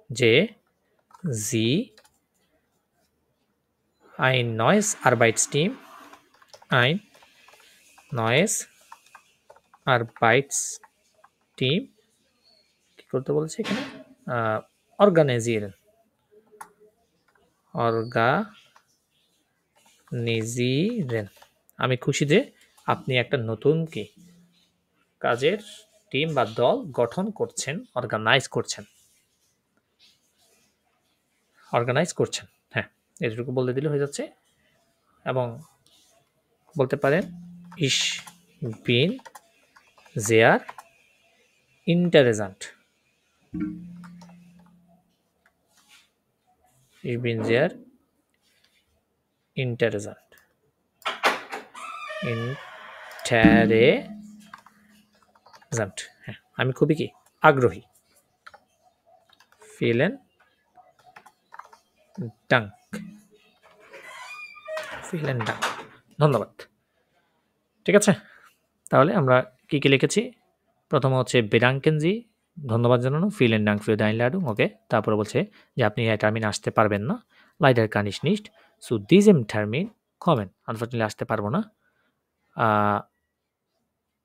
যে sie ein neues Arbeitsteam কি করতে বলছে এখানে? organisieren আমি খুশি যে আপনি একটা নতুন কি কাজের টিম বা দল গঠন করছেন, অর্গানাইজ করছেন, হ্যাঁ এটুকু বলে দিলে হয়ে যাচ্ছে। এবং বলতে পারেন ich bin sehr interessant, হ্যাঁ আমি খুবই কি আগ্রহী। vielen Dank, ধন্যবাদ। ঠিক আছে, তাহলে আমরা কি কি লিখেছি? প্রথম হচ্ছে bedanken Sie, ধন্যবাদ জানানো, vielen Dank für die Einladung, ওকে। তারপরে বলছে যে আপনি এই টার্মিনে আসতে পারবেন না, leider kann ich nicht zu diesem Termin kommen, unfortunately আসতে পারবো না।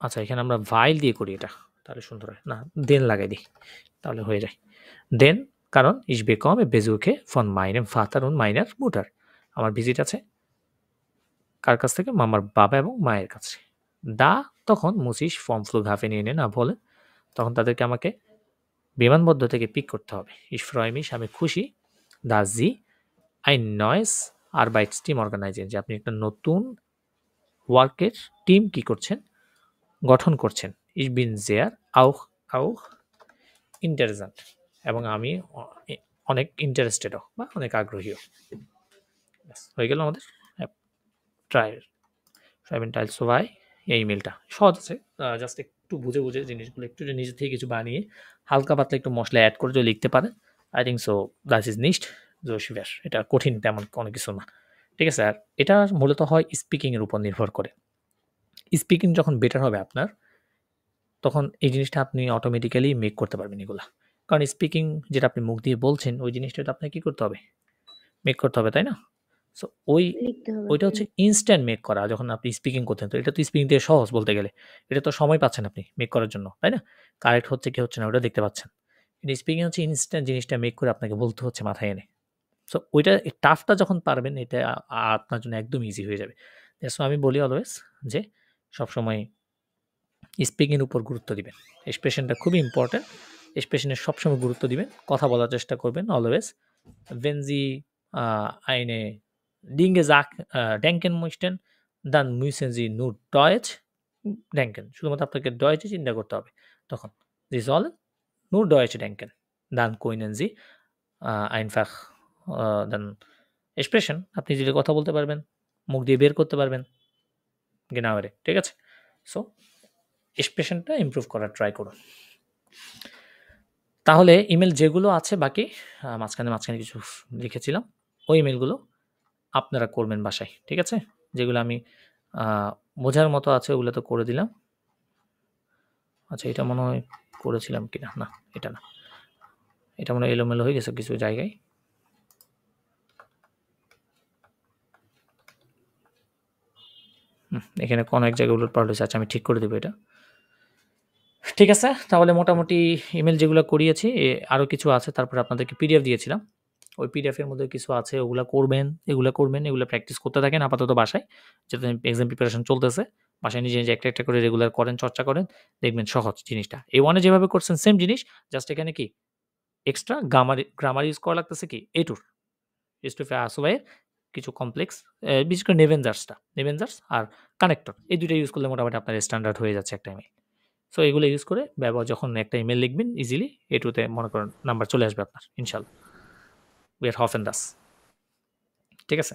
আচ্ছা এখানে আমরা ভাইল দিয়ে করি এটা, তাহলে সুন্দর হয় না, দেন লাগাই দিই তাহলে হয়ে যায়। দেন কারণ ich bekomme Besuche von meinem Vater und meiner Mutter, আমার ভিজিট আছে কার কাছ থেকে? আমার বাবা এবং মায়ের কাছে। দা তখন muss ich vom Flughafen ihnen abholen, তখন তাদেরকে আমাকে বিমানবন্দর থেকে পিক করতে হবে। ich freue mich আমি খুশি dass sie ein neues Arbeitsteam organisieren, যে আপনি একটা নতুন ওয়ার্কের টিম কি করছেন? গঠন করছেন। ich bin sehr auch interessant, এবং আমি অনেক ইন্টারেস্টেডও বা অনেক আগ্রহীও। হয়ে গেল আমাদের Schreiben Teil 2 এই ইমেলটা সহজ আছে, জাস্ট একটু বুঝে জিনিসগুলো একটু নিজে থেকে কিছু বানিয়ে হালকা পাতলা একটু মশলা অ্যাড করে যদি লিখতে পারেন, I think so that is নিস্ট so sure, এটা কঠিন তেমন কোনো কিছু না। ঠিক আছে, আর এটা মূলত হয় স্পিকিংয়ের উপর নির্ভর করে। স্পিকিং যখন বেটার হবে আপনার, তখন এই জিনিসটা আপনি অটোমেটিক্যালি মেক করতে পারবেন এগুলা, কারণ স্পিকিং যেটা আপনি মুখ দিয়ে বলছেন ওই জিনিসটা তো আপনাকে কী করতে হবে? মেক করতে হবে, তাই না? সো ওই লিখতে হবে ওইটা হচ্ছে ইনস্ট্যান্ট মেক করা যখন আপনি স্পিকিং করতেন। তো এটা তো স্পিকিং থেকে সহজ বলতে গেলে। এটা তো সময় পাচ্ছেন আপনি মেক করার জন্য, তাই না? কারেক্ট হচ্ছে কি হচ্ছে না ওটা দেখতে পাচ্ছেন। কিন্তু স্পিকিং হচ্ছে ইনস্ট্যান্ট জিনিসটা মেক করে আপনাকে বলতে হচ্ছে মাথায় এনে। সো ওইটা টাফটা যখন পারবেন এটা আপনার জন্য একদম ইজি হয়ে যাবে। সো আমি বলি অলওয়েজ যে সবসময় স্পিকিংয়ের উপর গুরুত্ব দিবেন। এক্সপ্রেশনটা খুবই ইম্পর্টেন্ট। এক্সপ্রেশনে সবসময় গুরুত্ব দিবেন। কথা বলার চেষ্টা করবেন always. Wenn Sie eine Dinge denken möchten, dann müssen Sie nur Deutsch denken. শুধুমাত্র আপনাকে ডয়েচে চিন্তা করতে হবে তখন। Sie sollen nur Deutsch denken. Dann können Sie einfach dann Expression আপনি যদি কথা বলতে পারবেন, মুখ দিয়ে বের করতে পারবেন। genau ঠিক আছে? সো এক্সপ্রেশনটা ইমপ্রুভ করার ট্রাই করুন। তাহলে ইমেল যেগুলো আছে বাকি মাঝখানে কিছু লিখেছিলাম। ওই ইমেলগুলো আপনারা করবেন বাসায়। ঠিক আছে? যেগুলো আমি বোঝার মতো আছে ওগুলো তো করে দিলাম। আচ্ছা এটা মনে হয় করেছিলাম কিনা? না, এটা না। এটা মনে হয় এলোমেলো হয়ে গেছে কিছু জায়গায়। এখানে কোনো এক জায়গায় উলট পালট হয়েছে। আচ্ছা আমি ঠিক করে দেবো এটা। ঠিক আছে? তাহলে মোটামুটি ইমেল যেগুলো করিয়েছি আরও কিছু আছে। তারপরে আপনাদেরকে পিডিএফ দিয়েছিলাম। ওই পিডিএফের মধ্যে কিছু আছে ওগুলা করবেন, এগুলো প্র্যাকটিস করতে থাকেন আপাতত বাসায়। যেহেতু এক্সাম প্রিপারেশন চলতেছে। বাসায় নিজে একটা করে রেগুলার করেন, চর্চা করেন। দেখবেন সহজ জিনিসটা। A1 এ যেভাবে করছেন সেম জিনিস, জাস্ট এখানে কি এক্সট্রা গ্রামার ইউজ করা লাগতেছে কি A2 আসোভাইয়ের কিছু কমপ্লেক্স বিশেষ করে নেভেনজার্স আর কানেক্টর এই দুইটা ইউজ করলে মোটামুটি আপনার স্ট্যান্ডার্ড হয়ে যাচ্ছে একটা ইমেল। সো এগুলো ইউজ করে যখন একটা ইমেল লিখবেন ইজিলি A2-তে মনে করেন নাম্বার চলে আসবে আপনার ইনশাল্লাহ। We are hoffen das. ঠিক আছে?